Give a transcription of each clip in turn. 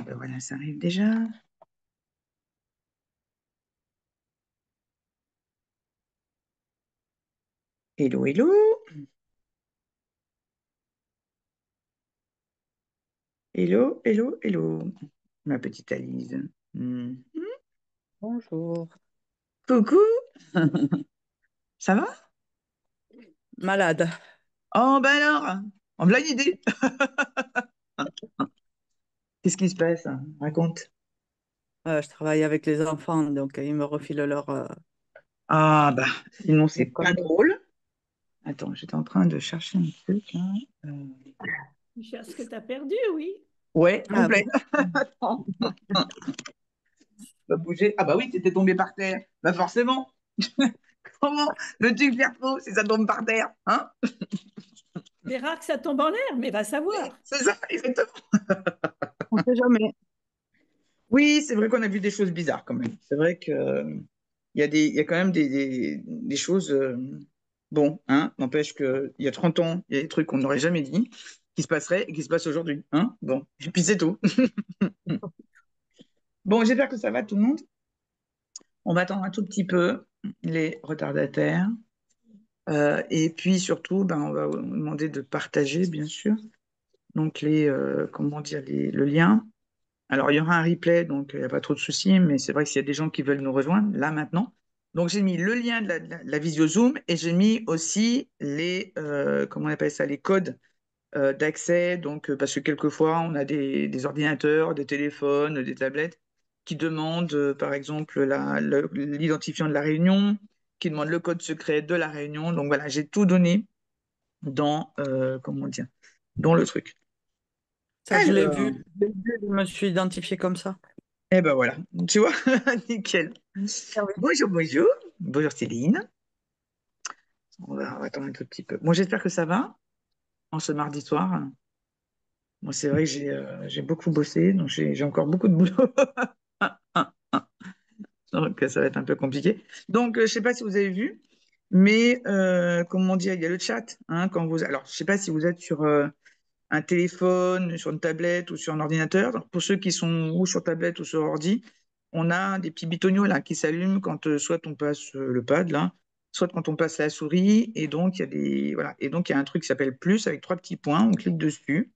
ben voilà, ça arrive déjà. Hello, hello, hello, hello, hello, ma petite Alice. Hmm. Bonjour. Coucou, ça va? Malade. Oh, ben alors, on me l'a une idée. Qu'est-ce qui se passe? Raconte. Je travaille avec les enfants, donc ils me refilent Ah, bah, sinon, c'est leur pas conseil. drôle. Attends, j'étais en train de chercher un truc, là. Euh, Tu cherches ce que tu as perdu, oui. Ouais, Ah complet. oui. Attends, va bouger. Ah, bah oui, c'était tombé par terre. Bah, forcément. Comment veux-tu faire faux si ça tombe par terre? Hein? C'est rare que ça tombe en l'air, mais va savoir. C'est ça, exactement. On sait jamais. Oui, c'est vrai qu'on a vu des choses bizarres quand même. C'est vrai que il y a quand même des choses. Bon, hein, n'empêche qu'il y a 30 ans, il y a des trucs qu'on n'aurait jamais dit qui se passeraient et qui se passent aujourd'hui. Hein, bon, et puis c'est tout. Bon, j'espère que ça va tout le monde. On va attendre un tout petit peu les retardataires. Et puis surtout, ben, on va vous demander de partager, bien sûr. Donc comment dire, le lien. Alors, il y aura un replay, donc il n'y a pas trop de soucis, mais c'est vrai que s'il y a des gens qui veulent nous rejoindre, là, maintenant. Donc, j'ai mis le lien de la visio Zoom et j'ai mis aussi comment on appelle ça, les codes d'accès. Donc, parce que quelquefois, on a des ordinateurs, des téléphones, des tablettes qui demandent, par exemple, l'identifiant de la réunion, qui demandent le code secret de la réunion. Donc, voilà, j'ai tout donné dans, comment dire, dans le truc. Ça, je l'ai Alors, vu. Je me suis identifiée comme ça. eh ben voilà, tu vois, nickel. Ah oui. Bonjour, bonjour. Bonjour Céline. On va attendre un tout petit peu. Bon, j'espère que ça va en ce mardi soir. Moi, c'est vrai que j'ai beaucoup bossé, donc j'ai encore beaucoup de boulot. Donc, ça va être un peu compliqué. Donc, je ne sais pas si vous avez vu, mais comment dire, il y a le chat. Hein, alors, je ne sais pas si vous êtes sur un téléphone, sur une tablette ou sur un ordinateur. Donc, pour ceux qui sont ou sur tablette ou sur ordi, on a des petits bitoniaux là qui s'allument quand soit on passe le pad là, soit quand on passe la souris. Et donc il y a voilà. Et donc il y a un truc qui s'appelle plus avec trois petits points. On clique dessus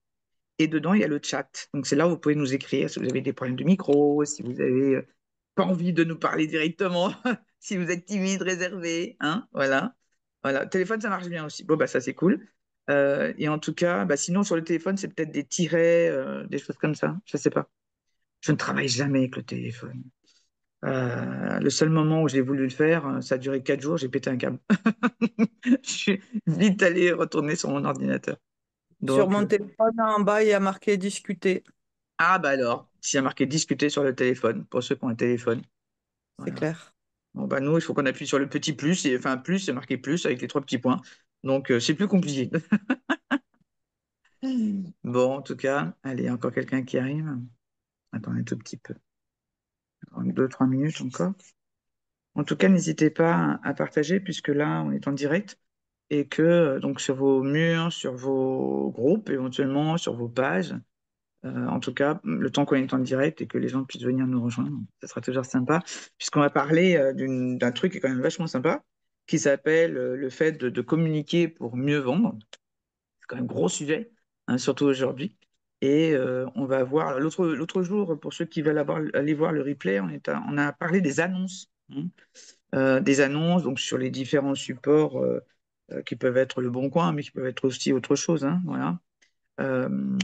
et dedans il y a le chat. Donc c'est là où vous pouvez nous écrire si vous avez des problèmes de micro, si vous avez pas envie de nous parler directement, si vous êtes timide, réservé, hein, voilà. Voilà. Téléphone, ça marche bien aussi. Bon, bah ça c'est cool. Et en tout cas, bah, sinon sur le téléphone, c'est peut-être des tirets, des choses comme ça. Je sais pas. Je ne travaille jamais avec le téléphone. Le seul moment où j'ai voulu le faire, ça a duré 4 jours, j'ai pété un câble. Je suis vite allé retourner sur mon ordinateur. Sur Donc, mon téléphone, en bas, il y a marqué discuter. ah bah alors, s'il y a marqué discuter sur le téléphone, pour ceux qui ont un téléphone. C'est Voilà. clair. Bon, bah nous, il faut qu'on appuie sur le petit plus, enfin plus, c'est marqué plus avec les trois petits points. Donc, c'est plus compliqué. Bon, en tout cas, allez, encore quelqu'un qui arrive. Attendez un tout petit peu. 2, 3 minutes encore. En tout cas, n'hésitez pas à partager puisque là, on est en direct et que donc sur vos murs, sur vos groupes, éventuellement sur vos pages, en tout cas, le temps qu'on est en direct et que les gens puissent venir nous rejoindre, ça sera toujours sympa puisqu'on va parler d'un truc qui est quand même vachement sympa qui s'appelle le fait de communiquer pour mieux vendre. C'est quand même un gros sujet, hein, surtout aujourd'hui. Et on va voir l'autre jour, pour ceux qui veulent aller voir le replay, on a parlé des annonces. Hein. Des annonces donc sur les différents supports qui peuvent être le Bon Coin, mais qui peuvent être aussi autre chose. Hein, voilà. Euh,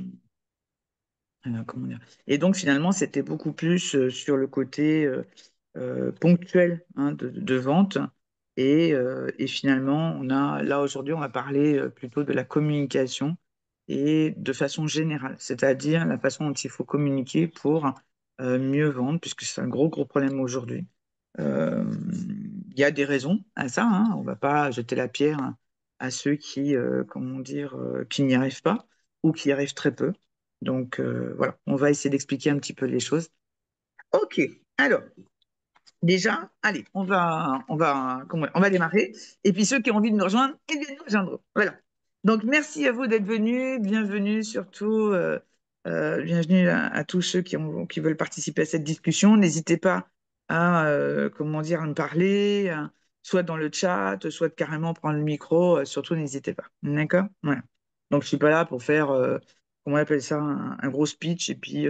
comment dire. Et donc finalement, c'était beaucoup plus sur le côté ponctuel hein, de vente. Et finalement, là aujourd'hui, on va parler plutôt de la communication et de façon générale, c'est-à-dire la façon dont il faut communiquer pour mieux vendre, puisque c'est un gros, gros problème aujourd'hui. Euh, Il y a des raisons à ça, hein. On ne va pas jeter la pierre à ceux qui, comment dire, qui n'y arrivent pas ou qui y arrivent très peu. Donc voilà, on va essayer d'expliquer un petit peu les choses. Ok, alors déjà, allez, on va démarrer. Et puis ceux qui ont envie de nous rejoindre, eh bien, nous rejoindront. Voilà. Donc merci à vous d'être venus, bienvenue surtout Bienvenue à tous ceux qui veulent participer à cette discussion. N'hésitez pas à, comment dire, à me parler, soit dans le chat, soit carrément prendre le micro. Surtout, n'hésitez pas. D'accord? Voilà. Donc, je suis pas là pour faire, comment on appelle ça, un gros speech et puis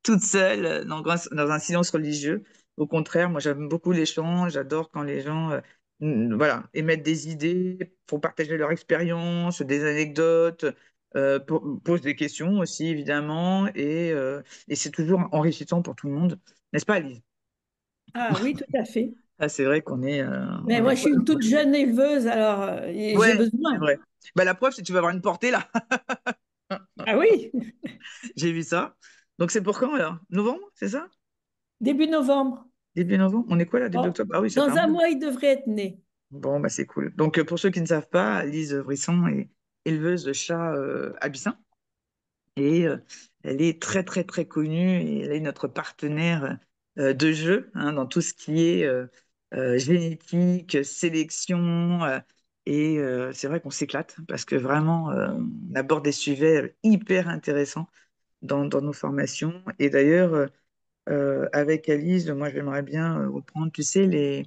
toute seule dans un silence religieux. Au contraire, moi, j'aime beaucoup l'échange. J'adore quand les gens, voilà, émettent des idées, font partager leur expérience, des anecdotes pose des questions aussi, évidemment, et c'est toujours enrichissant pour tout le monde. N'est-ce pas, Alice? Ah oui, tout à fait. Ah, c'est vrai qu'on est, Mais on moi, est... je suis une toute jeune éleveuse, alors et j'ai Ouais, c'est besoin. vrai. Bah, la preuve, c'est que tu vas avoir une portée, là. Ah oui, J'ai vu ça. Donc, c'est pour quand, alors? Novembre, c'est ça? début novembre. Début novembre? On est quoi, là? Début Bon, octobre? Ah oui, ça fait dans un un mois. mois, il devrait être né. Bon, bah, c'est cool. Donc, pour ceux qui ne savent pas, Lise Brisson est éleveuse de chats abyssins. Et elle est très, très, très connue et elle est notre partenaire de jeu hein, dans tout ce qui est génétique, sélection. C'est vrai qu'on s'éclate parce que vraiment, on aborde des sujets hyper intéressants dans nos formations. Et d'ailleurs, avec Alice, moi, j'aimerais bien reprendre, tu sais,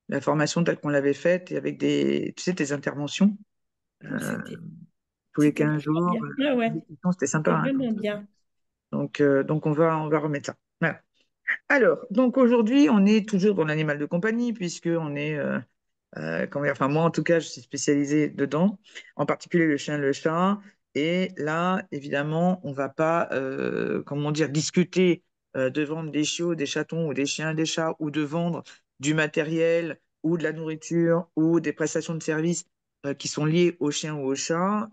la formation telle qu'on l'avait faite et avec tu sais, tes interventions Oh, euh, tous les c'était 15 vraiment jours. bien. Ah ouais, Des questions, c'était sympa. c'était Hein, vraiment bien. donc on va remettre ça. Voilà. Alors, donc aujourd'hui, on est toujours dans l'animal de compagnie, puisque on est, enfin moi en tout cas, je suis spécialisée dedans, en particulier le chien, le chat. Et là, évidemment, on va pas, comment dire, discuter de vendre des chiots, des chatons ou des chiens, des chats, ou de vendre du matériel ou de la nourriture ou des prestations de services qui sont liées aux chiens ou aux chats,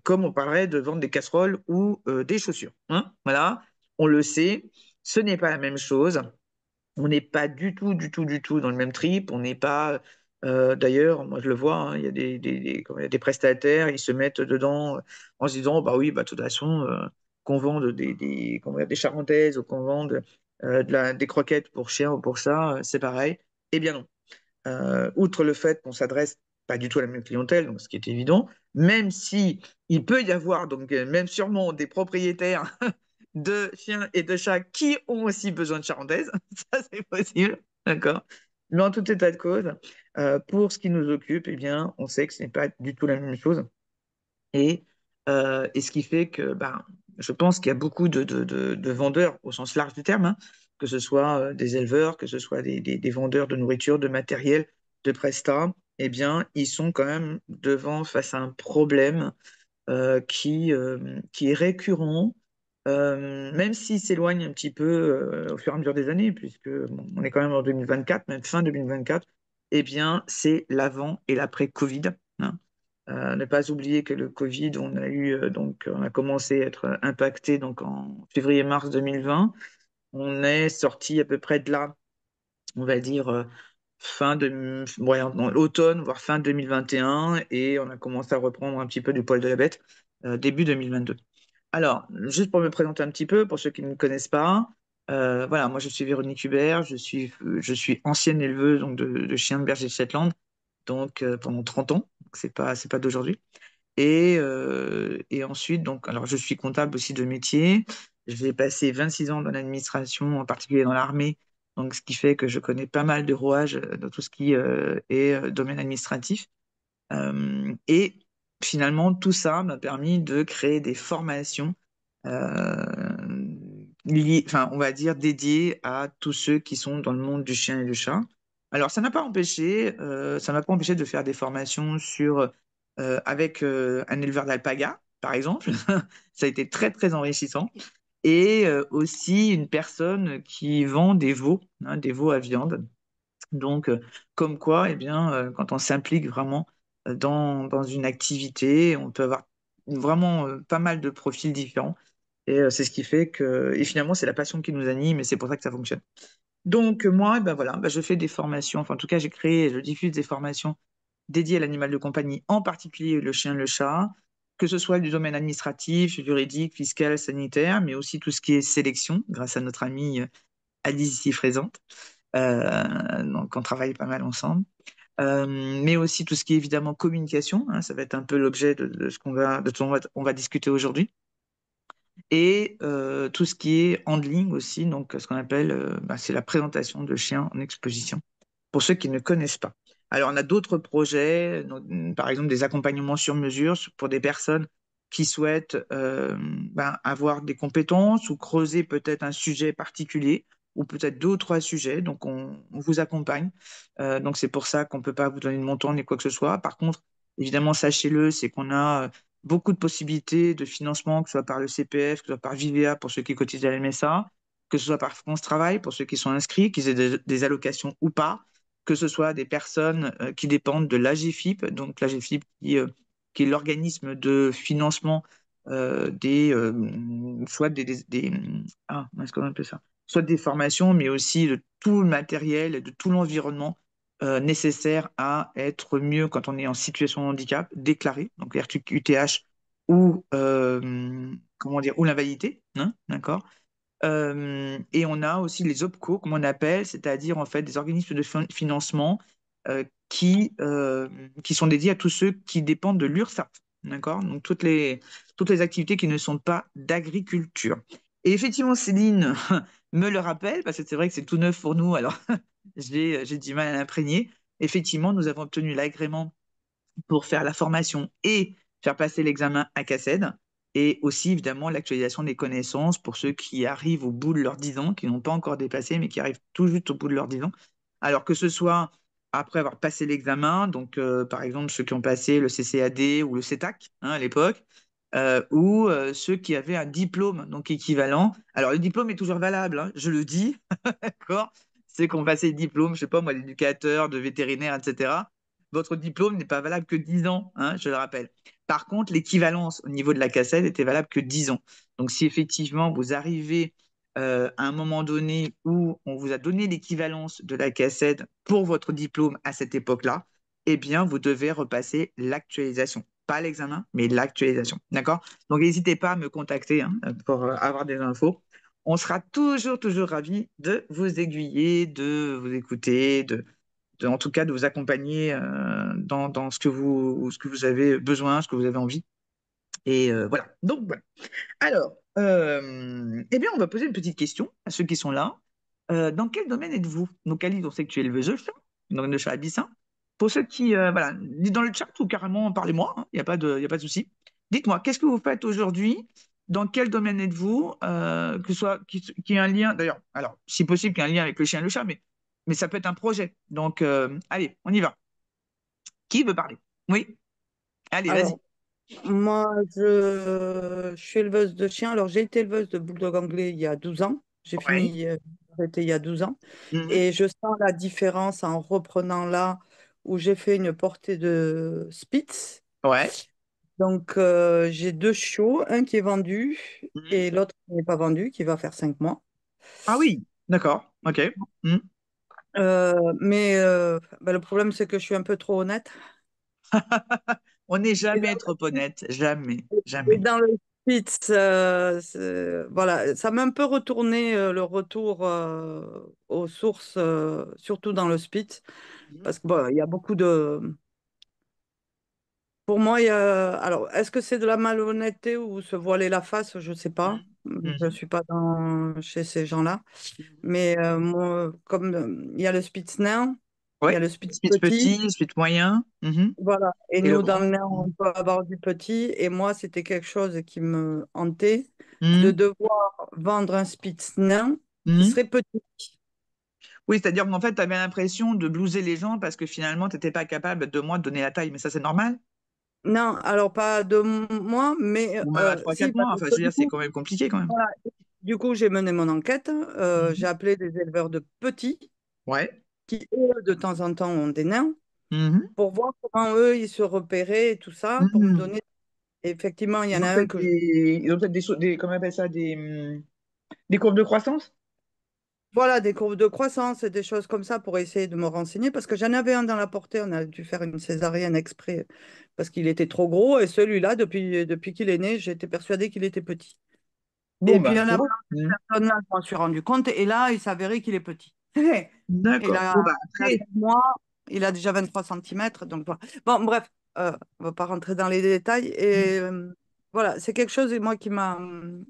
comme on parlerait de vendre des casseroles ou des chaussures. Hein. Voilà, on le sait, ce n'est pas la même chose. On n'est pas du tout, du tout, du tout dans le même trip. On n'est pas. D'ailleurs, moi je le vois, hein, il y a il y a des prestataires, ils se mettent dedans en se disant, bah oui, bah de toute façon, qu'on vende comment dire, des charentaises ou qu'on vende des croquettes pour chiens ou pour chats, c'est pareil. Eh bien non. Outre le fait qu'on s'adresse pas du tout à la même clientèle, donc ce qui est évident, même si il peut y avoir, donc même sûrement des propriétaires de chiens et de chats qui ont aussi besoin de charentaises, ça c'est possible, d'accord? Mais en tout état de cause, pour ce qui nous occupe, eh bien, on sait que ce n'est pas du tout la même chose. Et ce qui fait que ben, je pense qu'il y a beaucoup de vendeurs au sens large du terme, hein, que ce soit des éleveurs, que ce soit des vendeurs de nourriture, de matériel, de prestat, eh bien, ils sont quand même face à un problème qui est récurrent, même s'il s'éloigne un petit peu au fur et à mesure des années, puisque bon, on est quand même en 2024, même fin 2024, eh bien, c'est l'avant et l'après-Covid. Hein. Ne pas oublier que le Covid, on a commencé à être impacté donc en février-mars 2020. On est sorti à peu près de là, on va dire dans l'automne, voire fin 2021, et on a commencé à reprendre un petit peu du poil de la bête début 2022. Alors, juste pour me présenter un petit peu, pour ceux qui ne me connaissent pas, voilà, moi je suis Véronique Hubert, je suis ancienne éleveuse donc, de chiens de berger de Shetland, donc pendant 30 ans, donc c'est pas d'aujourd'hui. Et ensuite, donc, alors je suis comptable aussi de métier. J'ai passé 26 ans dans l'administration, en particulier dans l'armée, donc ce qui fait que je connais pas mal de rouages dans tout ce qui est domaine administratif. Et finalement, tout ça m'a permis de créer des formations enfin, on va dire dédiées à tous ceux qui sont dans le monde du chien et du chat. Alors, ça m'a pas empêché de faire des formations avec un éleveur d'alpaga, par exemple. Ça a été très, très enrichissant. Et aussi une personne qui vend des veaux, hein, des veaux à viande. Donc, comme quoi, eh bien, quand on s'implique vraiment dans une activité, on peut avoir vraiment pas mal de profils différents. Et c'est ce qui fait et finalement, c'est la passion qui nous anime et c'est pour ça que ça fonctionne. Donc, moi, ben voilà, ben je fais des formations, enfin, en tout cas, j'ai créé et je diffuse des formations dédiées à l'animal de compagnie, en particulier le chien, le chat, que ce soit du domaine administratif, juridique, fiscal, sanitaire, mais aussi tout ce qui est sélection, grâce à notre amie Alice ici présente. Donc, on travaille pas mal ensemble. Mais aussi tout ce qui est évidemment communication, hein, ça va être un peu l'objet de ce qu'on va discuter aujourd'hui. et tout ce qui est handling aussi, donc ce qu'on appelle, c'est la présentation de chiens en exposition, pour ceux qui ne connaissent pas. Alors, on a d'autres projets, par exemple des accompagnements sur mesure pour des personnes qui souhaitent avoir des compétences ou creuser peut-être un sujet particulier ou peut-être deux ou trois sujets. Donc, on vous accompagne. Donc, c'est pour ça qu'on ne peut pas vous donner de montant ni quoi que ce soit. Par contre, évidemment, sachez-le, c'est qu'on a beaucoup de possibilités de financement, que ce soit par le CPF, que ce soit par Vivea pour ceux qui cotisent à la MSA, que ce soit par France Travail pour ceux qui sont inscrits, qu'ils aient des allocations ou pas, que ce soit des personnes qui dépendent de l'AGFIP, donc l'AGFIP qui est l'organisme de financement soit comment est-ce qu'on appelle ça? Soit des formations, mais aussi de tout le matériel et de tout l'environnement nécessaire à être mieux quand on est en situation de handicap déclaré, donc RQTH ou comment dire, ou l'invalidité, hein, d'accord? Et on a aussi les OPCO, comme on appelle, c'est-à-dire en fait des organismes de financement qui sont dédiés à tous ceux qui dépendent de l'URSSAF, d'accord? Donc toutes les activités qui ne sont pas d'agriculture. Et effectivement, Céline me le rappelle, parce que c'est vrai que c'est tout neuf pour nous, alors j'ai du mal à l'imprégner. Effectivement, nous avons obtenu l'agrément pour faire la formation et faire passer l'examen à CACED, et aussi évidemment l'actualisation des connaissances pour ceux qui arrivent au bout de leurs 10 ans, qui n'ont pas encore dépassé, mais qui arrivent tout juste au bout de leurs 10 ans. Alors que ce soit après avoir passé l'examen, donc par exemple ceux qui ont passé le CCAD ou le CETAC à l'époque, ou ceux qui avaient un diplôme donc équivalent. Alors le diplôme est toujours valable, hein, je le dis, d'accord? Ceux qui ont passé le diplôme, je sais pas moi, d'éducateur, de vétérinaire, etc. Votre diplôme n'est pas valable que 10 ans, hein, je le rappelle. Par contre, l'équivalence au niveau de la CACED était valable que 10 ans. Donc, si effectivement vous arrivez à un moment donné où on vous a donné l'équivalence de la CACED pour votre diplôme à cette époque-là, eh bien, vous devez repasser l'actualisation. Pas l'examen, mais l'actualisation. D'accord? Donc, n'hésitez pas à me contacter hein, pour avoir des infos. On sera toujours, toujours ravis de vous aiguiller, de vous écouter, en tout cas de vous accompagner dans ce que vous avez besoin, ce que vous avez envie. Et voilà. Donc voilà. Alors, eh bien, on va poser une petite question à ceux qui sont là. Dans quel domaine êtes-vous? Donc, Alice, on sait que tu es éleveuse, dans le chat abyssin. Pour ceux qui, voilà, dites dans le chat ou carrément parlez-moi, il n'y a pas y a pas de souci. Dites-moi, qu'est-ce que vous faites aujourd'hui? Dans quel domaine êtes-vous? Que ce soit qui ait un lien, d'ailleurs, alors, si possible, qu'il y ait un lien avec le chien et le chat, mais ça peut être un projet. Donc, allez, on y va. Qui veut parler? Oui, allez, vas-y. Alors, moi, je suis éleveuse de chiens. Alors, j'ai été éleveuse de bulldog anglais il y a 12 ans. J'ai Ouais. fini, arrêté il y a 12 ans. Mhm. Et je sens la différence en reprenant là où j'ai fait une portée de Spitz. Ouais. Donc, j'ai deux chiots, un qui est vendu Mhm. et l'autre qui n'est pas vendu, qui va faire 5 mois. Ah oui, d'accord, ok. Mhm. Mais le problème, c'est que je suis un peu trop honnête. On n'est Et jamais trop honnête, jamais, Et jamais. dans le Spitz, voilà, ça m'a un peu retourné le retour aux sources, surtout dans le Spitz, Mhm. parce que bon, il y a beaucoup de. Pour moi, alors, est-ce que c'est de la malhonnêteté ou se voiler la face? Je ne sais pas. Mhm. Je ne Mhm. suis pas chez ces gens-là. Mhm. Mais moi, comme il y a le Spitz nain, il y a Ouais, le Spitz speed petit. petit, speed moyen, mhm. Voilà. Et Et le nous, dans grand. le Nord, on Mhm. peut avoir du petit. Et moi, c'était quelque chose qui me hantait, de Mhm. devoir vendre un Spitz nain qui Mhm. serait petit. Oui, c'est-à-dire qu'en fait, tu avais l'impression de blouser les gens parce que finalement, tu n'étais pas capable de moi de donner la taille, mais ça, c'est normal? Non, alors pas de moi, mais Ou même à trois si, quatre parce mois, enfin, je que veux dire, c'est quand même compliqué quand même. voilà, du coup, j'ai mené mon enquête. J'ai Mhm. appelé des éleveurs de petits Ouais. qui, eux, de temps en temps, ont des nains Mhm. pour voir comment eux, ils se repéraient et tout ça, pour me Mhm. donner. Effectivement, il y Ils en ont a un peut-être que je. ils ont peut-être comment on appelle ça, des courbes de croissance? Voilà, des courbes de croissance et des choses comme ça pour essayer de me renseigner parce que j'en avais un dans la portée, on a dû faire une césarienne exprès parce qu'il était trop gros et celui-là, depuis qu'il est né, j'étais persuadée qu'il était petit. Bon, Et puis bah, il y en c'est a bon. Mhm. personne là, je m'en suis rendu compte et là, il s'avérait qu'il est petit. Il D'accord. a, Bon, bah, il a après. 7 mois, il a déjà 23 centimètres. Donc voilà. Bon, bref, on va pas rentrer dans les détails. Et voilà, c'est quelque chose, moi, qui m'a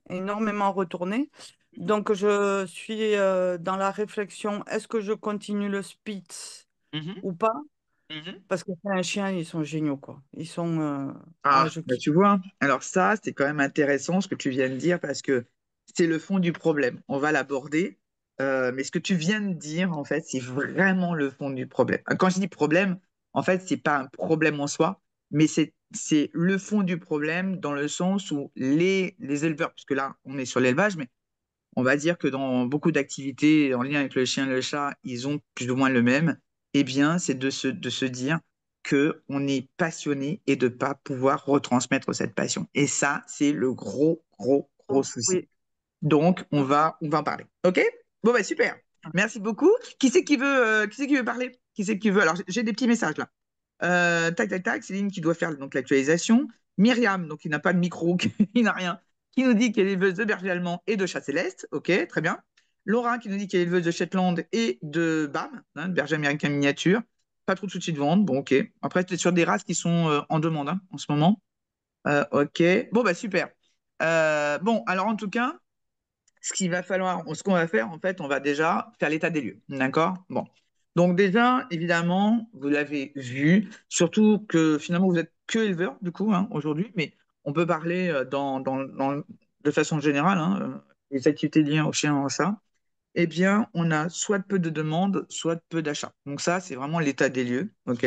énormément retourné. Donc, je suis dans la réflexion, est-ce que je continue le Spitz Mhm, ou pas? mhm. Parce que c'est un chien, ils sont géniaux, quoi. Ils sont... Ah, je bah kiffe. tu vois, alors ça, c'est quand même intéressant ce que tu viens de dire parce que c'est le fond du problème. On va l'aborder, mais ce que tu viens de dire, en fait, c'est vraiment le fond du problème. Quand je dis problème, en fait, c'est pas un problème en soi, mais c'est le fond du problème dans le sens où les éleveurs, puisque là, on est sur l'élevage, mais on va dire que dans beaucoup d'activités en lien avec le chien et le chat, ils ont plus ou moins le même. Eh bien, c'est de se dire que on est passionné et de pas pouvoir retransmettre cette passion. Et ça, c'est le gros, gros, gros souci. Oui. Donc, on va en parler. OK? Bon, bah, super. Merci beaucoup. Qui c'est qui veut parler? Qui c'est qui veut? Alors, j'ai des petits messages là. Tac, tac, tac. Céline qui doit faire donc l'actualisation. Myriam, donc il n'a pas de micro, il n'a rien, qui nous dit qu'elle est éleveuse de berger allemand et de chat céleste. OK, très bien. Laura qui nous dit qu'elle est éleveuse de Shetland et de BAM, hein, de berger américain miniature. Pas trop de soucis de vente. Bon, OK. Après, c'est sur des races qui sont en demande hein, en ce moment. OK. Bon, bah super. Bon, alors en tout cas, ce qu'on va faire, en fait, on va déjà faire l'état des lieux. D'accord? Bon. Donc, déjà, évidemment, vous l'avez vu, surtout que finalement, vous êtes que éleveur, du coup, hein, aujourd'hui, mais on peut parler de façon générale, hein, des activités liées aux chiens, aux chats. Eh bien, on a soit peu de demandes, soit peu d'achats. Donc, ça, c'est vraiment l'état des lieux. OK?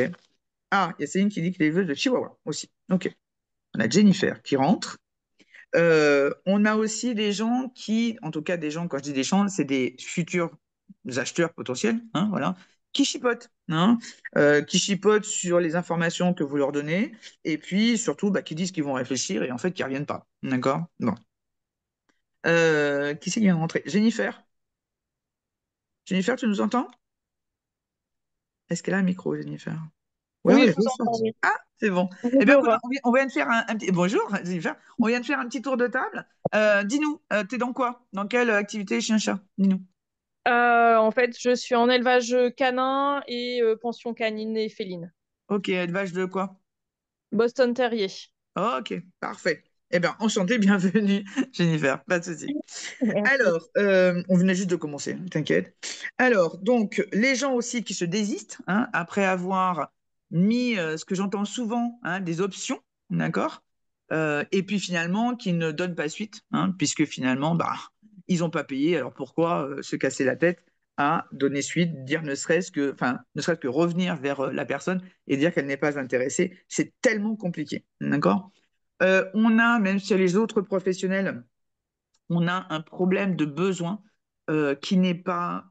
Ah, il y a Céline qui dit qu'il est éleveuse de Chihuahua aussi. OK. On a Jennifer qui rentre. On a aussi des gens qui, en tout cas des gens, quand je dis des gens, c'est des futurs acheteurs potentiels, hein, voilà, qui chipotent sur les informations que vous leur donnez, et puis surtout bah, qui disent qu'ils vont réfléchir et en fait qui ne reviennent pas. D'accord? Bon. Qui c'est qui vient de rentrer? Jennifer? Jennifer, tu nous entends? Est-ce qu'elle a un micro, Jennifer? Ou alors Oui, elle je est vous entends, ressortie. oui. Ah, c'est bon. Eh bien, écoute, Bonjour. on vient de faire un petit... Bonjour, Jennifer. On vient de faire un petit tour de table. Dis-nous, t'es dans quoi? Dans quelle activité chien-chat? Dis-nous. En fait, je suis en élevage canin et pension canine et féline. Ok, élevage de quoi? Boston Terrier. Ok, parfait. Eh bien, enchanté, bienvenue, Jennifer, pas de souci. Merci. Alors, on venait juste de commencer, hein, t'inquiète. Alors, donc, les gens aussi qui se désistent, hein, après avoir mis ce que j'entends souvent, hein, des options, d'accord? Et puis finalement, qui ne donnent pas suite, hein, puisque finalement, bah, ils n'ont pas payé, alors pourquoi se casser la tête à donner suite, dire ne serait-ce que revenir vers la personne et dire qu'elle n'est pas intéressée, c'est tellement compliqué, d'accord? On a, même chez les autres professionnels, on a un problème de besoin qui n'est pas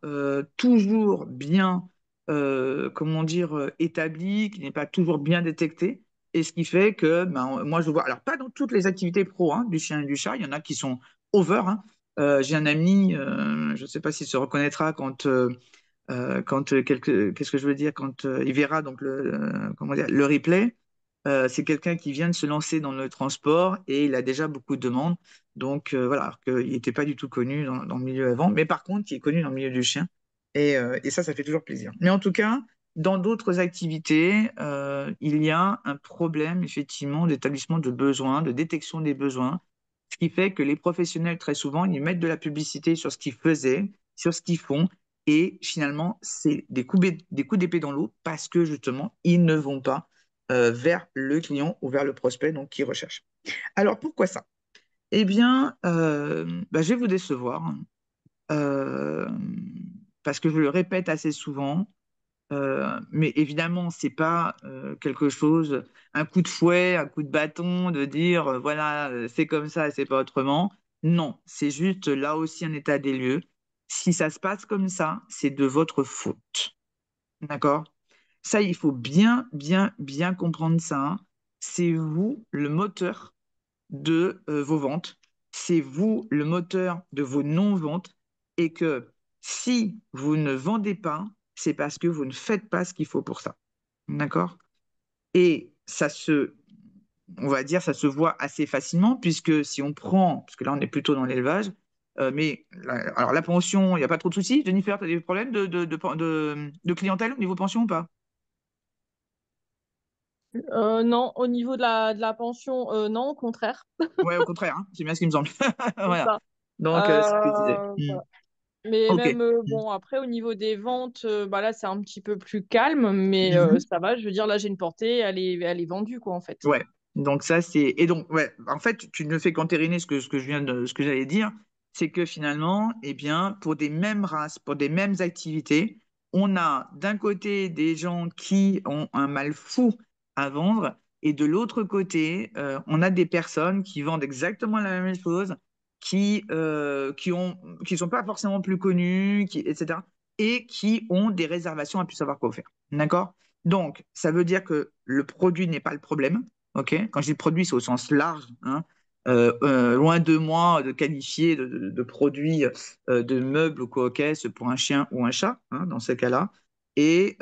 toujours bien, comment dire, établi, qui n'est pas toujours bien détecté. Et ce qui fait que, ben, moi, je vois, alors pas dans toutes les activités pro hein, du chien et du chat, il y en a qui sont over. Hein. J'ai un ami, je ne sais pas s'il se reconnaîtra qu'est-ce que je veux dire, quand il verra donc comment dire, le replay, c'est quelqu'un qui vient de se lancer dans le transport et il a déjà beaucoup de demandes. Donc voilà, alors qu'il n'était pas du tout connu dans le milieu avant, mais par contre, il est connu dans le milieu du chien. Et ça fait toujours plaisir. Mais en tout cas, dans d'autres activités, il y a un problème effectivement d'établissement de besoins, de détection des besoins, ce qui fait que les professionnels, très souvent, ils mettent de la publicité sur ce qu'ils faisaient, sur ce qu'ils font, et finalement, c'est des coups d'épée dans l'eau parce que justement, ils ne vont pas vers le client ou vers le prospect donc qui recherche. Alors pourquoi ça? Eh bien, bah, je vais vous décevoir euh, parce que je le répète assez souvent. Mais évidemment, c'est pas quelque chose, un coup de fouet, un coup de bâton, de dire voilà, c'est comme ça, c'est pas autrement. Non, c'est juste là aussi un état des lieux. Si ça se passe comme ça, c'est de votre faute. D'accord? Ça, il faut bien, bien, bien comprendre ça, hein. C'est vous le moteur de vos ventes. C'est vous le moteur de vos non-ventes. Et que si vous ne vendez pas, c'est parce que vous ne faites pas ce qu'il faut pour ça. D'accord? Et on va dire, ça se voit assez facilement, puisque si on prend, parce que là, on est plutôt dans l'élevage, alors la pension, il n'y a pas trop de soucis. Jennifer, tu as des problèmes de clientèle au niveau pension ou pas? Non, au niveau de la pension, non, au contraire. Ouais, au contraire, hein, c'est bien ce qui me semble. C'est Voilà. ça. Donc, c'est ce que je disais. Voilà. Mais Ok. même, bon, après, au niveau des ventes, bah là, c'est un petit peu plus calme, mais Mhm. ça va. Je veux dire, là, j'ai une portée, elle est vendue, quoi, en fait. Ouais. Donc ça c'est et donc ouais, en fait, tu ne fais qu'entériner ce que je viens de ce que j'allais dire, c'est que finalement, eh bien, pour des mêmes races, pour des mêmes activités, on a d'un côté des gens qui ont un mal fou à vendre et de l'autre côté, on a des personnes qui vendent exactement la même chose, qui sont pas forcément plus connues, etc. et qui ont des réservations à plus savoir quoi faire. D'accord? Donc, ça veut dire que le produit n'est pas le problème. Ok, quand je dis produit, c'est au sens large, hein. Loin de moi de qualifier de produit de meubles ou quoi qu'est-ce pour un chien ou un chat, hein, dans ce cas-là. Mais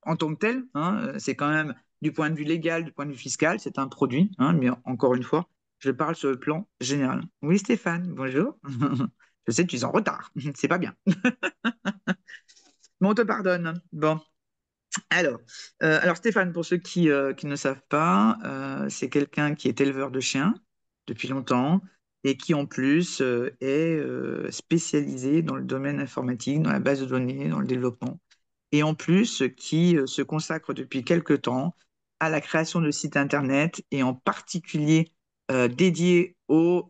en tant que tel, hein, c'est quand même du point de vue légal, du point de vue fiscal, c'est un produit, hein, mais encore une fois, je parle sur le plan général. Oui, Stéphane, bonjour. Je sais que tu es en retard, c'est pas bien. Mais on te pardonne. Bon. Alors Stéphane, pour ceux qui ne savent pas, c'est quelqu'un qui est éleveur de chiens depuis longtemps et qui en plus est spécialisé dans le domaine informatique, dans la base de données, dans le développement, et en plus qui se consacre depuis quelque temps à la création de sites internet et en particulier dédié aux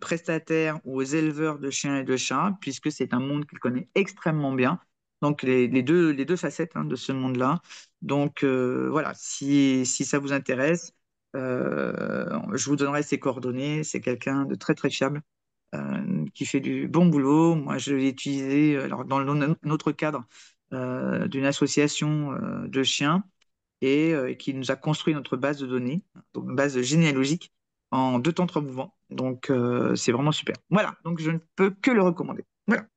prestataires ou aux éleveurs de chiens et de chats, puisque c'est un monde qu'il connaît extrêmement bien. Donc les deux facettes hein, de ce monde-là. Donc voilà, si ça vous intéresse, je vous donnerai ses coordonnées. C'est quelqu'un de très très fiable qui fait du bon boulot. Moi, je l'ai utilisé alors, dans notre cadre d'une association de chiens et qui nous a construit notre base de données, donc une base généalogique en 2 temps 3 mouvements. Donc, c'est vraiment super. Voilà, donc je ne peux que le recommander. Voilà.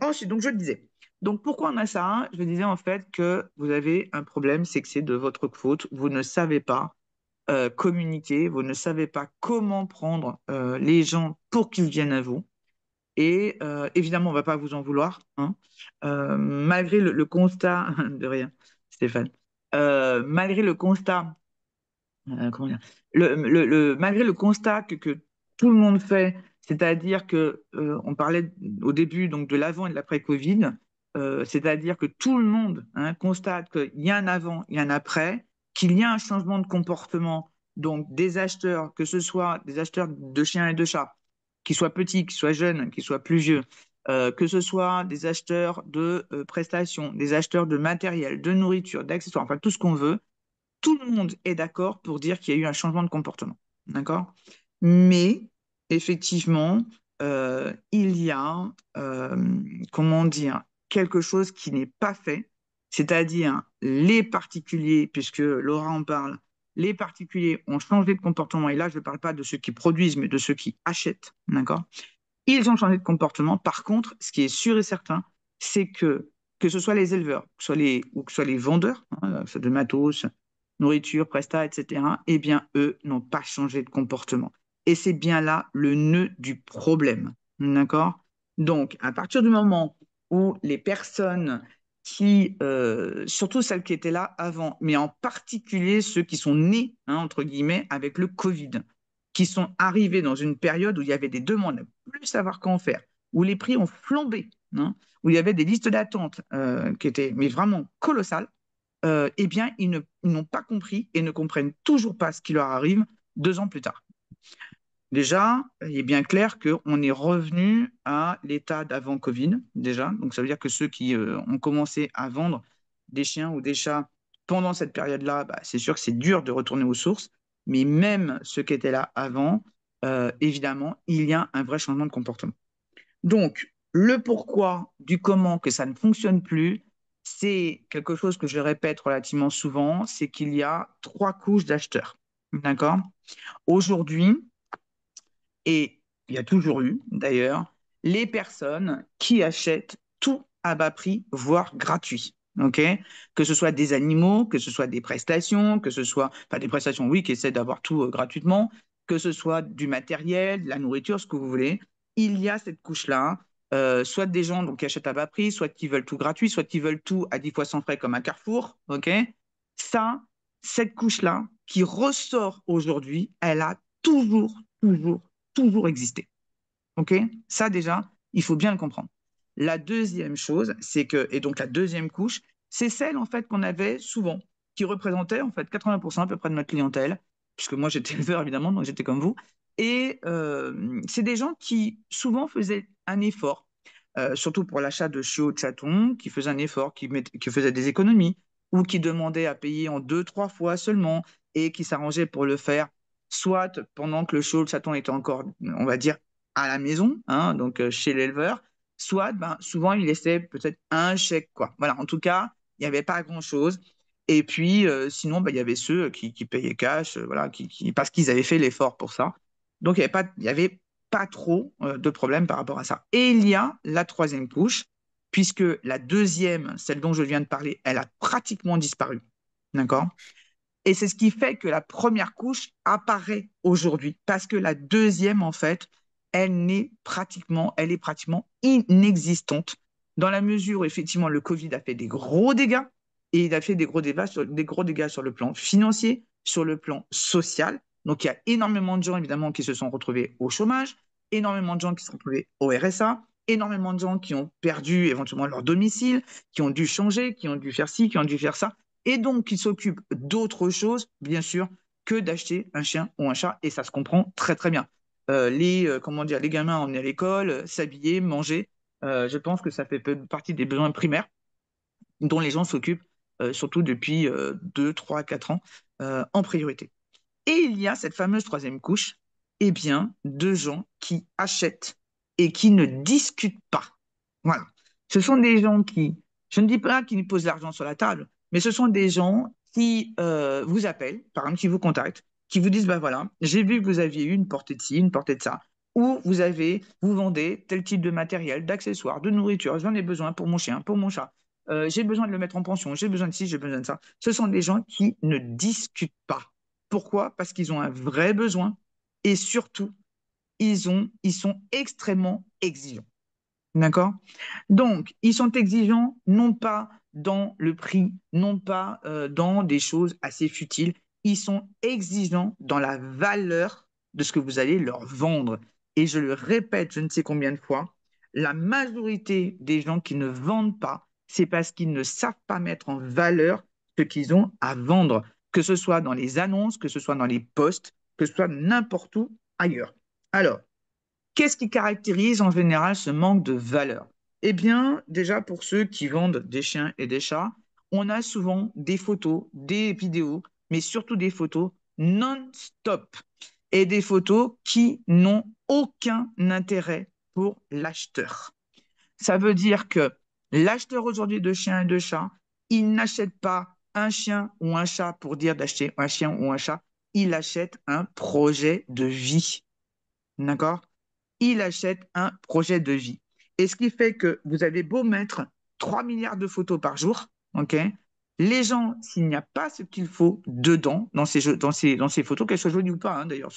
Ensuite, donc je le disais. Donc, pourquoi on a ça? Je disais en fait que vous avez un problème, c'est que c'est de votre faute. Vous ne savez pas communiquer, vous ne savez pas comment prendre les gens pour qu'ils viennent à vous. Et évidemment, on ne va pas vous en vouloir, hein. Malgré le constat, de rien, Stéphane, malgré le constat, comment dire, malgré le constat que tout le monde fait, c'est-à-dire que on parlait au début donc de l'avant et de l'après-Covid, c'est-à-dire que tout le monde hein, constate qu'il y a un avant, il y a un après, qu'il y a un changement de comportement, donc des acheteurs, que ce soit des acheteurs de chiens et de chats, qu'ils soient petits, qu'ils soient jeunes, qu'ils soient plus vieux, que ce soit des acheteurs de prestations, des acheteurs de matériel, de nourriture, d'accessoires, enfin tout ce qu'on veut, tout le monde est d'accord pour dire qu'il y a eu un changement de comportement. D'accord? Mais, effectivement, il y a, comment dire, quelque chose qui n'est pas fait, c'est-à-dire les particuliers, puisque Laura en parle, les particuliers ont changé de comportement, et là, je ne parle pas de ceux qui produisent, mais de ceux qui achètent, d'accord? Ils ont changé de comportement. Par contre, ce qui est sûr et certain, c'est que ce soit les éleveurs, ou que ce soit les vendeurs, hein, de matos, nourriture, prestat, etc., eh bien, eux n'ont pas changé de comportement. Et c'est bien là le nœud du problème. D'accord? Donc, à partir du moment où les personnes surtout celles qui étaient là avant, mais en particulier ceux qui sont nés, hein, entre guillemets, avec le Covid, qui sont arrivés dans une période où il y avait des demandes à plus savoir qu'en faire, où les prix ont flambé, hein, où il y avait des listes d'attente qui étaient mais vraiment colossales, eh bien, ils n'ont pas compris et ne comprennent toujours pas ce qui leur arrive 2 ans plus tard. Déjà, il est bien clair qu'on est revenu à l'état d'avant Covid, déjà. Donc, ça veut dire que ceux qui ont commencé à vendre des chiens ou des chats pendant cette période-là, bah, c'est sûr que c'est dur de retourner aux sources. Mais même ceux qui étaient là avant, évidemment, il y a un vrai changement de comportement. Donc, le pourquoi du comment que ça ne fonctionne plus, c'est quelque chose que je répète relativement souvent, c'est qu'il y a 3 couches d'acheteurs. D'accord? Aujourd'hui, et il y a toujours eu d'ailleurs, les personnes qui achètent tout à bas prix, voire gratuit. Ok, que ce soit des animaux, que ce soit des prestations, que ce soit, enfin des prestations, oui, qui essaient d'avoir tout gratuitement, que ce soit du matériel, de la nourriture, ce que vous voulez. Il y a cette couche-là soit des gens donc, qui achètent à bas prix, soit qui veulent tout gratuit, soit qui veulent tout à 10 fois sans frais comme un Carrefour. Ok. Ça, cette couche-là qui ressort aujourd'hui, elle a toujours, toujours, toujours existé. Ok. Ça déjà, il faut bien le comprendre. La deuxième chose, c'est que, et donc la deuxième couche, c'est celle en fait qu'on avait souvent, qui représentait en fait 80% à peu près de notre clientèle, puisque moi j'étais éleveur évidemment, donc j'étais comme vous. Et c'est des gens qui souvent faisaient un effort, surtout pour l'achat de chiots de chatons, qui faisaient un effort, qui faisaient des économies, ou qui demandaient à payer en 2, 3 fois seulement, et qui s'arrangeaient pour le faire, soit pendant que le chiot de chaton était encore, on va dire, à la maison, hein, donc chez l'éleveur, soit ben, souvent il laissait peut-être un chèque, quoi. Voilà, en tout cas, il n'y avait pas grand-chose. Et puis, sinon, ben, il y avait ceux qui payaient cash, voilà, parce qu'ils avaient fait l'effort pour ça. Donc, il y avait pas trop de problèmes par rapport à ça. Et il y a la troisième couche, puisque la deuxième, celle dont je viens de parler, elle a pratiquement disparu. D'accord? Et c'est ce qui fait que la première couche apparaît aujourd'hui, parce que la deuxième, en fait, elle est pratiquement inexistante, dans la mesure où, effectivement, le Covid a fait des gros dégâts, et il a fait des gros dégâts sur le plan financier, sur le plan social. Donc, il y a énormément de gens, évidemment, qui se sont retrouvés au chômage, énormément de gens qui se sont retrouvés au RSA, énormément de gens qui ont perdu éventuellement leur domicile, qui ont dû changer, qui ont dû faire ci, qui ont dû faire ça, et donc qui s'occupent d'autre chose, bien sûr, que d'acheter un chien ou un chat, et ça se comprend très très bien. Comment dire, les gamins emmenés à l'école, s'habiller, manger, je pense que ça fait partie des besoins primaires dont les gens s'occupent, surtout depuis 2, 3, 4 ans, en priorité. Et il y a cette fameuse troisième couche, eh bien, de gens qui achètent et qui ne discutent pas. Voilà. Ce sont des gens qui, je ne dis pas qu'ils posent l'argent sur la table, mais ce sont des gens qui vous appellent, par exemple, qui vous contactent, qui vous disent, bah voilà, j'ai vu que vous aviez eu une portée de ci, une portée de ça, ou vous vendez tel type de matériel, d'accessoires, de nourriture, j'en ai besoin pour mon chien, pour mon chat. J'ai besoin de le mettre en pension, j'ai besoin de ci, j'ai besoin de ça. Ce sont des gens qui ne discutent pas. Pourquoi? Parce qu'ils ont un vrai besoin et surtout, ils sont extrêmement exigeants. D'accord? Donc, ils sont exigeants non pas dans le prix, non pas dans des choses assez futiles, ils sont exigeants dans la valeur de ce que vous allez leur vendre. Et je le répète, je ne sais combien de fois, la majorité des gens qui ne vendent pas, c'est parce qu'ils ne savent pas mettre en valeur ce qu'ils ont à vendre, que ce soit dans les annonces, que ce soit dans les posts, que ce soit n'importe où ailleurs. Alors, qu'est-ce qui caractérise en général ce manque de valeur? Eh bien, déjà pour ceux qui vendent des chiens et des chats, on a souvent des photos, des vidéos, mais surtout des photos non-stop et des photos qui n'ont aucun intérêt pour l'acheteur. Ça veut dire que l'acheteur aujourd'hui de chiens et de chats, il n'achète pas un chien ou un chat pour dire d'acheter un chien ou un chat, il achète un projet de vie. D'accord? Il achète un projet de vie. Et ce qui fait que vous avez beau mettre 3 milliards de photos par jour, ok, les gens, s'il n'y a pas ce qu'il faut dedans, dans ces photos, qu'elles soient jolies ou pas, hein, d'ailleurs,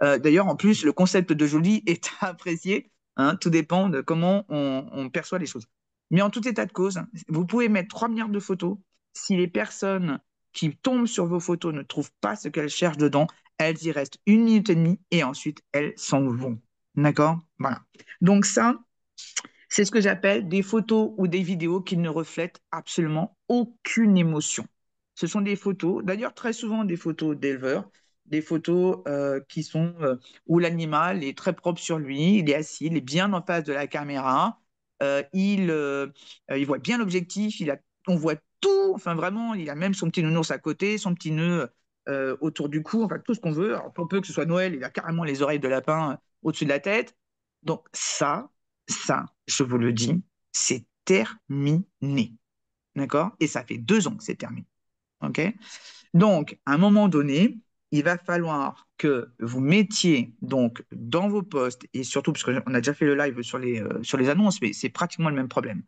d'ailleurs, en plus, le concept de joli est apprécié, hein, tout dépend de comment on perçoit les choses. Mais en tout état de cause, vous pouvez mettre 3 milliards de photos. Si les personnes qui tombent sur vos photos ne trouvent pas ce qu'elles cherchent dedans, elles y restent 1 minute et demie et ensuite elles s'en vont. D'accord? Voilà. Donc ça, c'est ce que j'appelle des photos ou des vidéos qui ne reflètent absolument aucune émotion. Ce sont des photos, d'ailleurs très souvent des photos d'éleveurs, des photos où l'animal est très propre sur lui, il est assis, il est bien en face de la caméra, il voit bien l'objectif, on voit tout, enfin vraiment, il a même son petit nounours à côté, son petit nœud autour du cou, enfin tout ce qu'on veut. Alors, pour peu que ce soit Noël, il a carrément les oreilles de lapin au-dessus de la tête. Donc ça, je vous le dis, c'est terminé. D'accord? Et ça fait 2 ans que c'est terminé. OK? Donc, à un moment donné, il va falloir que vous mettiez donc dans vos posts, et surtout, parce qu'on a déjà fait le live sur les annonces, mais c'est pratiquement le même problème.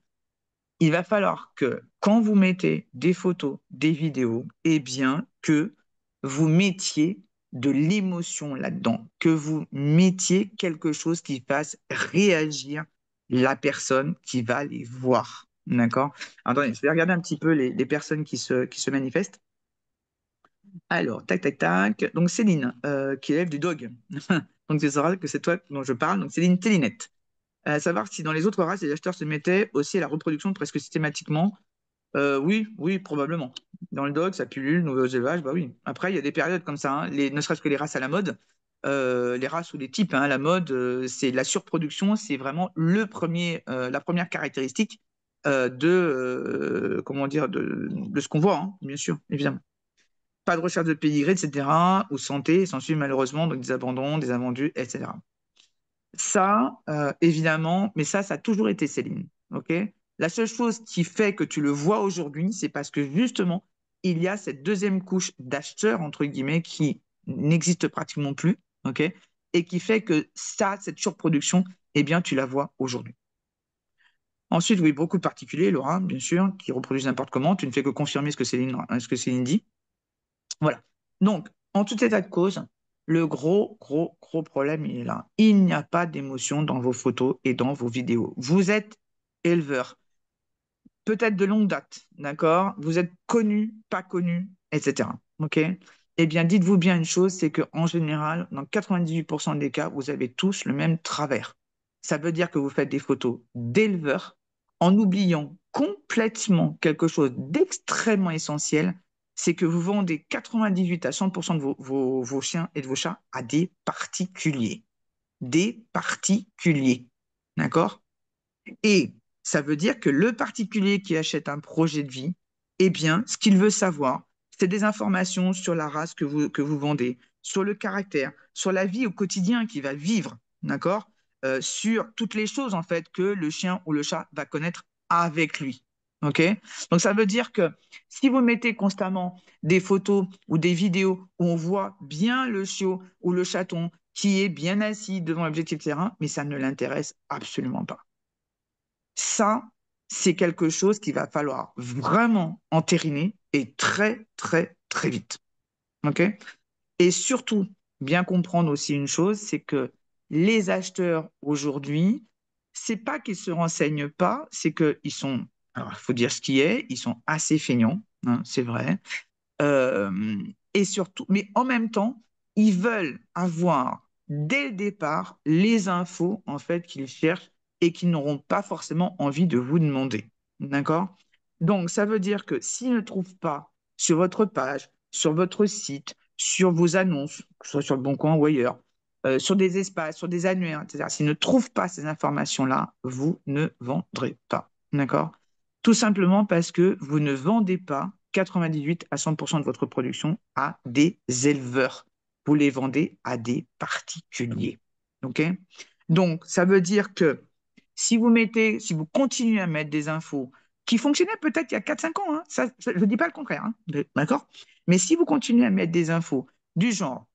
Il va falloir que quand vous mettez des photos, des vidéos, eh bien, que vous mettiez de l'émotion là-dedans, que vous mettiez quelque chose qui fasse réagir la personne qui va les voir. D'accord? Attendez, je vais regarder un petit peu les personnes qui se manifestent. Alors, tac, tac, tac. Donc, Céline, qui élève du dog. Donc, tu sauras que c'est toi dont je parle. Donc, Céline Télinette. À savoir si dans les autres races, les acheteurs se mettaient aussi à la reproduction presque systématiquement. Oui, oui, probablement. Dans le dog, ça pullule, nouveaux élevages, bah oui. Après, il y a des périodes comme ça, hein, ne serait-ce que les races à la mode, les races ou les types, hein, à la mode, c'est la surproduction, c'est vraiment la première caractéristique comment dire, de ce qu'on voit, hein, bien sûr, évidemment. Pas de recherche de pédigré, etc., ou santé, et s'en suit malheureusement donc des abandons, des invendus, etc. Ça, évidemment, mais ça a toujours été Céline. Ok. La seule chose qui fait que tu le vois aujourd'hui, c'est parce que justement, il y a cette deuxième couche d'acheteurs, entre guillemets, qui n'existe pratiquement plus, ok, et qui fait que ça, cette surproduction, eh bien, tu la vois aujourd'hui. Ensuite, oui, beaucoup de particuliers, Laura, bien sûr, qui reproduisent n'importe comment. Tu ne fais que confirmer ce que Céline dit. Voilà. Donc, en tout état de cause, le gros, gros, gros problème, il est là. Il n'y a pas d'émotion dans vos photos et dans vos vidéos. Vous êtes éleveur, peut-être de longue date, d'accord? Vous êtes connu, pas connu, etc. OK? Eh bien, dites-vous bien une chose, c'est qu'en général, dans 98% des cas, vous avez tous le même travers. Ça veut dire que vous faites des photos d'éleveurs en oubliant complètement quelque chose d'extrêmement essentiel, c'est que vous vendez 98 à 100% de vos chiens et de vos chats à des particuliers. Des particuliers. D'accord? Et ça veut dire que le particulier qui achète un projet de vie, eh bien, ce qu'il veut savoir, c'est des informations sur la race que vous vendez, sur le caractère, sur la vie au quotidien qu'il va vivre, d'accord? Sur toutes les choses, en fait, que le chien ou le chat va connaître avec lui. OK? Donc, ça veut dire que si vous mettez constamment des photos ou des vidéos où on voit bien le chiot ou le chaton qui est bien assis devant l'objectif terrain, mais ça ne l'intéresse absolument pas. Ça, c'est quelque chose qu'il va falloir vraiment entériner et très, très, très vite. OK? Et surtout, bien comprendre aussi une chose, c'est que les acheteurs aujourd'hui, c'est pas qu'ils se renseignent pas, c'est qu'ils sont, alors il faut dire ce qui est, ils sont assez feignants, hein, c'est vrai. Euh, et surtout, mais en même temps, ils veulent avoir dès le départ les infos en fait qu'ils cherchent et qu'ils n'auront pas forcément envie de vous demander. D'accord? Donc, ça veut dire que s'ils ne trouvent pas sur votre page, sur votre site, sur vos annonces, que ce soit sur le Bon Coin ou ailleurs, sur des espaces, sur des annuaires, etc., s'ils ne trouvent pas ces informations-là, vous ne vendrez pas. D'accord? Tout simplement parce que vous ne vendez pas 98 à 100% de votre production à des éleveurs. Vous les vendez à des particuliers. OK? Donc, ça veut dire que si vous continuez à mettre des infos qui fonctionnaient peut-être il y a 4-5 ans, hein, je ne dis pas le contraire, hein, d'accord? Mais si vous continuez à mettre des infos du genre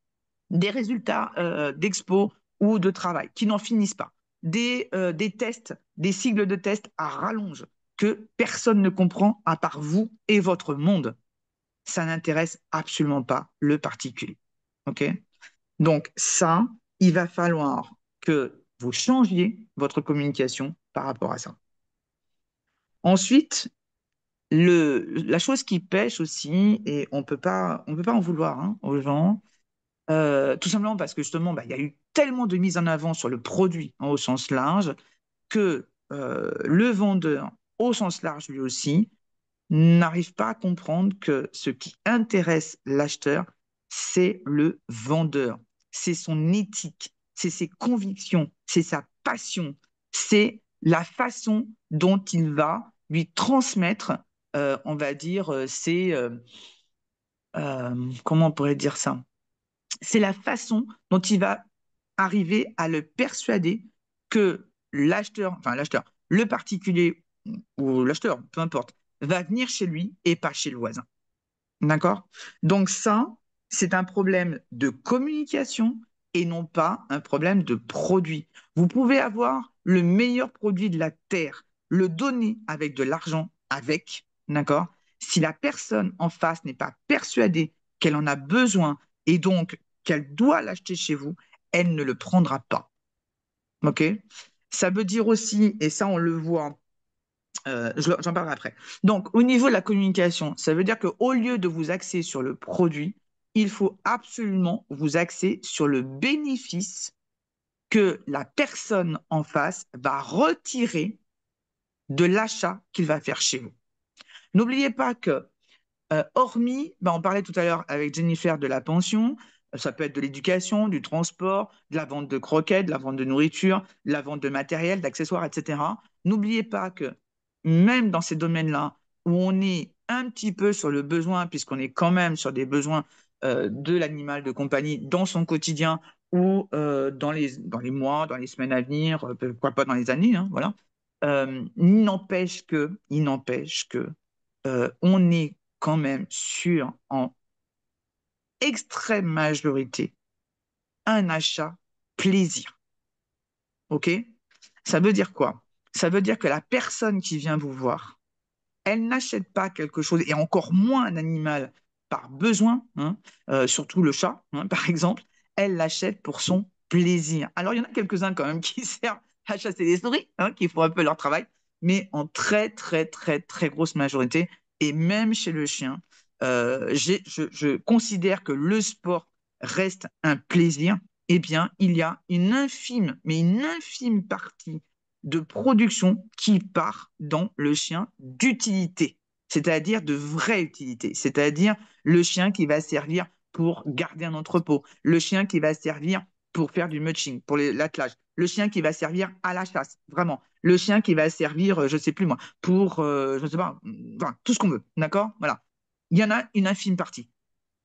des résultats d'expo ou de travail qui n'en finissent pas, des tests, des cycles de tests à rallonge que personne ne comprend à part vous et votre monde. Ça n'intéresse absolument pas le particulier. OK? Donc ça, il va falloir que vous changiez votre communication par rapport à ça. Ensuite, la chose qui pêche aussi, et on peut pas en vouloir hein, aux gens, tout simplement parce que justement, bah, il y a eu tellement de mise en avant sur le produit hein, au sens large que le vendeur au sens large lui aussi n'arrive pas à comprendre que ce qui intéresse l'acheteur, c'est le vendeur, c'est son éthique, c'est ses convictions, c'est sa passion, c'est la façon dont il va lui transmettre, on va dire, comment on pourrait dire ça? C'est la façon dont il va arriver à le persuader que le particulier ou l'acheteur, peu importe, va venir chez lui et pas chez le voisin. D'accord? Donc ça, c'est un problème de communication et non pas un problème de produit. Vous pouvez avoir le meilleur produit de la Terre, le donner avec de l'argent, d'accord? Si la personne en face n'est pas persuadée qu'elle en a besoin et donc qu'elle doit l'acheter chez vous, elle ne le prendra pas. OK? Ça veut dire aussi, et ça on le voit, j'en parlerai après. Donc, au niveau de la communication, ça veut dire qu'au lieu de vous axer sur le produit, il faut absolument vous axer sur le bénéfice que la personne en face va retirer de l'achat qu'il va faire chez vous. N'oubliez pas que, hormis, on parlait tout à l'heure avec Jennifer de la pension, ça peut être de l'éducation, du transport, de la vente de croquettes, de la vente de nourriture, de la vente de matériel, d'accessoires, etc. N'oubliez pas que même dans ces domaines-là, où on est un petit peu sur le besoin, puisqu'on est quand même sur des besoins de l'animal de compagnie dans son quotidien ou dans les mois, dans les semaines à venir, pourquoi pas dans les années, hein, voilà. Il n'empêche que on est quand même sur, en extrême majorité, un achat plaisir. OK? Ça veut dire quoi? Ça veut dire que la personne qui vient vous voir, elle n'achète pas quelque chose, et encore moins un animal par besoin, hein, surtout le chat, hein, par exemple, elle l'achète pour son plaisir. Alors, il y en a quelques-uns quand même qui servent à chasser les souris, hein, qui font un peu leur travail, mais en très, très, très, très grosse majorité, et même chez le chien, je considère que le sport reste un plaisir. Eh bien, il y a une infime, mais une infime partie de production qui part dans le chien d'utilité, c'est-à-dire de vraie utilité, c'est-à-dire le chien qui va servir pour garder un entrepôt, le chien qui va servir pour faire du mulching, pour l'attelage, le chien qui va servir à la chasse, vraiment, le chien qui va servir, je ne sais plus moi, pour, je ne sais pas, enfin, tout ce qu'on veut, d'accord? Voilà. Il y en a une infime partie.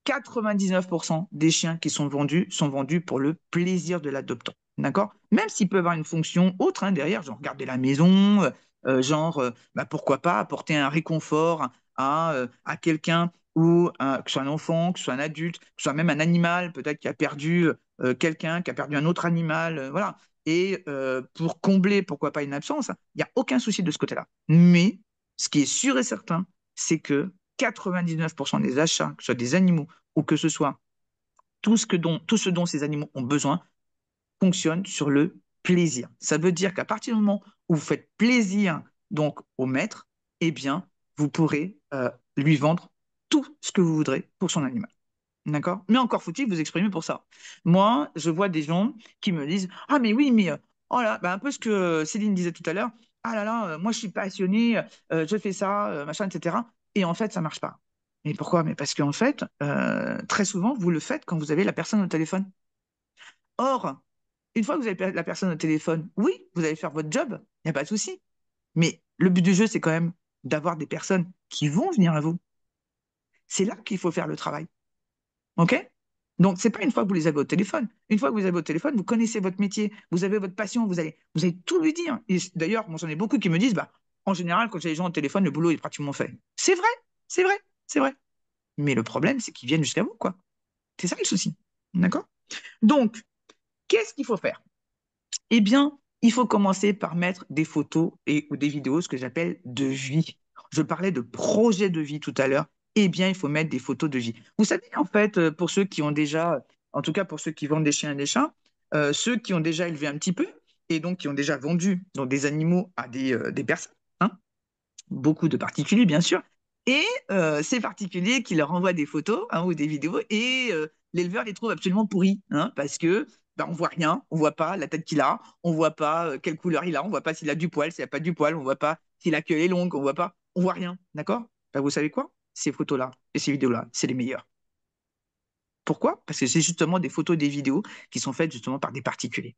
99% des chiens qui sont vendus pour le plaisir de l'adoptant. D'accord? Même s'ils peuvent avoir une fonction autre, hein, derrière, genre garder la maison, pourquoi pas apporter un réconfort à quelqu'un, ou que ce soit un enfant, que ce soit un adulte, que ce soit même un animal, peut-être qui a perdu quelqu'un, qui a perdu un autre animal, voilà. Et pour combler, pourquoi pas, une absence, il n'y a aucun souci de ce côté-là. Mais ce qui est sûr et certain, c'est que 99% des achats, que ce soit des animaux ou que ce soit tout ce dont ces animaux ont besoin, fonctionne sur le plaisir. Ça veut dire qu'à partir du moment où vous faites plaisir donc au maître, eh bien, vous pourrez lui vendre tout ce que vous voudrez pour son animal. D'accord? Mais encore faut-il vous exprimer pour ça. Moi, je vois des gens qui me disent: ah, mais oui, mais oh là, un peu ce que Céline disait tout à l'heure. Ah là là, moi je suis passionné, je fais ça, machin, etc. Et en fait, ça marche pas. Mais pourquoi? Mais parce qu'en fait, très souvent, vous le faites quand vous avez la personne au téléphone. Or, une fois que vous avez la personne au téléphone, oui, vous allez faire votre job, il n'y a pas de souci. Mais le but du jeu, c'est quand même d'avoir des personnes qui vont venir à vous. C'est là qu'il faut faire le travail. OK? Donc, c'est pas une fois que vous les avez au téléphone. Une fois que vous les avez au téléphone, vous connaissez votre métier, vous avez votre passion, vous allez tout lui dire. Et d'ailleurs, moi, j'en ai beaucoup qui me disent, en général, quand j'ai les gens au téléphone, le boulot est pratiquement fait. C'est vrai, c'est vrai, c'est vrai. Mais le problème, c'est qu'ils viennent jusqu'à vous, quoi. C'est ça le souci. D'accord? Donc, qu'est-ce qu'il faut faire? Eh bien, il faut commencer par mettre des photos ou des vidéos, ce que j'appelle de vie. Je parlais de projet de vie tout à l'heure. Eh bien, il faut mettre des photos de vie. Vous savez, en fait, pour ceux qui ont déjà, en tout cas pour ceux qui vendent des chiens et des chats, ceux qui ont déjà élevé un petit peu et donc qui ont déjà vendu donc, des animaux à des personnes, hein, beaucoup de particuliers, bien sûr, et ces particuliers qui leur envoient des photos, hein, ou des vidéos, et l'éleveur les trouve absolument pourris, hein, parce que on voit rien, on voit pas la tête qu'il a, on voit pas quelle couleur il a, on voit pas s'il a du poil, s'il a pas du poil, on voit pas si la queue est longue, on voit rien, d'accord? Vous savez quoi? Ces photos-là et ces vidéos-là, c'est les meilleures. Pourquoi? Parce que c'est justement des photos et des vidéos qui sont faites justement par des particuliers.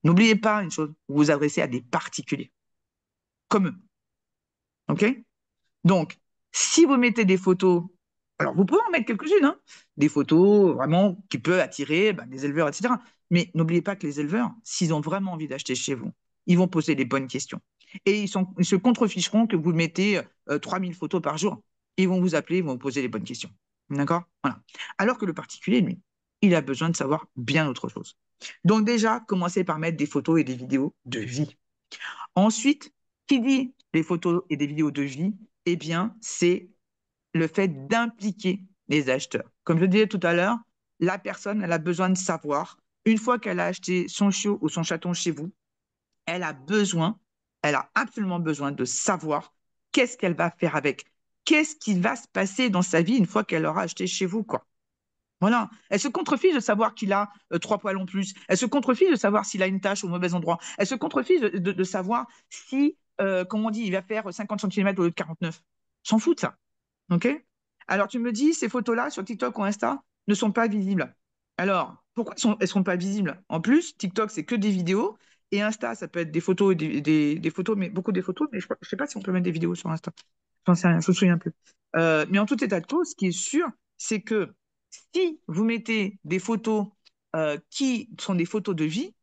N'oubliez pas une chose, vous vous adressez à des particuliers, comme eux, ok? Donc, si vous mettez des photos, alors vous pouvez en mettre quelques-unes, hein, des photos vraiment qui peuvent attirer des éleveurs, etc. Mais n'oubliez pas que les éleveurs, s'ils ont vraiment envie d'acheter chez vous, ils vont poser les bonnes questions. Et ils se contreficheront que vous mettez 3000 photos par jour. Ils vont vous appeler, ils vont vous poser les bonnes questions. D'accord? Voilà. Alors que le particulier, lui, il a besoin de savoir bien autre chose. Donc déjà, commencez par mettre des photos et des vidéos de vie. Ensuite, qui dit des photos et des vidéos de vie, eh bien, c'est le fait d'impliquer les acheteurs. Comme je le disais tout à l'heure, la personne, elle a besoin de savoir, une fois qu'elle a acheté son chiot ou son chaton chez vous, elle a besoin, elle a absolument besoin de savoir qu'est-ce qu'elle va faire avec, qu'est-ce qui va se passer dans sa vie une fois qu'elle aura acheté chez vous, quoi. Voilà. Elle se contrefiche de savoir qu'il a 3 poils en plus. Elle se contrefiche de savoir s'il a une tache au mauvais endroit. Elle se contrefiche de savoir si, comme on dit, il va faire 50 centimètres au lieu de 49. S'en fout de ça. OK? Alors, tu me dis, ces photos-là sur TikTok ou Insta ne sont pas visibles. Alors, pourquoi elles ne sont pas visibles? En plus, TikTok, c'est que des vidéos. Et Insta, ça peut être des photos, et des photos, mais beaucoup des photos. Mais je ne sais pas si on peut mettre des vidéos sur Insta. J'en sais rien, je ne me souviens plus. Mais en tout état de cause, ce qui est sûr, c'est que si vous mettez des photos qui sont des photos de vie,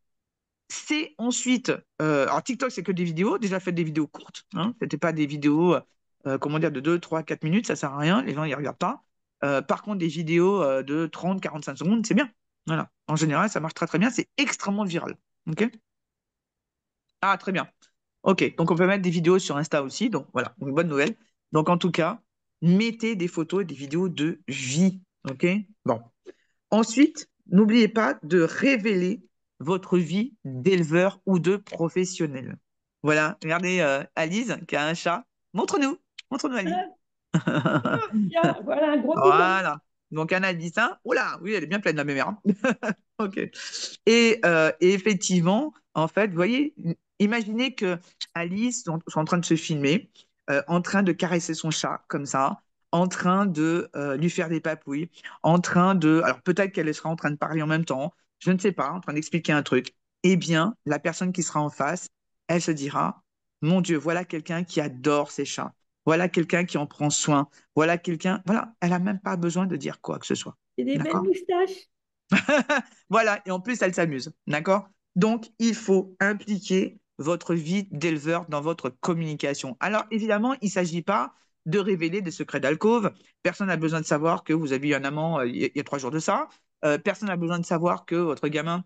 c'est ensuite. Alors, TikTok, c'est que des vidéos. Déjà, faites des vidéos courtes. Hein. C'était pas des vidéos, comment dire, de 2, 3, 4 minutes. Ça sert à rien. Les gens, ils regardent pas. Par contre, des vidéos de 30, 45 secondes, c'est bien. Voilà. En général, ça marche très, très bien. C'est extrêmement viral. OK? Ah, très bien. OK. Donc, on peut mettre des vidéos sur Insta aussi. Donc, voilà. Une bonne nouvelle. Donc, en tout cas, mettez des photos et des vidéos de vie. OK? Bon. Ensuite, n'oubliez pas de révéler votre vie d'éleveur ou de professionnel. Voilà, regardez Alice qui a un chat. Montre-nous, montre-nous Alice. Tiens, voilà un gros toucan. Voilà. Donc un Alice, hein. Oula, oui, elle est bien pleine la mémère. Hein. Ok. Et effectivement, en fait, vous voyez, imaginez que Alice soit en train de se filmer, en train de caresser son chat comme ça, en train de lui faire des papouilles, en train de, alors peut-être qu'elle sera en train de parler en même temps, je ne sais pas, en train d'expliquer un truc. Eh bien, la personne qui sera en face, elle se dira, mon Dieu, voilà quelqu'un qui adore ses chats. Voilà quelqu'un qui en prend soin. Voilà quelqu'un, voilà, elle n'a même pas besoin de dire quoi que ce soit. Et des belles D'accord? moustaches. Voilà, et en plus, elle s'amuse. D'accord? Donc, il faut impliquer votre vie d'éleveur dans votre communication. Alors, évidemment, il ne s'agit pas de révéler des secrets d'alcôve. Personne n'a besoin de savoir que vous avez eu un amant il y a 3 jours de ça. Personne n'a besoin de savoir que votre gamin,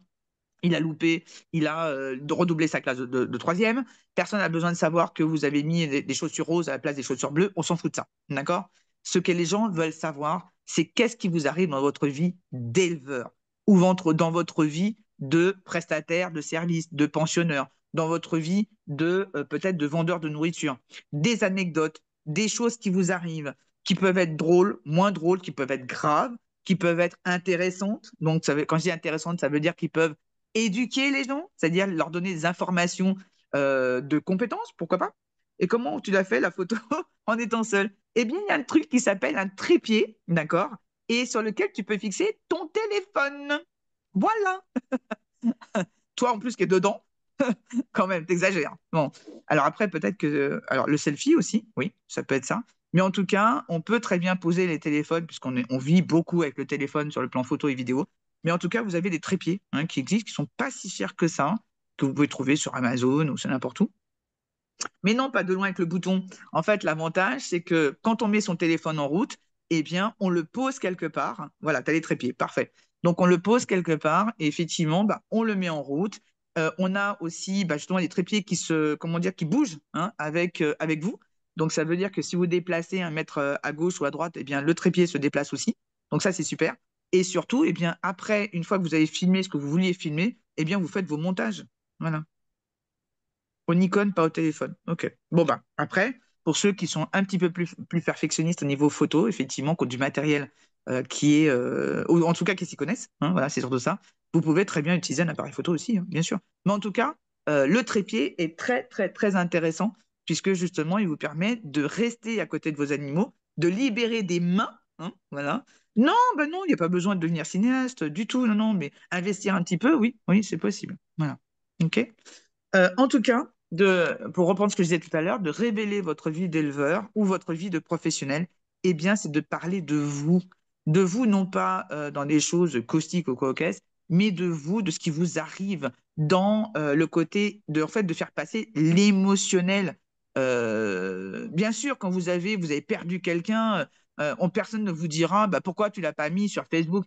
il a loupé, il a redoublé sa classe de troisième. Personne n'a besoin de savoir que vous avez mis des chaussures roses à la place des chaussures bleues. On s'en fout de ça. D'accord? Ce que les gens veulent savoir, c'est qu'est-ce qui vous arrive dans votre vie d'éleveur ou dans votre vie de prestataire de service, de pensionneur, dans votre vie de peut-être de vendeur de nourriture. Des anecdotes, des choses qui vous arrivent, qui peuvent être drôles, moins drôles, qui peuvent être graves, qui peuvent être intéressantes. Donc, quand je dis intéressantes, ça veut dire qu'ils peuvent éduquer les gens, c'est-à-dire leur donner des informations de compétences, pourquoi pas. Et comment tu l'as fait, la photo, en étant seul? Eh bien, il y a un truc qui s'appelle un trépied, d'accord? Et sur lequel tu peux fixer ton téléphone. Voilà. Toi, en plus, qui est dedans, quand même, t'exagères. Bon, alors après, peut-être que... Alors, le selfie aussi, oui, ça peut être ça. Mais en tout cas, on peut très bien poser les téléphones, on vit beaucoup avec le téléphone sur le plan photo et vidéo. Mais en tout cas, vous avez des trépieds hein, qui existent, qui sont pas si chers que ça, que vous pouvez trouver sur Amazon ou sur n'importe où. Mais non, pas de loin avec le bouton. En fait, l'avantage, c'est que quand on met son téléphone en route, eh bien, on le pose quelque part. Voilà, tu as les trépieds, parfait. Donc, on le pose quelque part et effectivement, bah, on le met en route. On a aussi bah, justement les trépieds comment dire, qui bougent hein, avec vous. Donc, ça veut dire que si vous déplacez un mètre à gauche ou à droite, eh bien, le trépied se déplace aussi. Donc, ça, c'est super. Et surtout, eh bien, après, une fois que vous avez filmé ce que vous vouliez filmer, eh bien, vous faites vos montages. Voilà. Au Nikon, pas au téléphone. OK. Bon, ben, après, pour ceux qui sont un petit peu plus perfectionnistes au niveau photo, effectivement, qui ont du matériel qui est, ou en tout cas qui s'y connaissent, hein, voilà, c'est surtout ça, vous pouvez très bien utiliser un appareil photo aussi, hein, bien sûr. Mais en tout cas, le trépied est très, très, très intéressant puisque justement, il vous permet de rester à côté de vos animaux, de libérer des mains, hein, voilà. Non, ben non, il n'y a pas besoin de devenir cinéaste du tout, non, non, mais investir un petit peu, oui, oui, c'est possible. Voilà. OK. En tout cas, pour reprendre ce que je disais tout à l'heure, de révéler votre vie d'éleveur ou votre vie de professionnel, eh bien, c'est de parler de vous non pas dans des choses caustiques ou cocasses, mais de vous, de ce qui vous arrive dans le côté en fait, de faire passer l'émotionnel. Bien sûr, quand vous avez perdu quelqu'un, personne ne vous dira bah, pourquoi tu l'as pas mis sur Facebook.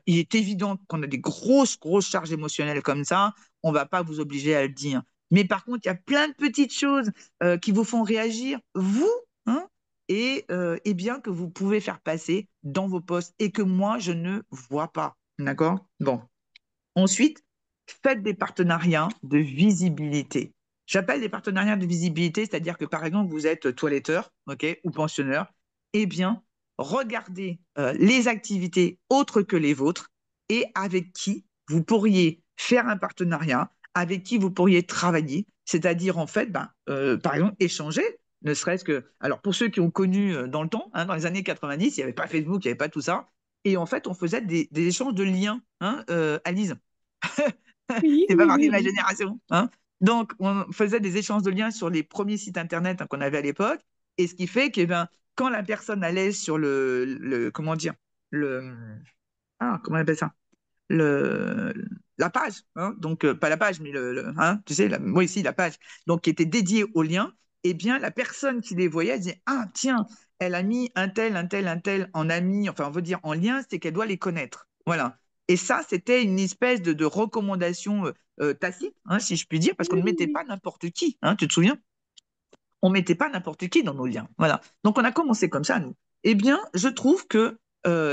Il est évident qu'on a des grosses, grosses charges émotionnelles comme ça. On ne va pas vous obliger à le dire. Mais par contre, il y a plein de petites choses qui vous font réagir, vous, hein, et bien que vous pouvez faire passer dans vos posts et que moi, je ne vois pas. D'accord? Bon. Ensuite, faites des partenariats de visibilité. J'appelle des partenariats de visibilité, c'est-à-dire que par exemple, vous êtes toiletteur, ok, ou pensionneur, eh bien, regardez les activités autres que les vôtres et avec qui vous pourriez faire un partenariat, avec qui vous pourriez travailler, c'est-à-dire en fait, par exemple, échanger, ne serait-ce que, alors pour ceux qui ont connu dans le temps, hein, dans les années 90, il n'y avait pas Facebook, il n'y avait pas tout ça, et en fait, on faisait des échanges de liens, hein, Alice. Oui, T'es pas oui, partie oui, de ma oui. génération, hein? Donc, on faisait des échanges de liens sur les premiers sites internet qu'on avait à l'époque, et ce qui fait que, ben, quand la personne allait sur comment dire, le, comment on appelle ça? Le, la page, hein, donc pas la page, mais hein, tu sais, oui, si, la page, donc qui était dédiée aux liens, eh bien, la personne qui les voyait, elle disait, ah, tiens, elle a mis un tel, un tel, un tel en ami, enfin, on veut dire en lien, c'est qu'elle doit les connaître. Voilà. Et ça, c'était une espèce de recommandation tacite, hein, si je puis dire, parce qu'on Oui, ne oui, mettait oui. pas n'importe qui, hein, tu te souviens? On ne mettait pas n'importe qui dans nos liens. Voilà. Donc, on a commencé comme ça, nous. Eh bien, je trouve que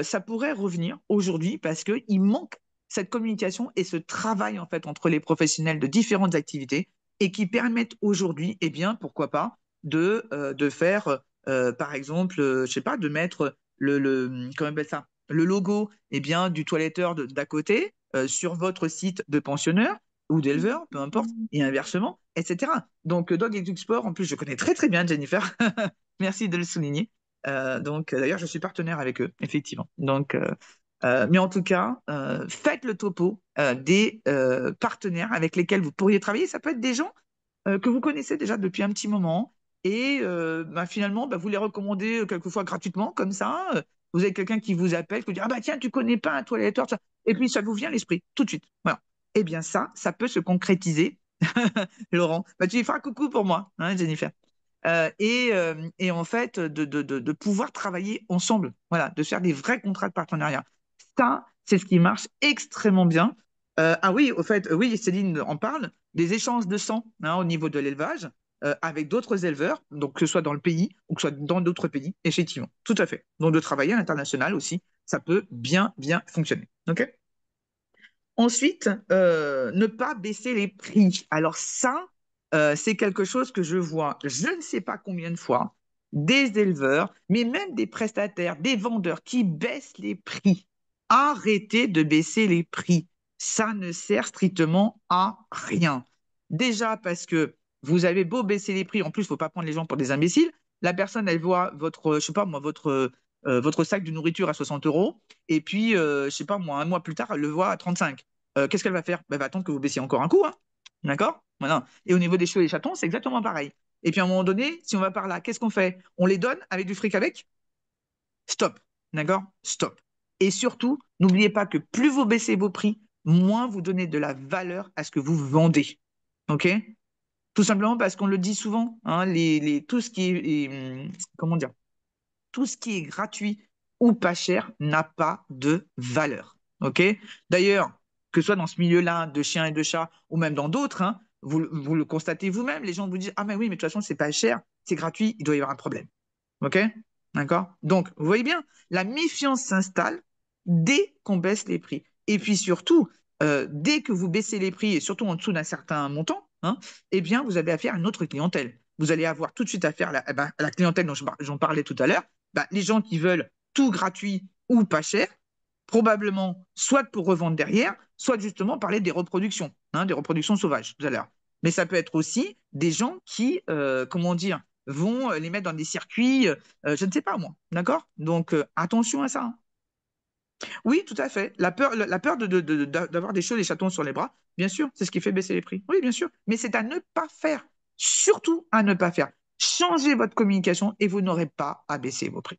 ça pourrait revenir aujourd'hui parce qu'il manque cette communication et ce travail, en fait, entre les professionnels de différentes activités et qui permettent aujourd'hui, eh bien, pourquoi pas, de faire, par exemple, je sais pas, de mettre comment on appelle ça, le logo, eh bien, du toiletteur d'à côté sur votre site de pensionneur ou d'éleveur, peu importe, et inversement, etc. Donc, Dog Exotic Sport, en plus, je connais très très bien Jennifer. Merci de le souligner. Donc, d'ailleurs, je suis partenaire avec eux, effectivement. Donc, mais en tout cas, faites le topo des partenaires avec lesquels vous pourriez travailler. Ça peut être des gens que vous connaissez déjà depuis un petit moment et finalement, vous les recommandez quelquefois gratuitement, comme ça. Vous avez quelqu'un qui vous appelle, qui vous dit, ah bah tiens, tu connais pas un toiletteur, ça. Et puis ça vous vient à l'esprit tout de suite. Voilà. Eh bien ça peut se concrétiser, Laurent. Tu lui feras coucou pour moi, hein, Jennifer. Et en fait, de pouvoir travailler ensemble, voilà, de faire des vrais contrats de partenariat. Ça, c'est ce qui marche extrêmement bien. Ah oui, au fait, oui, Céline en parle, des échanges de sang, hein, au niveau de l'élevage avec d'autres éleveurs, donc que ce soit dans le pays ou que ce soit dans d'autres pays, effectivement, tout à fait. Donc de travailler à l'international aussi, ça peut bien, bien fonctionner. OK? Ensuite, ne pas baisser les prix. Alors ça, c'est quelque chose que je vois, je ne sais pas combien de fois, des éleveurs, mais même des prestataires, des vendeurs qui baissent les prix. Arrêtez de baisser les prix. Ça ne sert strictement à rien. Déjà parce que vous avez beau baisser les prix, en plus, il ne faut pas prendre les gens pour des imbéciles. La personne, elle voit votre, je sais pas moi, votre sac de nourriture à 60 euros, et puis, je sais pas moi, un mois plus tard, elle le voit à 35. Qu'est-ce qu'elle va faire? Elle va attendre que vous baissiez encore un coup, hein. D'accord? Voilà. Et au niveau des chevaux et des chatons, c'est exactement pareil. Et puis à un moment donné, si on va par là, qu'est-ce qu'on fait? On les donne avec du fric avec? Stop. D'accord? Stop. Et surtout, n'oubliez pas que plus vous baissez vos prix, moins vous donnez de la valeur à ce que vous vendez. OK? Tout simplement parce qu'on le dit souvent, hein, tout ce qui est, comment dire, tout ce qui est gratuit ou pas cher n'a pas de valeur. OK? D'ailleurs, que ce soit dans ce milieu-là de chiens et de chats ou même dans d'autres, hein, vous le constatez vous-même, les gens vous disent, ah mais oui, mais de toute façon, c'est pas cher, c'est gratuit, il doit y avoir un problème. OK? D'accord? Donc, vous voyez bien, la méfiance s'installe dès qu'on baisse les prix. Et puis surtout, dès que vous baissez les prix, et surtout en dessous d'un certain montant, hein, eh bien, vous avez affaire à une autre clientèle. Vous allez avoir tout de suite affaire à la clientèle dont j'en parlais tout à l'heure, les gens qui veulent tout gratuit ou pas cher, probablement soit pour revendre derrière, soit justement parler des reproductions, hein, des reproductions sauvages tout à l'heure. Mais ça peut être aussi des gens qui, comment dire, vont les mettre dans des circuits, je ne sais pas moi, d'accord? Donc attention à ça, hein. Oui, tout à fait. La peur d'avoir des chevaux, des chatons sur les bras, bien sûr, c'est ce qui fait baisser les prix. Oui, bien sûr. Mais c'est à ne pas faire. Surtout à ne pas faire. Changez votre communication et vous n'aurez pas à baisser vos prix.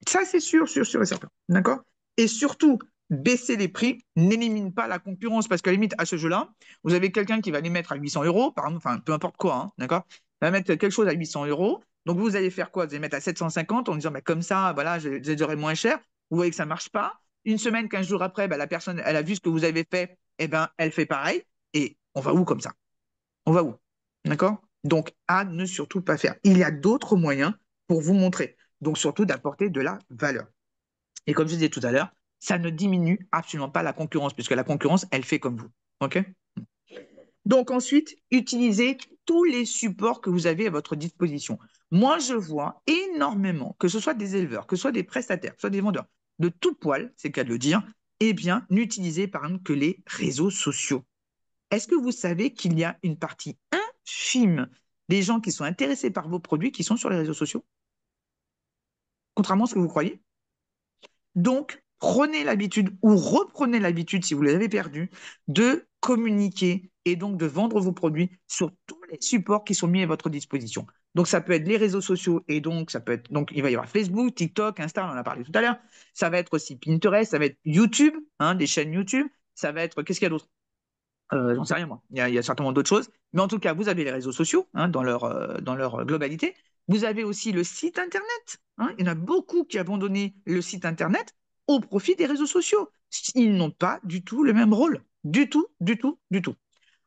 Ça, c'est sûr, sûr, sûr et certain. D'accord? Et surtout, baisser les prix n'élimine pas la concurrence parce qu'à la limite, à ce jeu-là, vous avez quelqu'un qui va les mettre à 800 euros, par exemple, enfin, peu importe quoi, hein, d'accord? Il va mettre quelque chose à 800 euros. Donc, vous allez faire quoi? Vous allez mettre à 750 en disant, comme ça, voilà, je les aurai moins cher. Vous voyez que ça ne marche pas. Une semaine, 15 jours après, la personne, elle a vu ce que vous avez fait, eh ben, elle fait pareil. Et on va où comme ça? On va où? D'accord? Donc, à ne surtout pas faire. Il y a d'autres moyens pour vous montrer. Donc, surtout d'apporter de la valeur. Et comme je disais tout à l'heure, ça ne diminue absolument pas la concurrence, puisque la concurrence, elle fait comme vous. OK? Donc ensuite, utilisez tous les supports que vous avez à votre disposition. Moi, je vois énormément, que ce soit des éleveurs, que ce soit des prestataires, que ce soit des vendeurs, de tout poil, c'est le cas de le dire, eh bien, n'utilisez par exemple que les réseaux sociaux. Est-ce que vous savez qu'il y a une partie infime des gens qui sont intéressés par vos produits qui sont sur les réseaux sociaux, contrairement à ce que vous croyez? Donc, prenez l'habitude ou reprenez l'habitude, si vous l'avez perdu, de communiquer et donc de vendre vos produits sur tous les supports qui sont mis à votre disposition. Donc, ça peut être les réseaux sociaux et donc, ça peut être, donc, il va y avoir Facebook, TikTok, Insta, on en a parlé tout à l'heure. Ça va être aussi Pinterest, ça va être YouTube, hein, des chaînes YouTube. Ça va être, qu'est-ce qu'il y a d'autre? J'en sais rien, moi. Il y a certainement d'autres choses. Mais en tout cas, vous avez les réseaux sociaux hein, dans leur globalité. Vous avez aussi le site Internet. Hein. Il y en a beaucoup qui ont abandonné le site Internet au profit des réseaux sociaux. Ils n'ont pas du tout le même rôle. Du tout, du tout, du tout.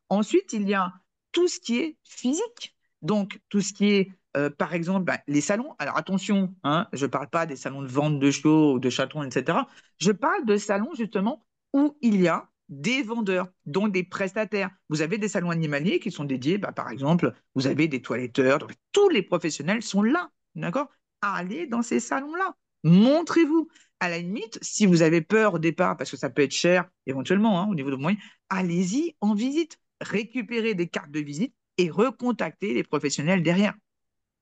Ensuite, il y a tout ce qui est physique. Donc, tout ce qui est, par exemple, les salons. Alors, attention, hein, je ne parle pas des salons de vente de chevaux ou de chatons, etc. Je parle de salons, justement, où il y a des vendeurs, dont des prestataires. Vous avez des salons animaliers qui sont dédiés, par exemple, vous avez des toiletteurs. Donc, tous les professionnels sont là, d'accord? Allez dans ces salons-là. Montrez-vous. À la limite, si vous avez peur au départ, parce que ça peut être cher éventuellement hein, au niveau de vos moyens, allez-y en visite. Récupérez des cartes de visite et recontacter les professionnels derrière.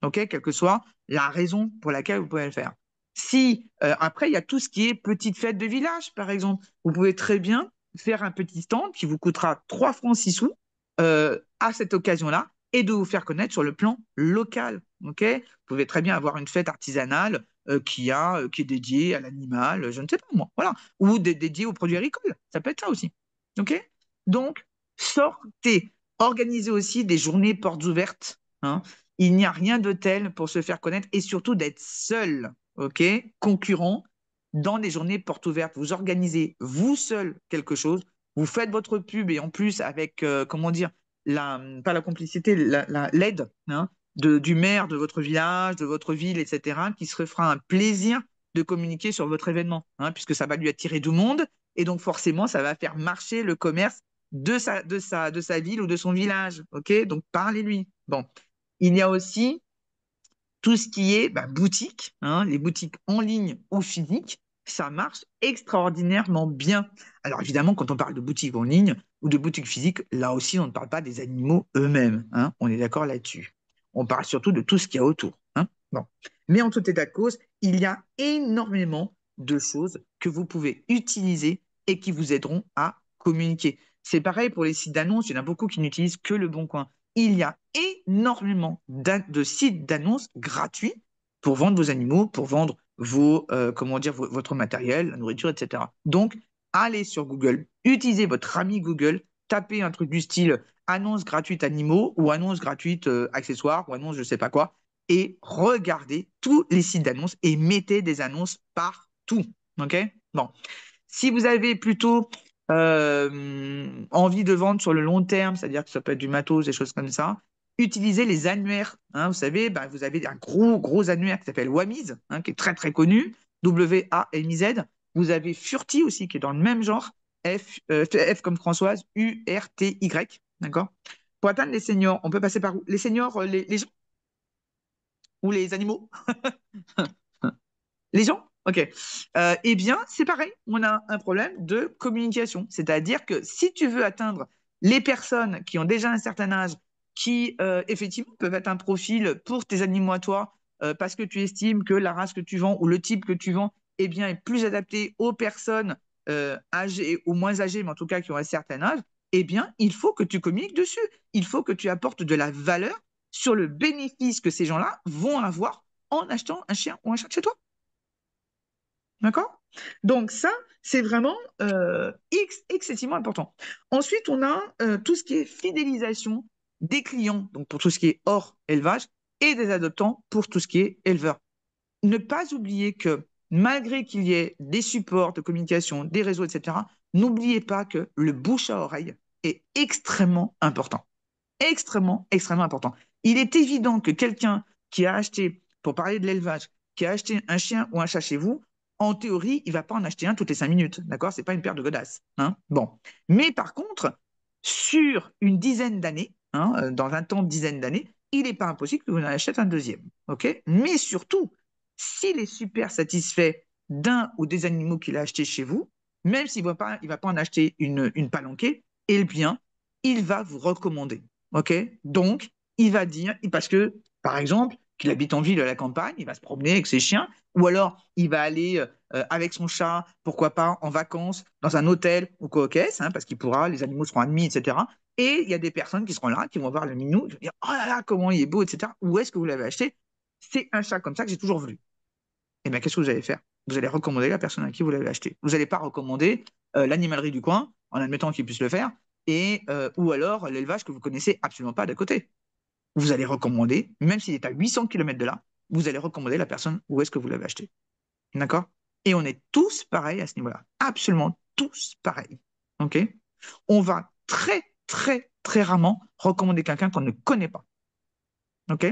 OK? Quelle que soit la raison pour laquelle vous pouvez le faire. Si après, il y a tout ce qui est petite fête de village, par exemple. Vous pouvez très bien faire un petit stand qui vous coûtera 3 francs 6 sous à cette occasion-là et de vous faire connaître sur le plan local. OK? Vous pouvez très bien avoir une fête artisanale qui est dédiée à l'animal, je ne sais pas moi, voilà, ou dédiée aux produits agricoles. Ça peut être ça aussi. OK? Donc, sortez. Organisez aussi des journées portes ouvertes. Hein. Il n'y a rien de tel pour se faire connaître et surtout d'être seul, OK, concurrent dans des journées portes ouvertes. Vous organisez vous seul quelque chose, vous faites votre pub et en plus avec, comment dire, pas la complicité, l'aide hein, du maire de votre village, de votre ville, etc., qui se fera un plaisir de communiquer sur votre événement, hein, puisque ça va lui attirer du monde et donc forcément, ça va faire marcher le commerce de sa ville ou de son village. OK? Donc, parlez-lui. Bon. Il y a aussi tout ce qui est boutique, hein, les boutiques en ligne ou physiques, ça marche extraordinairement bien. Alors évidemment, quand on parle de boutique en ligne ou de boutique physique, là aussi, on ne parle pas des animaux eux-mêmes. Hein, on est d'accord là-dessus. On parle surtout de tout ce qu'il y a autour. Hein. Bon. Mais en tout état de cause, il y a énormément de choses que vous pouvez utiliser et qui vous aideront à communiquer. C'est pareil pour les sites d'annonces, il y en a beaucoup qui n'utilisent que le Bon Coin. Il y a énormément de sites d'annonces gratuits pour vendre vos animaux, pour vendre votre matériel, la nourriture, etc. Donc, allez sur Google, utilisez votre ami Google, tapez un truc du style annonce gratuite animaux ou annonce gratuite accessoires ou annonce je ne sais pas quoi et regardez tous les sites d'annonces et mettez des annonces partout. OK? Bon. Si vous avez plutôt envie de vendre sur le long terme, c'est-à-dire que ça peut être du matos, des choses comme ça, utilisez les annuaires. Hein, vous savez, vous avez un gros annuaire qui s'appelle Wamiz, hein, qui est très très connu, W-A-M-I-Z. Vous avez Furty aussi, qui est dans le même genre, F comme Françoise, U-R-T-Y. D'accord? Pour atteindre les seniors, on peut passer par où? Les seniors, les gens ou les animaux? Les gens? OK. Eh bien, c'est pareil, on a un problème de communication. C'est-à-dire que si tu veux atteindre les personnes qui ont déjà un certain âge, qui effectivement peuvent être un profil pour tes animaux à toi, parce que tu estimes que la race que tu vends ou le type que tu vends eh bien, est plus adapté aux personnes âgées ou moins âgées, mais en tout cas qui ont un certain âge, eh bien, il faut que tu communiques dessus. Il faut que tu apportes de la valeur sur le bénéfice que ces gens-là vont avoir en achetant un chien ou un chat chez toi. D'accord? Donc ça, c'est vraiment excessivement important. Ensuite, on a tout ce qui est fidélisation des clients, donc pour tout ce qui est hors élevage, et des adoptants pour tout ce qui est éleveur. Ne pas oublier que malgré qu'il y ait des supports de communication, des réseaux, etc., n'oubliez pas que le bouche à oreille est extrêmement important. Extrêmement, extrêmement important. Il est évident que quelqu'un qui a acheté, pour parler de l'élevage, qui a acheté un chien ou un chat chez vous, en théorie, il ne va pas en acheter un toutes les 5 minutes. D'accord? Ce n'est pas une paire de godasses. Hein, bon. Mais par contre, sur une dizaine d'années, dans un temps de dizaine d'années, il n'est pas impossible que vous en achetiez un deuxième. OK? Mais surtout, s'il est super satisfait d'un ou des animaux qu'il a achetés chez vous, même s'il ne va pas en acheter une palanquée, eh bien, il va vous recommander. OK? Donc, il va dire, parce que, par exemple, qu'il habite en ville ou à la campagne, il va se promener avec ses chiens, ou alors il va aller avec son chat, pourquoi pas, en vacances, dans un hôtel ou quoi qu'est-ce, parce qu'il pourra, les animaux seront admis, etc. Et il y a des personnes qui seront là, qui vont voir le minou, qui vont dire, oh là là, comment il est beau, etc. Où est-ce que vous l'avez acheté? C'est un chat comme ça que j'ai toujours voulu. Eh bien, qu'est-ce que vous allez faire? Vous allez recommander la personne à qui vous l'avez acheté. Vous n'allez pas recommander l'animalerie du coin, en admettant qu'il puisse le faire, ou alors l'élevage que vous connaissez absolument pas d'à côté. Vous allez recommander, même s'il est à 800 km de là, vous allez recommander la personne où est-ce que vous l'avez acheté. D'accord? Et on est tous pareils à ce niveau-là. Absolument tous pareils. OK? On va très, très, très rarement recommander quelqu'un qu'on ne connaît pas. OK?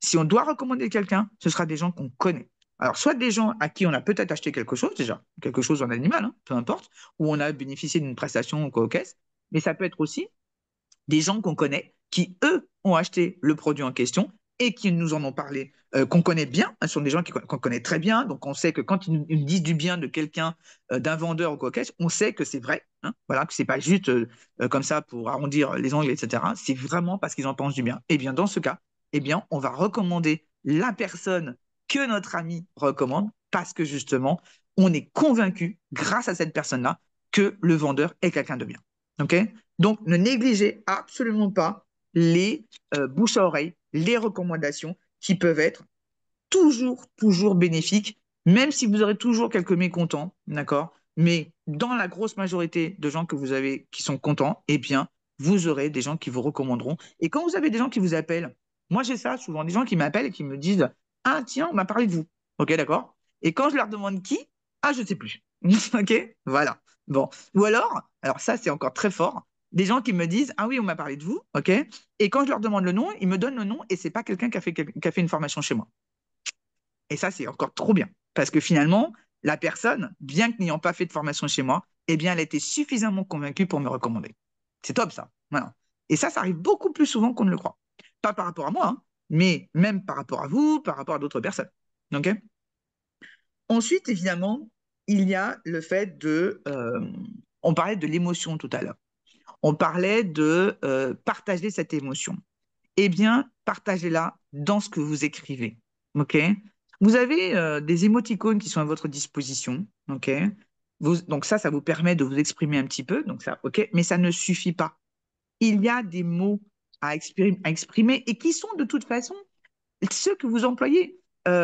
Si on doit recommander quelqu'un, ce sera des gens qu'on connaît. Alors, soit des gens à qui on a peut-être acheté quelque chose déjà, quelque chose en animal, peu importe, ou on a bénéficié d'une prestation ou quoi qu'est-ce, mais ça peut être aussi des gens qu'on connaît qui, eux, ont acheté le produit en question et qui nous en ont parlé, qu'on connaît bien. Ce sont des gens qu'on connaît très bien. Donc, on sait que quand ils nous disent du bien de quelqu'un, d'un vendeur ou quoi qu'est-ce, on sait que c'est vrai. Voilà, que ce n'est pas juste comme ça pour arrondir les ongles, etc. C'est vraiment parce qu'ils en pensent du bien. Eh bien, dans ce cas, eh bien, on va recommander la personne que notre ami recommande parce que justement, on est convaincu, grâce à cette personne-là, que le vendeur est quelqu'un de bien. OK? Donc, ne négligez absolument pas les bouche à oreille, les recommandations qui peuvent être toujours, toujours bénéfiques, même si vous aurez toujours quelques mécontents, d'accord? Mais dans la grosse majorité de gens que vous avez qui sont contents, eh bien, vous aurez des gens qui vous recommanderont. Et quand vous avez des gens qui vous appellent, moi j'ai ça souvent, des gens qui m'appellent et qui me disent, ah tiens, on m'a parlé de vous. OK, d'accord? Et quand je leur demande qui, ah, je ne sais plus. OK? Voilà. Bon. Ou alors ça, c'est encore très fort, des gens qui me disent, ah oui, on m'a parlé de vous, OK? Et quand je leur demande le nom, ils me donnent le nom et c'est pas quelqu'un qui a fait une formation chez moi. Et ça, c'est encore trop bien. Parce que finalement, la personne, bien que n'ayant pas fait de formation chez moi, eh bien, elle a été suffisamment convaincue pour me recommander. C'est top, ça. Voilà. Et ça arrive beaucoup plus souvent qu'on ne le croit. Pas par rapport à moi, mais même par rapport à vous, par rapport à d'autres personnes. OK? Ensuite, évidemment, il y a le fait de... on parlait de l'émotion tout à l'heure. On parlait de partager cette émotion. Eh bien, partagez-la dans ce que vous écrivez. OK? Vous avez des émoticônes qui sont à votre disposition. OK? Donc ça vous permet de vous exprimer un petit peu. Donc ça, OK? Mais ça ne suffit pas. Il y a des mots à exprimer et qui sont de toute façon ceux que vous employez.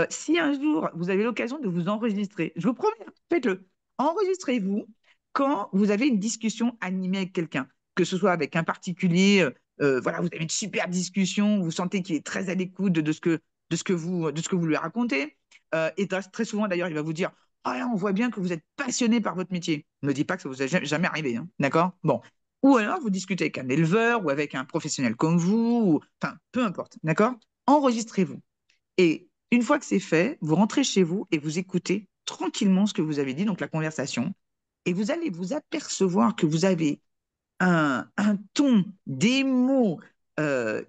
Si un jour vous avez l'occasion de vous enregistrer, je vous promets, faites-le. Enregistrez-vous quand vous avez une discussion animée avec quelqu'un, que ce soit avec un particulier, voilà, vous avez une super discussion, vous sentez qu'il est très à l'écoute de ce que vous lui racontez. Et très souvent, d'ailleurs, il va vous dire, ah là, on voit bien que vous êtes passionné par votre métier. Ne me dis pas que ça vous est jamais arrivé, d'accord? Bon. Ou alors, vous discutez avec un éleveur ou avec un professionnel comme vous, enfin, peu importe, d'accord? Enregistrez-vous. Et une fois que c'est fait, vous rentrez chez vous et vous écoutez tranquillement ce que vous avez dit, donc la conversation, et vous allez vous apercevoir que vous avez un ton, des mots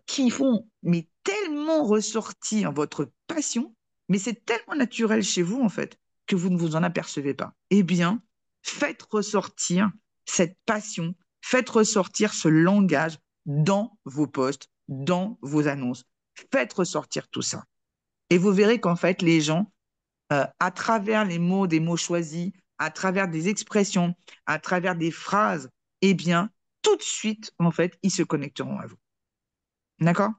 qui font mais tellement ressortir votre passion, mais c'est tellement naturel chez vous en fait que vous ne vous en apercevez pas. Eh bien, faites ressortir cette passion, faites ressortir ce langage dans vos posts, dans vos annonces. Faites ressortir tout ça. Et vous verrez qu'en fait, les gens, à travers les mots, des mots choisis, à travers des expressions, à travers des phrases, eh bien, tout de suite, en fait, ils se connecteront à vous. D'accord?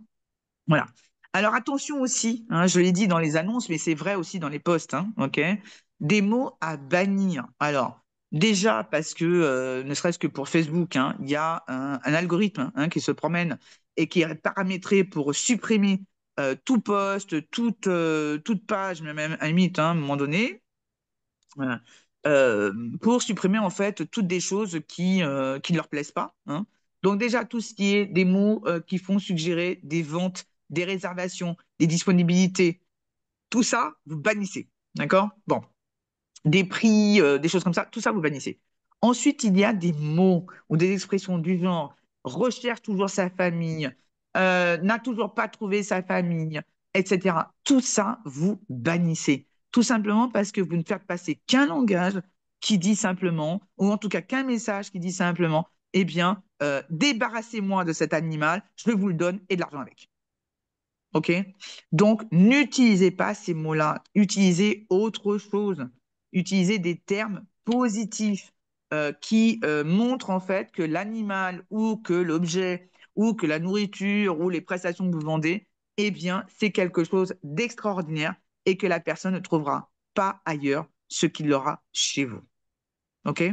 Voilà. Alors attention aussi, je l'ai dit dans les annonces, mais c'est vrai aussi dans les posts, ok? Des mots à bannir. Alors, déjà, parce que, ne serait-ce que pour Facebook, il y a un algorithme qui se promène et qui est paramétré pour supprimer tout post, toute page, même à la limite, à un moment donné, voilà. Pour supprimer en fait toutes des choses qui ne leur plaisent pas. Donc déjà, tout ce qui est des mots qui font suggérer des ventes, des réservations, des disponibilités, tout ça, vous bannissez. D'accord? Bon, des prix, des choses comme ça, tout ça, vous bannissez. Ensuite, il y a des mots ou des expressions du genre recherche toujours sa famille, n'a toujours pas trouvé sa famille, etc. Tout ça, vous bannissez. Tout simplement parce que vous ne faites passer qu'un langage qui dit simplement, ou en tout cas qu'un message qui dit simplement, eh bien, débarrassez-moi de cet animal, je vous le donne et de l'argent avec. OK? Donc, n'utilisez pas ces mots-là. Utilisez autre chose. Utilisez des termes positifs qui montrent en fait que l'animal ou que l'objet ou que la nourriture ou les prestations que vous vendez, eh bien, c'est quelque chose d'extraordinaire et que la personne ne trouvera pas ailleurs ce qu'il aura chez vous. OK?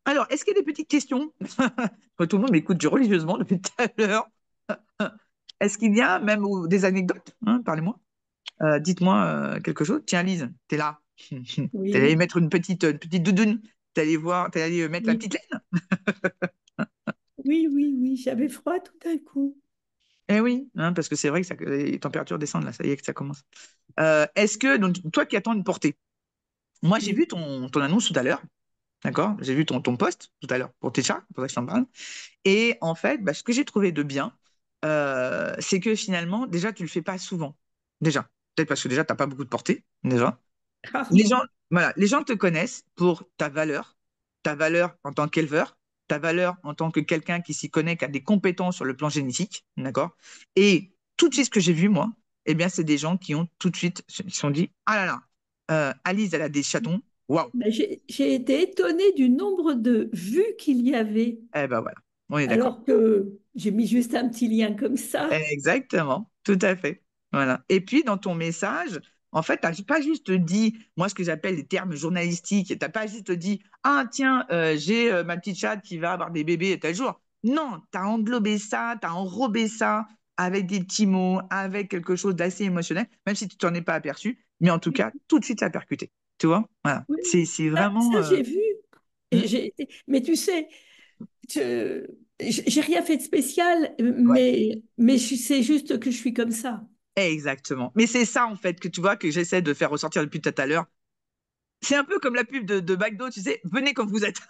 Alors, est-ce qu'il y a des petites questions? Tout le monde m'écoute religieusement depuis tout à l'heure. Est-ce qu'il y a même des anecdotes? Hein, parlez-moi. Dites-moi quelque chose. Tiens, Lise, t'es là. T'es allée Oui, mettre une petite doudoune. T'es allée mettre la oui, petite laine. oui, j'avais froid tout d'un coup. Eh oui, hein, parce que c'est vrai que les températures descendent là, ça y est que ça commence. Est-ce que, donc, toi qui attends une portée, moi j'ai Oui. vu ton annonce tout à l'heure, d'accord? J'ai vu ton post tout à l'heure pour tes chats, pour ça que je t'en parle. Et en fait, bah, ce que j'ai trouvé de bien, c'est que finalement, déjà, tu le fais pas souvent. Déjà. Peut-être parce que déjà, tu n'as pas beaucoup de portée, déjà. Les gens, Rarement. voilà, les gens te connaissent pour ta valeur en tant qu'éleveur, ta valeur en tant que quelqu'un qui s'y connaît, qui a des compétences sur le plan génétique, d'accord? Et tout de suite, ce que j'ai vu, moi, eh bien, c'est des gens qui ont tout de suite, se sont dit, ah là là, Alice, elle a des chatons, waouh, Ben, j'ai été étonnée du nombre de vues qu'il y avait, eh ben voilà, on est d'accord. alors que j'ai mis juste un petit lien comme ça. Exactement, tout à fait. Voilà. Et puis, dans ton message, en fait, tu n'as pas juste dit, moi, ce que j'appelle les termes journalistiques, tu n'as pas juste dit, ah, tiens, j'ai ma petite chatte qui va avoir des bébés tel jour. Non, tu as englobé ça, tu as enrobé ça avec des petits mots, avec quelque chose d'assez émotionnel, même si tu t'en es pas aperçu, mais en tout cas, tout de suite, ça a percuté. Tu vois? Voilà. Oui, C'est ça, vraiment. ça, j'ai vu. Hmm. Et mais tu sais, j'ai rien fait de spécial, Ouais. mais c'est juste que je suis comme ça. Exactement. Mais c'est ça, en fait, que tu vois, que j'essaie de faire ressortir depuis tout à l'heure. C'est un peu comme la pub de McDo, tu sais, venez comme vous êtes.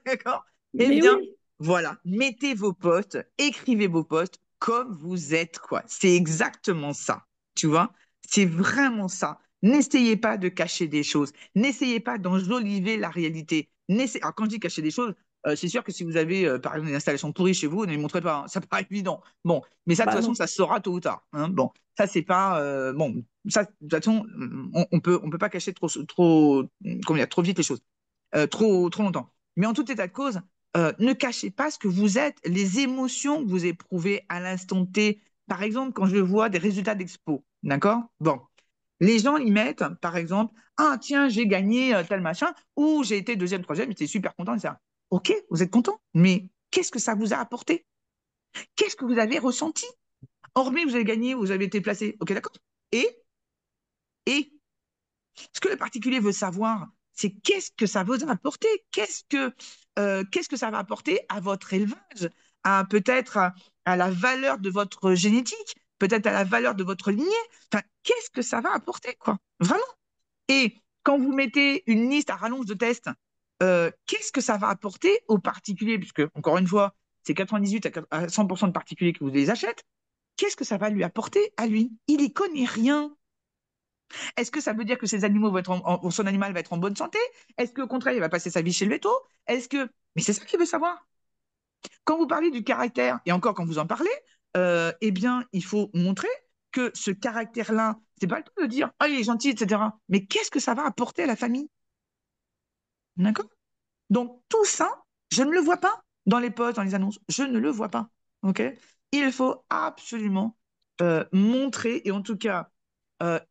D'accord? Eh Mais bien, oui, voilà, mettez vos posts, écrivez vos posts comme vous êtes, quoi. C'est exactement ça, tu vois? C'est vraiment ça. N'essayez pas de cacher des choses. N'essayez pas d'enjoliver la réalité. Alors, quand je dis cacher des choses, c'est sûr que si vous avez, par exemple, une installation pourrie chez vous, ne les montrez pas, hein. Ça paraît évident. Bon, mais ça, de toute bah façon, non. ça se saura tôt ou tard, hein. Bon, ça, c'est pas. Bon, ça, de toute façon, on peut pas cacher comment dire, trop vite les choses, trop longtemps. Mais en tout état de cause, ne cachez pas ce que vous êtes, les émotions que vous éprouvez à l'instant T. Par exemple, quand je vois des résultats d'expo, d'accord? Bon, les gens y mettent, par exemple, ah tiens, j'ai gagné tel machin, ou j'ai été deuxième, troisième, j'étais super content, etc. Ok, vous êtes content, mais qu'est-ce que ça vous a apporté? Qu'est-ce que vous avez ressenti? Hormis vous avez gagné, vous avez été placé, ok, d'accord? Et, et ce que le particulier veut savoir, c'est qu'est-ce que ça vous a apporté, qu'est-ce que ça va apporter à votre élevage, à peut-être à la valeur de votre génétique, peut-être à la valeur de votre lignée. Enfin, qu'est-ce que ça va apporter, quoi, vraiment. Et quand vous mettez une liste à rallonge de tests, qu'est-ce que ça va apporter aux particuliers, puisque encore une fois, c'est 98 à 100% de particuliers qui vous les achètent. Qu'est-ce que ça va lui apporter à lui? Il y connaît rien. Est-ce que ça veut dire que ces animaux vont son animal va être en bonne santé? Est-ce qu'au contraire, il va passer sa vie chez le veto? Est-ce que... Mais c'est ça qu'il veut savoir. Quand vous parlez du caractère, et encore quand vous en parlez, eh bien, il faut montrer que ce caractère-là, c'est pas le tout de dire, ah, il est gentil, etc. Mais qu'est-ce que ça va apporter à la famille? D'accord? Donc, tout ça, je ne le vois pas dans les posts, dans les annonces. Je ne le vois pas. OK? Il faut absolument montrer et en tout cas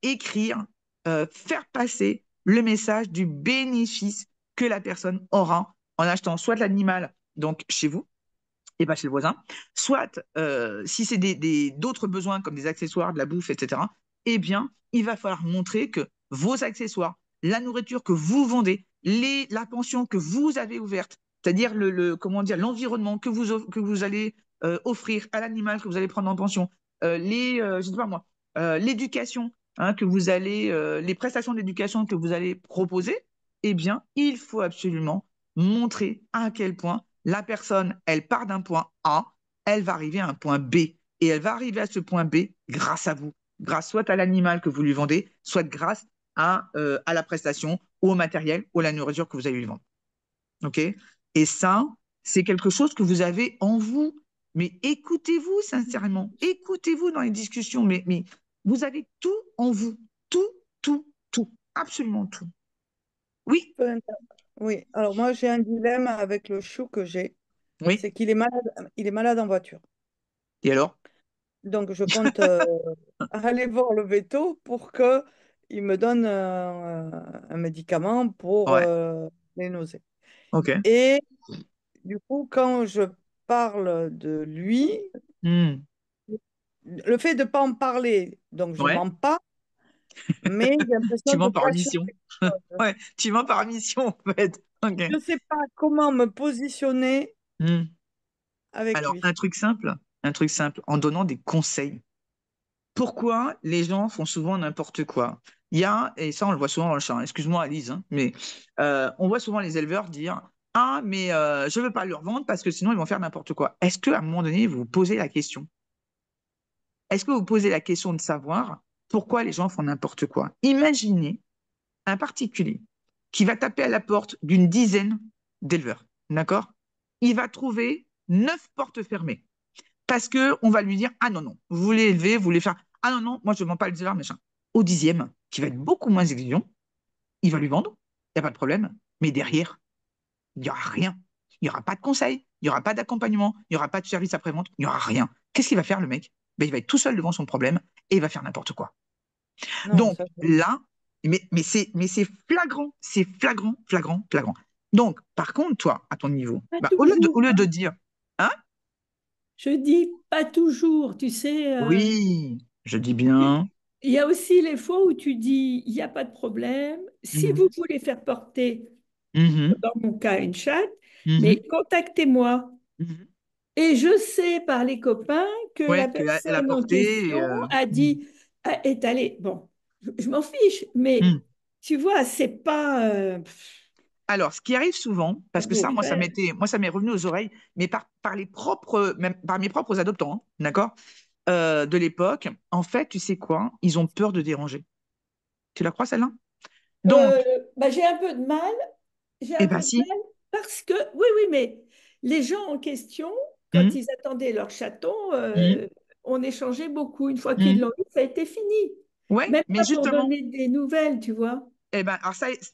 écrire, faire passer le message du bénéfice que la personne aura en achetant soit de l'animal, donc chez vous, et pas chez le voisin, soit si c'est d'autres besoins comme des accessoires, de la bouffe, etc., eh bien, il va falloir montrer que vos accessoires, la nourriture que vous vendez, la pension que vous avez ouverte, c'est-à-dire comment dire, l'environnement que vous allez offrir à l'animal que vous allez prendre en pension, je sais pas moi, l'éducation hein, les prestations d'éducation que vous allez proposer, eh bien, il faut absolument montrer à quel point la personne, elle part d'un point A, elle va arriver à un point B. Et elle va arriver à ce point B grâce à vous, grâce soit à l'animal que vous lui vendez, soit grâce à la prestation ou au matériel ou à la nourriture que vous allez lui vendre. OK? Et ça, c'est quelque chose que vous avez en vous. Mais écoutez-vous sincèrement, écoutez-vous dans les discussions, mais vous avez tout en vous. Tout, tout, tout. Absolument tout. Oui, Oui, alors moi j'ai un dilemme avec le chou que j'ai, oui. c'est il est malade en voiture. Et alors? Donc je compte aller voir le veto pour que il me donne un médicament pour Ouais, les nausées. OK. Et du coup, quand je parle de lui, Hmm. le fait de ne pas en parler, donc je Ouais, mens pas, mais j'ai tu l'impression de mens par cacher mission. quelque chose. Ouais, tu mens par mission, en fait. OK. Je ne sais pas comment me positionner Hmm. avec Alors, lui. un truc simple, en donnant des conseils. Pourquoi les gens font souvent n'importe quoi? Il y a, et ça on le voit souvent dans le champ, excuse-moi Alice, hein, mais on voit souvent les éleveurs dire, ah, mais je ne veux pas leur vendre parce que sinon ils vont faire n'importe quoi. Est-ce qu'à un moment donné, vous vous posez la question? Est-ce que vous posez la question de savoir pourquoi les gens font n'importe quoi? Imaginez un particulier qui va taper à la porte d'une dizaine d'éleveurs, d'accord? Il va trouver 9 portes fermées. Parce que on va lui dire, ah non, non, vous voulez élever, vous voulez faire, ah non, non, moi je ne vends pas les éleveurs, machin. Au dixième, qui va être beaucoup moins exigeant, il va lui vendre, il n'y a pas de problème. Mais derrière, il n'y aura rien. Il n'y aura pas de conseil, il n'y aura pas d'accompagnement, il n'y aura pas de service après-vente, il n'y aura rien. Qu'est-ce qu'il va faire, le mec? Ben, il va être tout seul devant son problème et il va faire n'importe quoi. Non, Donc ça, là, mais c'est flagrant, c'est flagrant, flagrant, flagrant. Donc, par contre, toi, à ton niveau, Pas bah, toujours. au lieu de dire, hein, Je dis pas toujours, tu sais. oui, je dis Il bien, il y a aussi les fois où tu dis, il n'y a pas de problème. Si vous mhm, voulez faire porter, mhm, dans mon cas, une chatte, mhm, mais contactez-moi. mhm. Et je sais par les copains que la Ouais, qu'elle a personne en porté. question a Mhm. dit, est allée. Bon, je m'en fiche, mais Mhm. tu vois, c'est pas Alors, ce qui arrive souvent, parce que beau ça, faire. moi, ça m'est revenu aux oreilles, mais par les propres, même par mes propres adoptants, hein, d'accord, de l'époque. En fait, tu sais quoi? Ils ont peur de déranger. Tu la crois, celle-là? Euh, Donc, bah, j'ai un peu de mal. J'ai un eh peu ben de si. mal parce que, oui, oui, mais les gens en question, quand Mhm, ils attendaient leur chaton, mhm, on échangeait beaucoup. Une fois qu'ils mhm. l'ont eu, ça a été fini. Ouais, Même mais pas pour justement, donner des nouvelles, tu vois. eh ben,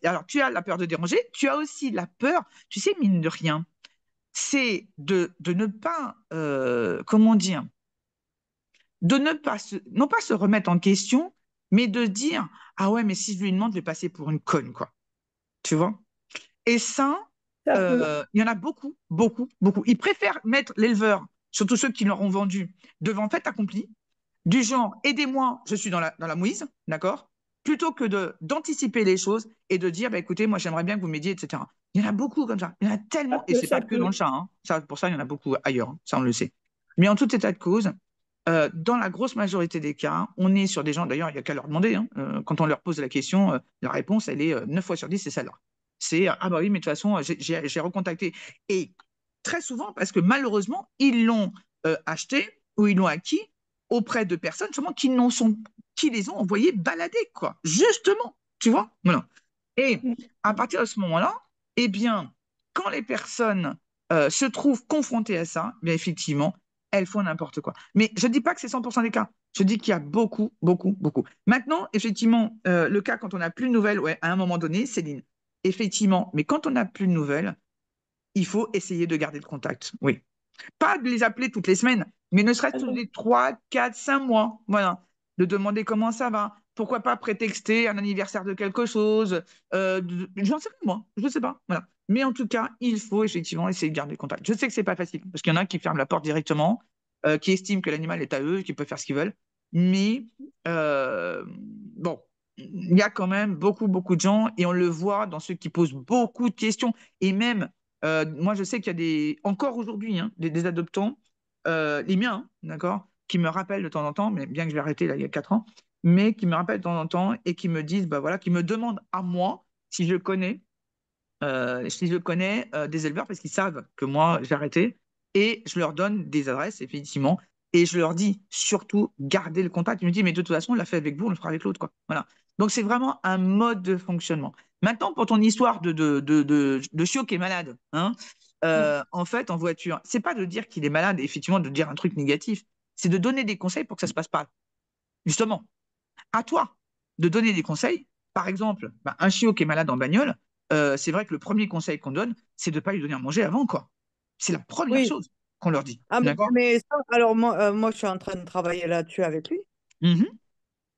alors, tu as la peur de déranger, tu as aussi la peur, tu sais, mine de rien, c'est de ne pas, comment dire, de ne pas non pas se remettre en question, mais de dire, ah ouais, mais si je lui demande, je vais passer pour une conne, quoi. Tu vois? Et ça, Ça peut. il y en a beaucoup, beaucoup, beaucoup. Ils préfèrent mettre l'éleveur, surtout ceux qui leur ont vendu, devant fait accompli, du genre, aidez-moi, je suis dans la mouise, d'accord? Plutôt que d'anticiper les choses et de dire, bah, écoutez, moi, j'aimerais bien que vous m'aidiez, etc. Il y en a beaucoup comme ça. Il y en a Ça tellement, et peut, c'est pas ça que dans le peut. chat, hein. Ça, pour ça, il y en a beaucoup ailleurs, hein. Ça, on le sait. Mais en tout état de cause, dans la grosse majorité des cas, on est sur des gens, d'ailleurs, il n'y a qu'à leur demander, hein. Quand on leur pose la question, la réponse, elle est 9 fois sur 10, c'est celle-là. C'est, ah bah oui, mais de toute façon, j'ai recontacté. Et très souvent, parce que malheureusement, ils l'ont acheté ou ils l'ont acquis auprès de personnes justement qui les ont envoyés balader, quoi. Justement, tu vois? Voilà. Et à partir de ce moment-là, eh bien, quand les personnes se trouvent confrontées à ça, bien effectivement, elles font n'importe quoi. Mais je ne dis pas que c'est 100% des cas. Je dis qu'il y a beaucoup, beaucoup, beaucoup. Maintenant, effectivement, le cas quand on n'a plus de nouvelles, ouais, à un moment donné, Céline, effectivement, mais quand on n'a plus de nouvelles, il faut essayer de garder le contact. Oui. Pas de les appeler toutes les semaines, mais ne serait-ce Ah tous non. les 3, 4, 5 mois. Voilà. De demander comment ça va. Pourquoi pas prétexter un anniversaire de quelque chose. J'en sais pas, moi. Je ne sais pas. Voilà. Mais en tout cas, il faut effectivement essayer de garder le contact. Je sais que c'est pas facile, parce qu'il y en a qui ferment la porte directement, qui estiment que l'animal est à eux, qu'ils peuvent faire ce qu'ils veulent. Mais bon, il y a quand même beaucoup, beaucoup de gens, et on le voit dans ceux qui posent beaucoup de questions, et même moi, je sais qu'il y a encore aujourd'hui, hein, des adoptants, les miens, hein, d'accord, qui me rappellent de temps en temps, mais bien que je l'ai arrêté là, il y a 4 ans, mais qui me rappellent de temps en temps et qui me disent, bah voilà, qui me demandent à moi si je connais je connais des éleveurs parce qu'ils savent que moi, j'ai arrêté et je leur donne des adresses, effectivement, et je leur dis surtout, gardez le contact. Je me dis, mais de toute façon, on l'a fait avec vous, on le fera avec l'autre, quoi. Voilà. Donc, c'est vraiment un mode de fonctionnement. Maintenant, pour ton histoire de chiot qui est malade, hein, en fait, en voiture, c'est pas de dire qu'il est malade, effectivement, de dire un truc négatif, c'est de donner des conseils pour que ça se passe pas. Justement, à toi de donner des conseils. Par exemple, bah, un chiot qui est malade en bagnole, c'est vrai que le premier conseil qu'on donne, c'est de ne pas lui donner à manger avant, quoi. C'est la première Oui. chose qu'on leur dit. Ah, D'accord? mais ça, alors moi, je suis en train de travailler là-dessus avec lui. Mhm.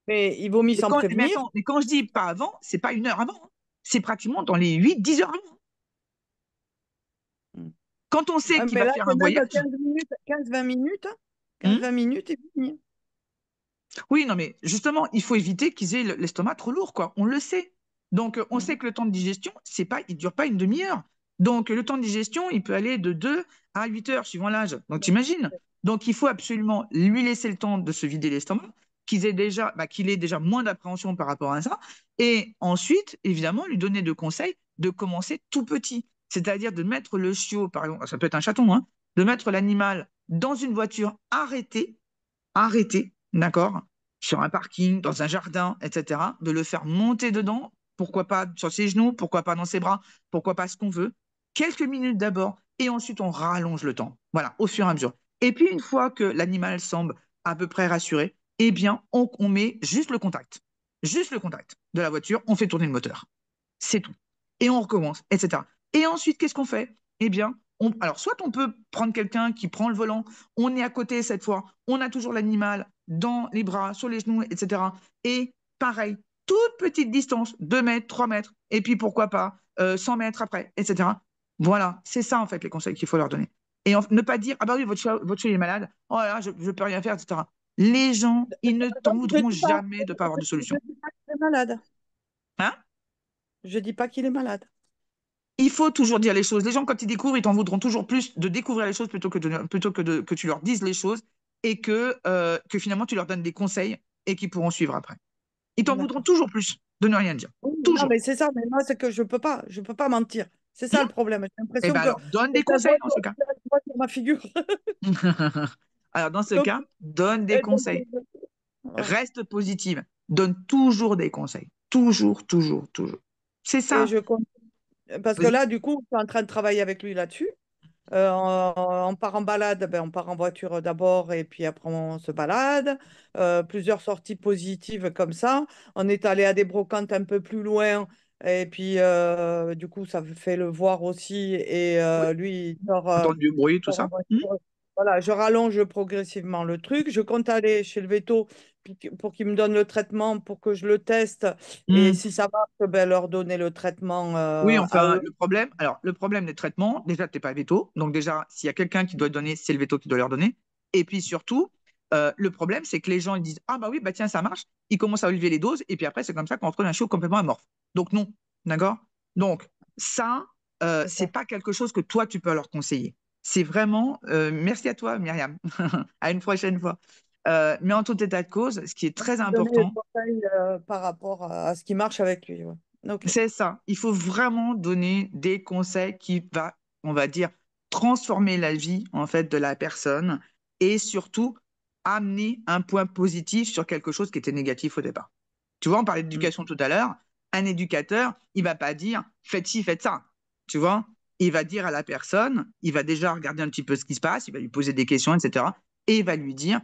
Mais il vaut mieux s'en Mais prévenir. attends, mais quand je dis pas avant, c'est pas 1 heure avant, hein. C'est pratiquement dans les 8, 10 heures avant. Mm. Quand on sait Ouais, qu'il mais va là, faire c'est un même voyage, 15 minutes, 15-20 minutes, hein. hmm, 15-20 minutes et fini. oui, non, mais justement, il faut éviter qu'ils aient l'estomac trop lourd, quoi. On le sait. Donc, on sait Mm. que le temps de digestion, c'est pas, il dure pas une demi-heure. Donc, le temps de digestion, il peut aller de 2 à 8 heures, suivant l'âge. Donc, t'imagines? Donc, il faut absolument lui laisser le temps de se vider l'estomac, qu'il ait déjà moins d'appréhension par rapport à ça. Et ensuite, évidemment, lui donner de conseils de commencer tout petit. C'est-à-dire de mettre le chiot, par exemple, ça peut être un chaton, hein, de mettre l'animal dans une voiture arrêter, d'accord, sur un parking, dans un jardin, etc., de le faire monter dedans, pourquoi pas sur ses genoux, pourquoi pas dans ses bras, pourquoi pas ce qu'on veut, quelques minutes d'abord, et ensuite on rallonge le temps, voilà, au fur et à mesure. Et puis une fois que l'animal semble à peu près rassuré, eh bien, on met juste le contact de la voiture, on fait tourner le moteur. C'est tout. Et on recommence, etc. Et ensuite, qu'est-ce qu'on fait? Eh bien, alors, soit on peut prendre quelqu'un qui prend le volant, on est à côté cette fois, on a toujours l'animal dans les bras, sur les genoux, etc. Et pareil, toute petite distance, 2 mètres, 3 mètres, et puis pourquoi pas 100 mètres après, etc. Voilà, c'est ça en fait les conseils qu'il faut leur donner. Et ne pas dire, ah bah oui, votre chien est malade, oh là là, je ne peux rien faire, etc. Les gens, ils ne t'en Je voudront dis pas, jamais de ne pas avoir de je solution. dis pas qu'il est malade. Hein? Je dis pas qu'il est malade. Il faut toujours dire les choses. Les gens, quand ils découvrent, ils t'en voudront toujours plus de découvrir les choses plutôt que tu leur dises les choses et que finalement tu leur donnes des conseils et qu'ils pourront suivre après. Ils t'en voudront D'accord. toujours plus de ne rien dire. Oui, non, Toujours. mais c'est ça. Mais moi, c'est que je peux pas mentir. C'est ça Hmm. le problème. J'ai Eh l'impression bien que alors, donne que des ça conseils dans ce cas. voit sur ma figure. Alors, dans ce Donc, cas, donne des et donc, conseils. ouais. Reste positive. Donne toujours des conseils. Toujours, toujours, toujours. C'est Et ça. je compte. Parce que Vas-y. là, du coup, je suis en train de travailler avec lui là-dessus. On part en balade, ben, on part en voiture d'abord et puis après on se balade. Plusieurs sorties positives comme ça. On est allé à des brocantes un peu plus loin et puis du coup ça fait le voir aussi et Oui. lui il sort, Entendre du bruit, tout sort en ça. Hmm. voiture. Voilà, je rallonge progressivement le truc. Je compte aller chez le veto pour qu'il me donne le traitement pour que je le teste et Hmm. si ça marche, ben, leur donner le traitement Oui, à enfin, eux. le problème des traitements, déjà, tu n'es pas veto. Donc, déjà, s'il y a quelqu'un qui doit te donner, c'est le veto qui doit leur donner. Et puis, surtout, le problème, c'est que les gens, ils disent, ah, bah oui, bah tiens, ça marche. Ils commencent à élever les doses. Et puis après, c'est comme ça qu'on retrouve un chiot complètement amorphe. Donc, non. D'accord? Donc, ça, C'est c'est ça. pas quelque chose que toi, tu peux leur conseiller. C'est vraiment, merci à toi, Myriam. À une prochaine fois. Mais en tout état de cause, ce qui est très Donner des important, conseils par rapport à ce qui marche avec lui. Ouais. Ok. c'est ça. Il faut vraiment donner des conseils qui va, on va dire, transformer la vie en fait de la personne et surtout amener un point positif sur quelque chose qui était négatif au départ. Tu vois, on parlait Mm. d'éducation tout à l'heure. Un éducateur, il va pas dire faites ci, faites ça. Tu vois, il va dire à la personne, il va déjà regarder un petit peu ce qui se passe, il va lui poser des questions, etc. Et il va lui dire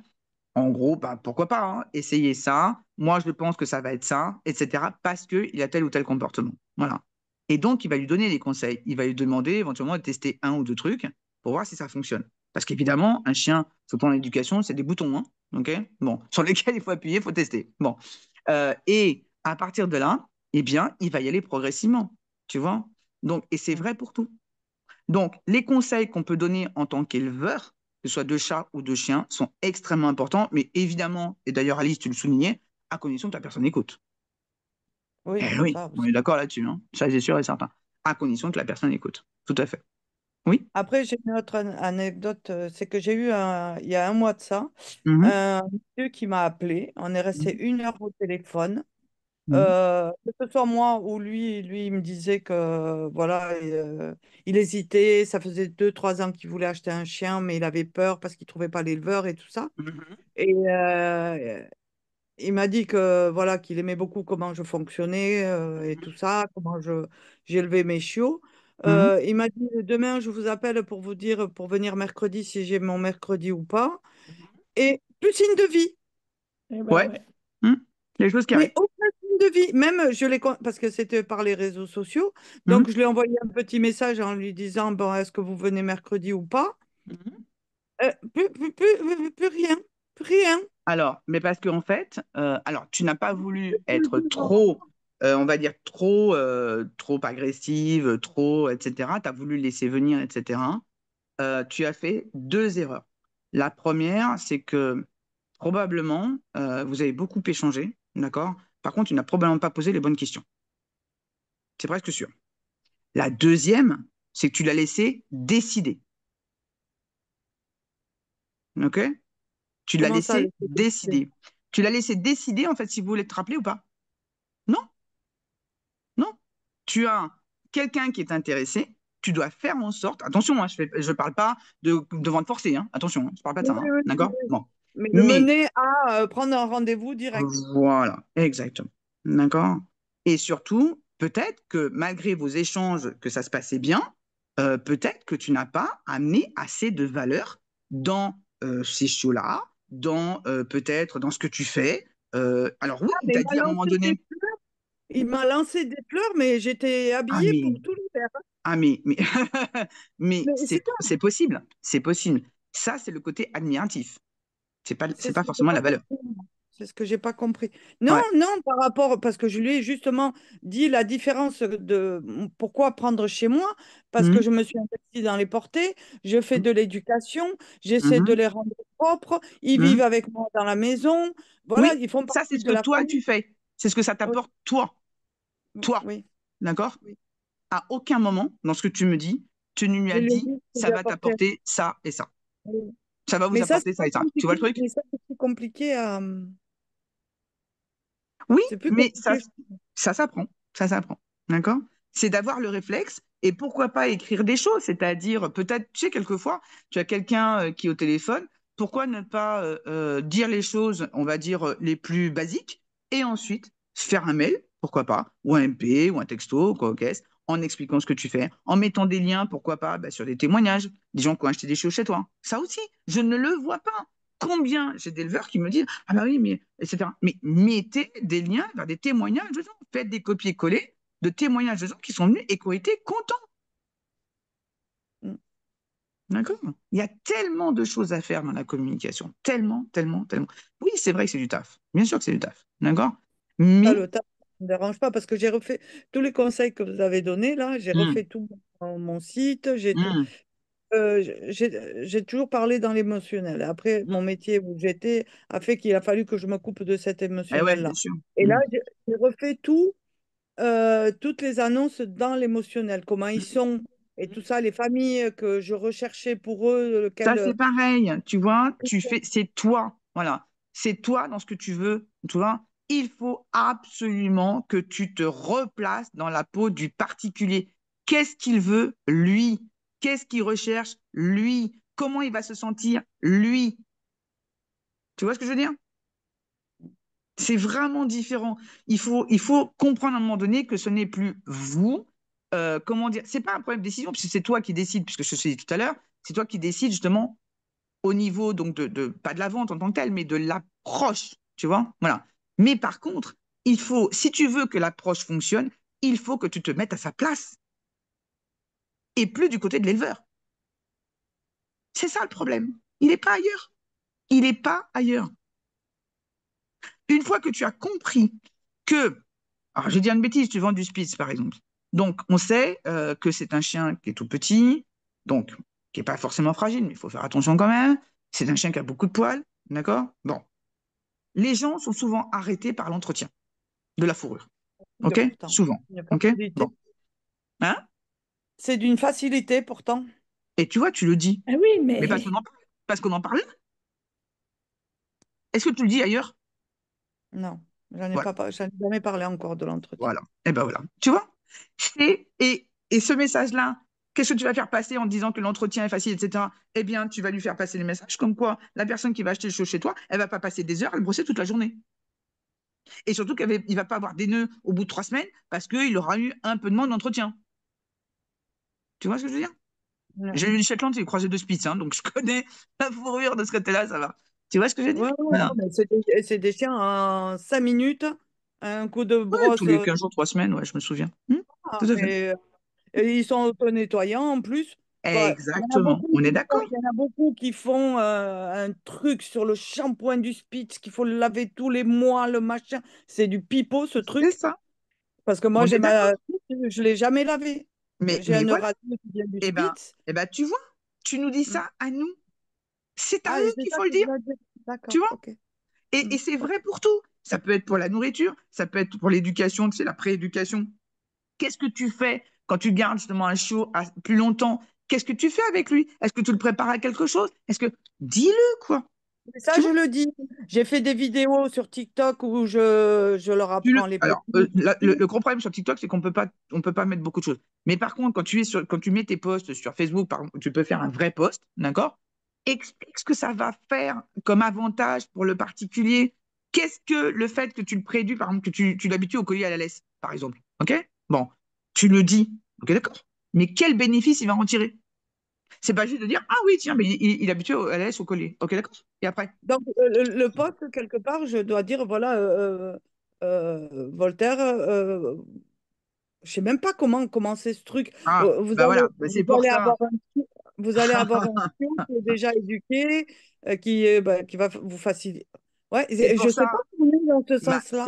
en gros, bah, pourquoi pas, hein, essayer ça. Moi, je pense que ça va être ça, etc. Parce qu'il a tel ou tel comportement. Voilà. Et donc, il va lui donner des conseils. Il va lui demander éventuellement de tester un ou deux trucs pour voir si ça fonctionne. Parce qu'évidemment, un chien, surtout en éducation, c'est des boutons, hein, ok. Bon, sur lesquels il faut appuyer, il faut tester. Bon. Et à partir de là, eh bien, il va y aller progressivement. Tu vois? Donc, et c'est Mm. vrai pour tout. Donc, les conseils qu'on peut donner en tant qu'éleveur, que ce soit de chat ou de chien, sont extrêmement importants, mais évidemment, et d'ailleurs Alice, tu le soulignais, à condition que la personne écoute. Oui, Eh oui, ça on aussi. est d'accord là-dessus, hein. Ça c'est sûr et certain. À condition que la personne écoute. Tout à fait. Oui. Après, j'ai une autre anecdote, c'est que j'ai eu il y a un mois de ça, Mhm. un monsieur qui m'a appelé. On est resté Mhm. 1 heure au téléphone Mhm. Que ce soit moi ou lui, il me disait que voilà, il hésitait. Ça faisait 2, 3 ans qu'il voulait acheter un chien, mais il avait peur parce qu'il trouvait pas l'éleveur et tout ça. Mhm. Et il m'a dit que voilà, qu'il aimait beaucoup comment je fonctionnais et tout ça, comment j'élevais mes chiots. Mhm. Il m'a dit demain, je vous appelle pour vous dire pour venir mercredi si j'ai mon mercredi ou pas. Et plus signe de vie. Eh ben Ouais. ouais. Mhm. Les choses qui Mais arrivent. aucun signe de vie. Même, parce que c'était par les réseaux sociaux. Mhm. Donc, je lui ai envoyé un petit message en lui disant, bon, est-ce que vous venez mercredi ou pas? Mhm. Plus rien. Plus rien. Alors, mais parce qu'en fait, alors tu n'as pas voulu être trop, on va dire trop agressive, trop, etc. Tu as voulu laisser venir, etc. Tu as fait deux erreurs. La première, c'est que probablement, vous avez beaucoup échangé, d'accord? Par contre, tu n'as probablement pas posé les bonnes questions. C'est presque sûr. La deuxième, c'est que tu l'as laissé décider, ok? Tu l'as Comment ça, laissé laisser décider. décider. Tu l'as laissé décider, en fait, si vous voulez te rappeler ou pas. Non, non. Tu as quelqu'un qui est intéressé, tu dois faire en sorte, attention, hein, je parle pas de vente forcée, hein, attention, hein, je parle pas de Oui, ça, oui, hein, oui, oui, d'accord? oui. Bon. Mais de Mais mener à prendre un rendez-vous direct. voilà, exactement. D'accord? Et surtout, peut-être que malgré vos échanges, que ça se passait bien, peut-être que tu n'as pas amené assez de valeur dans ces shows-là, dans peut-être dans ce que tu fais. Alors oui, Ah, il mais t'a dit à un moment donné, il m'a lancé des fleurs, mais j'étais ah habillée mais, pour tout l'hiver. ah mais, mais Mais c'est ça, c'est possible, c'est possible. Ça, c'est le côté admiratif. c'est C'est ce pas que j'ai forcément pas la valeur. compris. C'est ce que j'ai pas compris. Non, Ouais. non, par rapport, parce que je lui ai justement dit la différence de pourquoi prendre chez moi, parce que Mhm. je me suis investie dans les portées, je fais de l'éducation, j'essaie de Mhm. les rendre propres, ils vivent Mhm. avec moi dans la maison, Oui, voilà, ils font ça, c'est partie ce de que la toi, tu famille. fais. C'est ce que ça Oui, t'apporte, toi. Toi. oui, D'accord? oui. À aucun moment, dans ce que tu me dis, tu ne lui Je as lui ai dit, dit ce que ça j'ai va apporté. t'apporter ça et ça. Oui. Ça va vous Mais ça, c'est apporter ça pas et ça. Tu vois compliqué, le truc? mais ça, c'est plus compliqué à... Oui, C'est plus mais compliqué. ça s'apprend. Ça s'apprend. D'accord? C'est d'avoir le réflexe et pourquoi pas écrire des choses, c'est-à-dire peut-être, tu sais, quelquefois, tu as quelqu'un qui est au téléphone, pourquoi ne pas dire les choses, on va dire, les plus basiques et ensuite faire un mail, pourquoi pas, ou un MP, ou un texto, quoi qu'est-ce, en expliquant ce que tu fais, en mettant des liens, pourquoi pas, bah, sur des témoignages, des gens qui ont acheté des choses chez toi. Ça aussi, je ne le vois pas. Combien j'ai d'éleveurs qui me disent, ah bah oui, mais, etc. Mais mettez des liens vers des témoignages de gens. Faites des copier-coller de témoignages de gens qui sont venus et qui ont été contents. Mm. D'accord? Il y a tellement de choses à faire dans la communication. Tellement, tellement, tellement. Oui, c'est vrai que c'est du taf. Bien sûr que c'est du taf. D'accord? Ça, Mais, le tas, ça ne me dérange pas parce que j'ai refait tous les conseils que vous avez donnés là, j'ai hum, refait tout mon site, j'ai tout. hum, J'ai toujours parlé dans l'émotionnel. Après, mon métier où j'étais a fait qu'il a fallu que je me coupe de cet eh ouais, bien émotionnel-là. sûr. Et là, Hum, j'ai refait toutes les annonces dans l'émotionnel, comment ils hum, sont et hum. tout ça, les familles que je recherchais pour eux, Ça, lequel. c'est pareil. Tu vois, tu fais, c'est toi. Voilà. C'est toi dans ce que tu veux. Tu vois, il faut absolument que tu te replaces dans la peau du particulier. Qu'est-ce qu'il veut, lui? Qu'est-ce qu'il recherche, lui? Comment il va se sentir, lui? Tu vois ce que je veux dire? C'est vraiment différent. Il faut comprendre à un moment donné que ce n'est plus vous. Comment dire? C'est pas un problème de décision, puisque c'est toi qui décides, puisque je te l'ai dit tout à l'heure, c'est toi qui décides justement au niveau donc pas de la vente en tant que telle, mais de l'approche, tu vois? Voilà. Mais par contre, si tu veux que l'approche fonctionne, il faut que tu te mettes à sa place et plus du côté de l'éleveur. C'est ça le problème. Il n'est pas ailleurs. Il n'est pas ailleurs. Une fois que tu as compris que, alors je vais dire une bêtise, tu vends du Spitz par exemple. Donc on sait que c'est un chien qui est tout petit, donc qui n'est pas forcément fragile, mais il faut faire attention quand même. C'est un chien qui a beaucoup de poils, d'accord? Bon, les gens sont souvent arrêtés par l'entretien de la fourrure. OK? Pourtant, Souvent. une OK? facilité. Bon. Hein? C'est d'une facilité pourtant. Et tu vois, tu le dis. Ah oui, Mais parce qu'on mais en parle. Parce qu'on en parle. Est-ce que tu le dis ailleurs? Non. Voilà, J'en ai jamais parlé encore de l'entretien. voilà. Et ben voilà. Tu vois? Et ce message-là, qu'est-ce que tu vas faire passer en disant que l'entretien est facile, etc. Eh bien, tu vas lui faire passer les messages comme quoi la personne qui va acheter les choses chez toi, elle va pas passer des heures à le brosser toute la journée. Et surtout qu'il ne va pas avoir des nœuds au bout de 3 semaines parce qu'il aura eu un peu de moins d'entretien. Tu vois ce que je veux dire? Ouais, J'ai eu une Shetland, j'ai croisé 2 Spitz, hein, donc je connais la fourrure de ce côté-là, ça va. Tu vois ce que je veux dire? ouais, ouais, Voilà. non, mais c'est des chiens en 5 minutes, un coup de Ouais, tous brosse. les 15 jours, 3 semaines, ouais, je me souviens. Tout à fait. Et ils sont auto-nettoyants en plus. Quoi. Exactement. On est d'accord. Il y en a beaucoup qui font un truc sur le shampoing du Spitz, qu'il faut le laver tous les mois, le machin. C'est du pipeau, ce C'est truc. ça. Parce que moi, On est d'accord. je ne l'ai jamais lavé. J'ai Mais un voilà. radio qui vient du Eh ben, Spitz. eh ben, tu vois, tu nous dis Mm. ça à nous. C'est à Ah, et eux c'est qu'il ça faut le que je dire, dois dire. tu D'accord, vois. ok. Et Mm. c'est vrai pour tout. Ça peut être pour la nourriture, ça peut être pour l'éducation, tu sais, la prééducation. Qu'est-ce que tu fais quand tu gardes justement un chiot plus longtemps? Qu'est-ce que tu fais avec lui? Est-ce que tu le prépares à quelque chose? Est-ce que... Dis-le, quoi. Et ça, Tu je vois? le dis. J'ai fait des vidéos sur TikTok où je leur apprends les Alors, petits. le gros problème sur TikTok, c'est on peut pas mettre beaucoup de choses. Mais par contre, quand tu mets tes posts sur Facebook, par exemple, tu peux faire un vrai post, d'accord? Explique ce que ça va faire comme avantage pour le particulier. Qu'est-ce que le fait que tu le préduis, par exemple, que tu l'habitues au collier à la laisse, par exemple, ok? Bon, tu le dis, ok, d'accord. Mais quel bénéfice il va en tirer? C'est pas juste de dire, ah oui, tiens, mais il est habitué à la laisse au collier, ok, d'accord. Et après? Donc, le poste, quelque part, je dois dire, voilà, Voltaire, je sais même pas comment commencer ce truc. Ah, ben voilà, ben c'est Vous pour allez ça. avoir vous allez avoir un chiot qui est déjà éduqué, qui va vous faciliter. Ouais, C'est je pour sais ça. pas comment dans ce Bah, sens-là.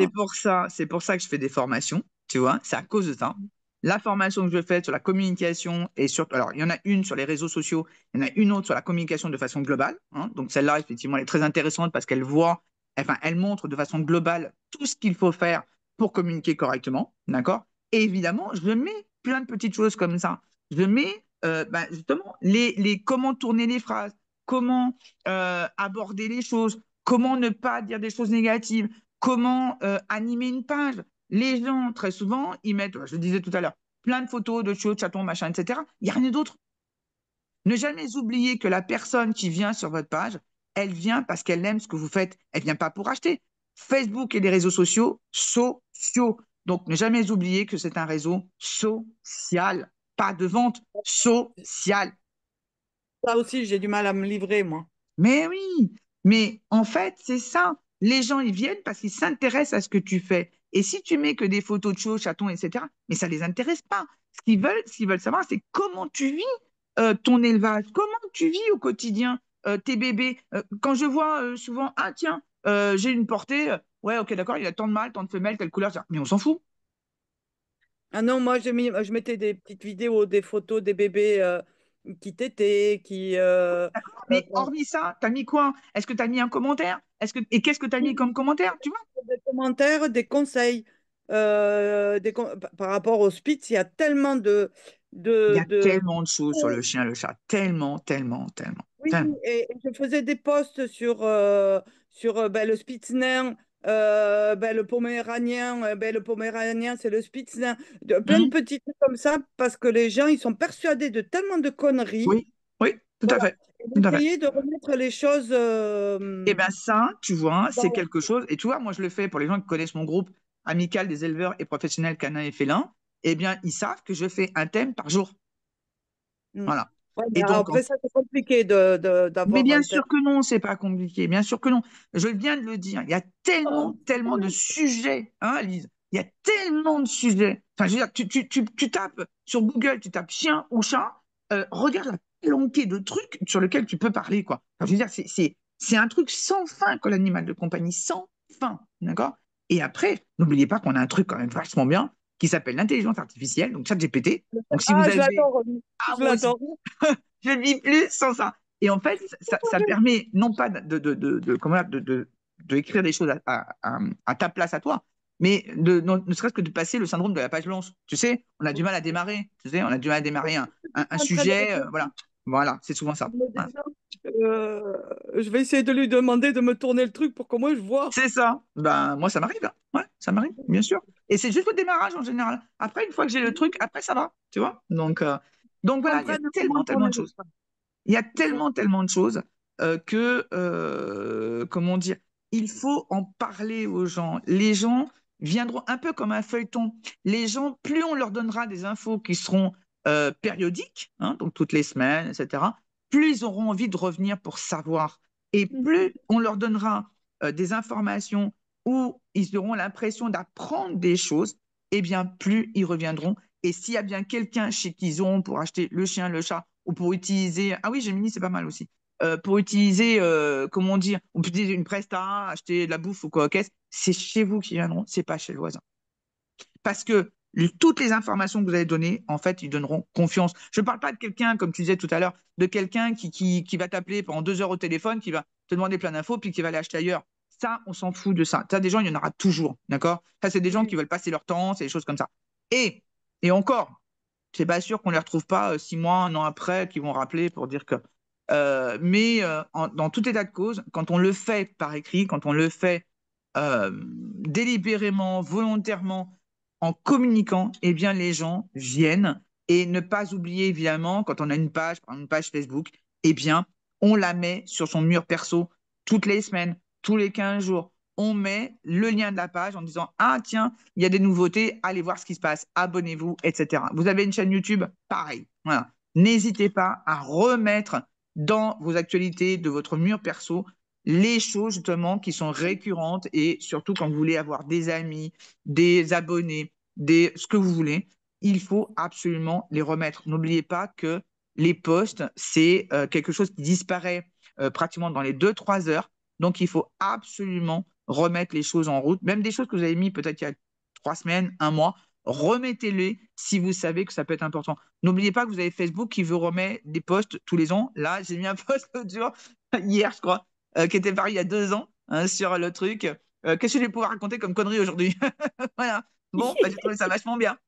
c'est pour ça que je fais des formations, tu vois, c'est à cause de ça. La formation que je fais sur la communication et sur, alors il y en a une sur les réseaux sociaux, il y en a une autre sur la communication de façon globale, hein. Donc celle-là, effectivement, elle est très intéressante parce qu'elle voit, enfin, elle montre de façon globale tout ce qu'il faut faire pour communiquer correctement, d'accord? Et évidemment, je mets plein de petites choses comme ça. Je mets bah, justement comment tourner les phrases, comment aborder les choses, comment ne pas dire des choses négatives, comment animer une page. Les gens, très souvent, ils mettent, je le disais tout à l'heure, plein de photos de chiots, de chatons, machin, etc. Il n'y a rien d'autre. Ne jamais oublier que la personne qui vient sur votre page, elle vient parce qu'elle aime ce que vous faites. Elle vient pas pour acheter. Facebook et les réseaux sociaux. Donc, ne jamais oublier que c'est un réseau social, pas de vente, social. Ça aussi, j'ai du mal à me livrer, moi. Mais oui, mais en fait, c'est ça. Les gens, ils viennent parce qu'ils s'intéressent à ce que tu fais. Et si tu mets que des photos de chiots, chatons, etc., mais ça ne les intéresse pas. Ce qu'ils veulent savoir, c'est comment tu vis ton élevage, comment tu vis au quotidien tes bébés. Quand je vois souvent, ah tiens, j'ai une portée, ouais, ok, d'accord, il y a tant de mâles, tant de femelles, telle couleur, ça. Mais on s'en fout. Ah non, moi, je mettais des petites vidéos, des photos des bébés qui tétaient, D'accord, euh, mais hormis ça, tu as mis quoi? Est-ce que tu as mis un commentaire? Et qu'est-ce que tu as mis comme commentaire? Tu vois? des commentaires, des conseils. Par rapport au Spitz, il y a tellement Il y a de... tellement de choses sur le chien, le chat. Tellement, tellement, tellement, Oui, tellement. et je faisais des posts sur ben, le Spitznain, ben, le Poméranien, ben, le Poméranien, c'est le Spitznain, plein de Mhm. petits trucs comme ça, parce que les gens, ils sont persuadés de tellement de conneries. Oui, oui, tout à Voilà. fait. Et Tout à fait. d'essayer de remettre les choses Et bien ça, tu vois, c'est dans... quelque chose. Et tu vois, moi, je le fais pour les gens qui connaissent mon groupe amical des éleveurs et professionnels canins et félins. Eh bien, ils savent que je fais un thème par jour. Mm. Voilà. Ouais, mais Et donc, après, ça, c'est compliqué mais d'avoir bien un thème. sûr que non, c'est pas compliqué. Bien sûr que non. Je viens de le dire. Il y a tellement, tellement de sujets, hein, Lise. Il y a tellement de sujets. Enfin, je veux dire, tu tapes sur Google, tu tapes chien ou chat, regarde la planquée de trucs sur lesquels tu peux parler, quoi. Enfin, je veux dire, c'est un truc sans fin que l'animal de compagnie, sans fin. D'accord? Et après, n'oubliez pas qu'on a un truc quand même vachement bien qui s'appelle l'intelligence artificielle, donc ChatGPT. Donc, si vous Ah, je avez. l'adore, Ah, je moi aussi. l'adore. Je ne vis plus sans ça. Et en fait, ça permet non pas comment dire, de écrire des choses à ta place à toi, mais ne serait-ce que de passer le syndrome de la page blanche. Tu sais, on a du mal à démarrer. Tu sais, on a du mal à démarrer un En train de sujet. Voilà, voilà, c'est souvent ça. le Voilà. dessin. Je vais essayer de lui demander de me tourner le truc pour que moi je vois. C'est ça. Ben, moi, ça m'arrive, hein. Ouais, ça m'arrive, bien sûr. Et c'est juste au démarrage en général. Après, une fois que j'ai le truc, après, ça va, tu vois. Donc voilà, il y a Comprennent comment tellement, tellement tourner de le choses. truc. Il y a Il faut. tellement, tellement de choses comment dire, il faut en parler aux gens. Les gens viendront un peu comme un feuilleton. Les gens, plus on leur donnera des infos qui seront périodiques, hein, donc toutes les semaines, etc., plus ils auront envie de revenir pour savoir. Et plus on leur donnera des informations où ils auront l'impression d'apprendre des choses, eh bien, plus ils reviendront. Et s'il y a bien quelqu'un chez qui ils auront pour acheter le chien, le chat, ou pour utiliser. Ah oui, Gemini, c'est pas mal aussi. Pour utiliser, comment dire, on peut utiliser une presta, acheter de la bouffe ou quoi, qu'est-ce, c'est chez vous qu'ils viendront, c'est pas chez le voisin. Parce que toutes les informations que vous allez donner, en fait, ils donneront confiance. Je ne parle pas de quelqu'un, comme tu disais tout à l'heure, de quelqu'un qui va t'appeler pendant 2 heures au téléphone, qui va te demander plein d'infos, puis qui va aller acheter ailleurs. Ça, on s'en fout de ça. Ça, des gens, il y en aura toujours, d'accord? Ça, c'est des gens qui Oui. veulent passer leur temps, c'est des choses comme ça. Et, et encore, c'est pas sûr qu'on les retrouve pas 6 mois, un an après, qui vont rappeler pour dire que. Dans tout état de cause, quand on le fait par écrit, quand on le fait délibérément, volontairement, en communiquant, eh bien, les gens viennent. Et ne pas oublier, évidemment, quand on a une page, par exemple, une page Facebook, eh bien, on la met sur son mur perso toutes les semaines, tous les 15 jours. On met le lien de la page en disant, ah tiens, il y a des nouveautés, allez voir ce qui se passe, abonnez-vous, etc. Vous avez une chaîne YouTube, pareil. Voilà. N'hésitez pas à remettre dans vos actualités de votre mur perso les choses justement qui sont récurrentes et surtout quand vous voulez avoir des amis, des abonnés, ce que vous voulez, il faut absolument les remettre. N'oubliez pas que les posts, c'est quelque chose qui disparaît pratiquement dans les 2-3 heures. Donc, il faut absolument remettre les choses en route. Même des choses que vous avez mis peut-être il y a 3 semaines, un mois, remettez-les si vous savez que ça peut être important. N'oubliez pas que vous avez Facebook qui vous remet des posts tous les ans. Là, j'ai mis un post l'autre jour, hier, je crois, qui était paru il y a 2 ans, hein, sur le truc. Qu'est-ce que je vais pouvoir raconter comme connerie aujourd'hui? Voilà. Bon, bah, j'ai trouvé ça vachement bien.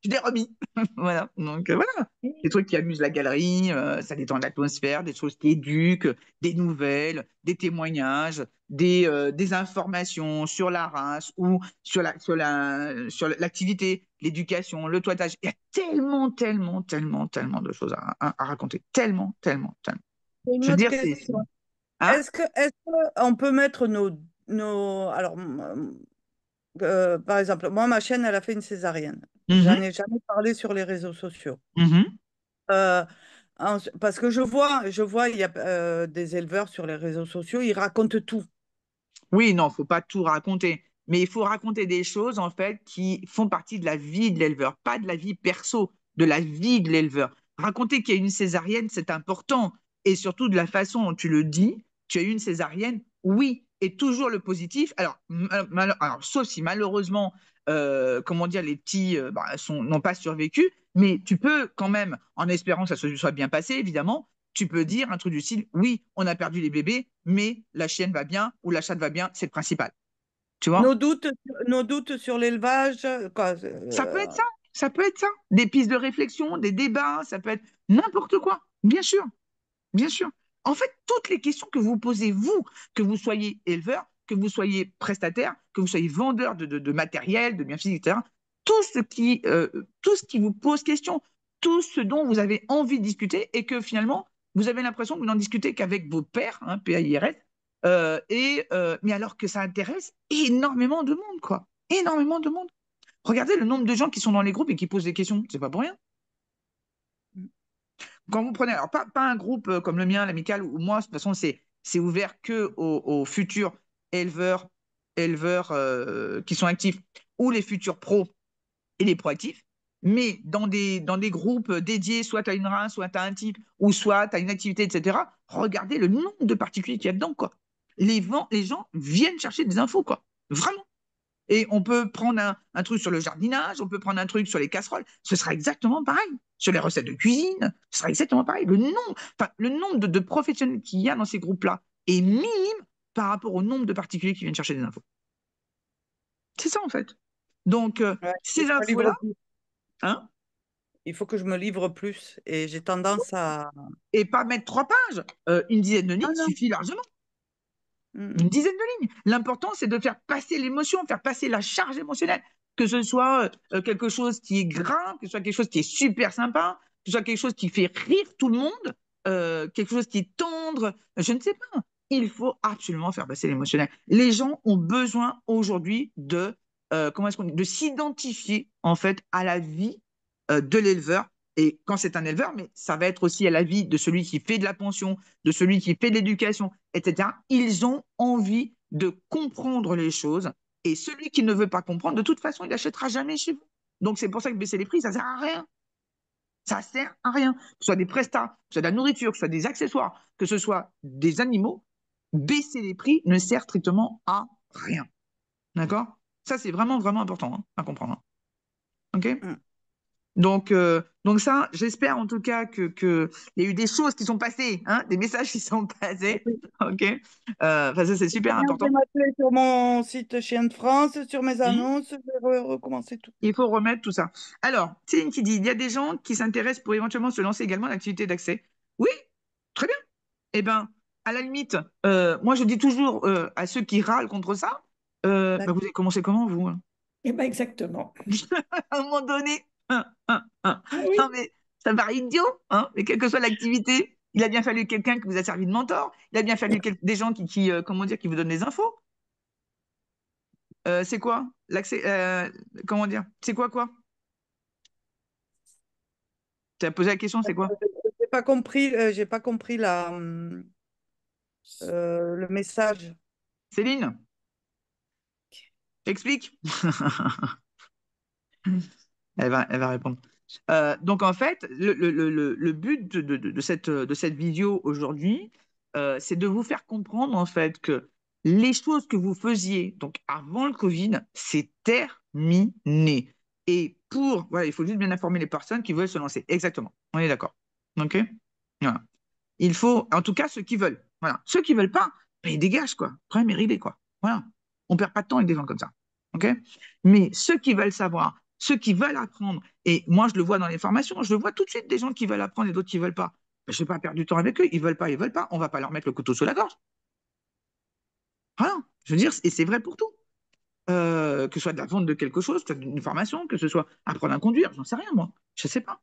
Je l'ai remis. Voilà. Donc, voilà. Des trucs qui amusent la galerie, ça détend l'atmosphère, des choses qui éduquent, des nouvelles, des témoignages, des informations sur la race ou sur l'activité, l'éducation, le toilettage. Il y a tellement, tellement, tellement, tellement de choses à raconter. Tellement, tellement, tellement. Une Je veux autre dire, question. hein? Est-ce qu'on peut mettre alors, par exemple, moi, ma chaîne, elle a fait une césarienne. J'en Mhm, ai jamais parlé sur les réseaux sociaux. mhm. Euh, Parce que je vois, il y a des éleveurs sur les réseaux sociaux, ils racontent tout. Oui, non, faut pas tout raconter. Mais il faut raconter des choses, en fait, qui font partie de la vie de l'éleveur, pas de la vie perso, de la vie de l'éleveur. Raconter qu'il y a eu une césarienne, c'est important. Et surtout de la façon dont tu le dis, tu as eu une césarienne, oui, et toujours le positif. Alors, alors sauf si malheureusement, comment dire, les petits n'ont pas survécu, mais tu peux quand même, en espérant que ça se soit bien passé, évidemment, tu peux dire un truc du style, oui, on a perdu les bébés, mais la chienne va bien ou la chatte va bien, c'est le principal. Tu vois? Nos doutes, nos doutes sur l'élevage, quoi, Ça peut être ça, ça peut être ça. Des pistes de réflexion, des débats, ça peut être n'importe quoi, bien sûr, bien sûr. En fait, toutes les questions que vous posez, vous, que vous soyez éleveur, que vous soyez prestataire, que vous soyez vendeur de matériel, de biens physiques, etc., tout ce qui vous pose question, tout ce dont vous avez envie de discuter et que finalement, vous avez l'impression que vous n'en discutez qu'avec vos pairs, hein, PAIRS, mais alors que ça intéresse énormément de monde, quoi. Énormément de monde. Regardez le nombre de gens qui sont dans les groupes et qui posent des questions. C'est pas pour rien. Quand vous prenez, alors pas un groupe comme le mien, l'amical, où moi, de toute façon, c'est ouvert que aux futurs éleveurs, éleveurs qui sont actifs, ou les futurs pros et les proactifs, mais dans des groupes dédiés, soit à une race, soit à un type, ou soit à une activité, etc., regardez le nombre de particuliers qu'il y a dedans, quoi. Les gens viennent chercher des infos, quoi. Vraiment. Et on peut prendre un truc sur le jardinage, on peut prendre un truc sur les casseroles, ce sera exactement pareil. Sur les recettes de cuisine, ce sera exactement pareil. Le nombre de professionnels qu'il y a dans ces groupes-là est minime par rapport au nombre de particuliers qui viennent chercher des infos. C'est ça, en fait. Donc, ouais, ces un livre infos-là, bleu. hein, Il faut que je me livre plus. Et j'ai tendance à... Et pas mettre 3 pages. Une dizaine de Ah lignes non. suffit largement. Mm. Une dizaine de lignes. L'important, c'est de faire passer l'émotion, faire passer la charge émotionnelle. Que ce soit quelque chose qui est grave, que ce soit quelque chose qui est super sympa, que ce soit quelque chose qui fait rire tout le monde, quelque chose qui est tendre, je ne sais pas. Il faut absolument faire passer l'émotionnel. Les gens ont besoin aujourd'hui comment est-ce qu'on dit, de s'identifier en fait à la vie de l'éleveur. Et quand c'est un éleveur, mais ça va être aussi à la vie de celui qui fait de la pension, de celui qui fait de l'éducation, etc. Ils ont envie de comprendre les choses. Et celui qui ne veut pas comprendre, de toute façon, il n'achètera jamais chez vous. Donc c'est pour ça que baisser les prix, ça ne sert à rien. Ça ne sert à rien. Que ce soit des prestats, que ce soit de la nourriture, que ce soit des accessoires, que ce soit des animaux, baisser les prix ne sert strictement à rien. D'accord? Ça, c'est vraiment, vraiment important à comprendre. OK? Mm. Donc ça, j'espère en tout cas il y a eu des choses qui sont passées, hein, des messages qui sont passés. Oui. OK? Enfin, ça, c'est super Bien, je vais important. m'appeler sur mon site Chien de France, sur mes Hmm. annonces, je vais recommencer tout. Il faut remettre tout ça. Alors, Céline qui dit, il y a des gens qui s'intéressent pour éventuellement se lancer également dans l'activité d'accès. Oui, très bien. Eh bien, à la limite, moi je dis toujours à ceux qui râlent contre ça, bah, vous avez commencé comment, vous? Hein. Eh bien, exactement. À un moment donné, Ah oui, non mais ça paraît idiot, hein, mais quelle que soit l'activité, il a bien fallu quelqu'un qui vous a servi de mentor, il a bien fallu des gens comment dire, qui vous donnent des infos. C'est quoi? L'accès, comment dire? C'est quoi? Tu as posé la question, c'est quoi? J'ai pas compris le message. Céline, t'expliques? Elle va répondre. Donc, en fait, le but de cette vidéo aujourd'hui, c'est de vous faire comprendre, en fait, que les choses que vous faisiez donc avant le Covid, c'est terminé. Et voilà, il faut juste bien informer les personnes qui veulent se lancer. Exactement. On est d'accord. OK? Voilà. Il faut, en tout cas, ceux qui veulent. Voilà. Ceux qui veulent pas, ben, ils dégagent, quoi. Le problème est réglé, quoi. Voilà. On perd pas de temps avec des gens comme ça. OK? Mais ceux qui veulent savoir, ceux qui veulent apprendre, et moi, je le vois dans les formations, je le vois tout de suite des gens qui veulent apprendre et d'autres qui veulent pas. Ben, je ne vais pas perdre du temps avec eux. Ils veulent pas, ils veulent pas. On va pas leur mettre le couteau sous la gorge. Voilà. Je veux dire, et c'est vrai pour tout. Que ce soit de la vente de quelque chose, que ce soit d'une formation, que ce soit apprendre à conduire, j'en sais rien, moi. Je sais pas.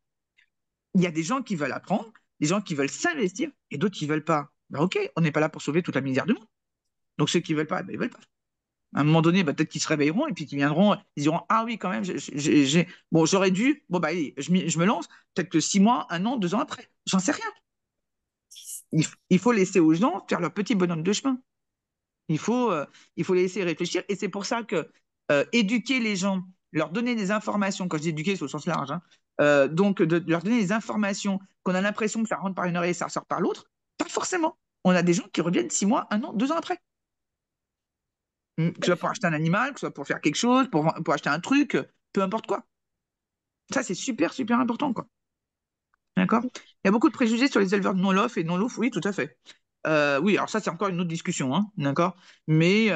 Il y a des gens qui veulent apprendre, des gens qui veulent s'investir, et d'autres qui veulent pas. Ben, ok, on n'est pas là pour sauver toute la misère du monde. Donc ceux qui veulent pas, ben, ils veulent pas. À un moment donné, ben, peut-être qu'ils se réveilleront et puis qu'ils viendront, ils diront, ah oui, quand même, bon, j'aurais dû, bon, bah, allez, je me lance, peut-être que 6 mois, 1 an, 2 ans après. J'en sais rien. Il faut laisser aux gens faire leur petit bonhomme de chemin. Il faut, euh, il faut les laisser réfléchir. Et c'est pour ça que éduquer les gens, leur donner des informations, quand je dis éduquer, c'est au sens large, hein, donc de leur donner des informations qu'on a l'impression que ça rentre par une oreille et ça ressort par l'autre, pas forcément. On a des gens qui reviennent 6 mois, 1 an, 2 ans après. Que ce soit pour acheter un animal, que ce soit pour faire quelque chose, pour acheter un truc, peu importe quoi. Ça, c'est super, super important, quoi. D'accord? Il y a beaucoup de préjugés sur les éleveurs de non-lof et non-louf, oui, tout à fait. Oui, alors ça, c'est encore une autre discussion, hein, d'accord? Mais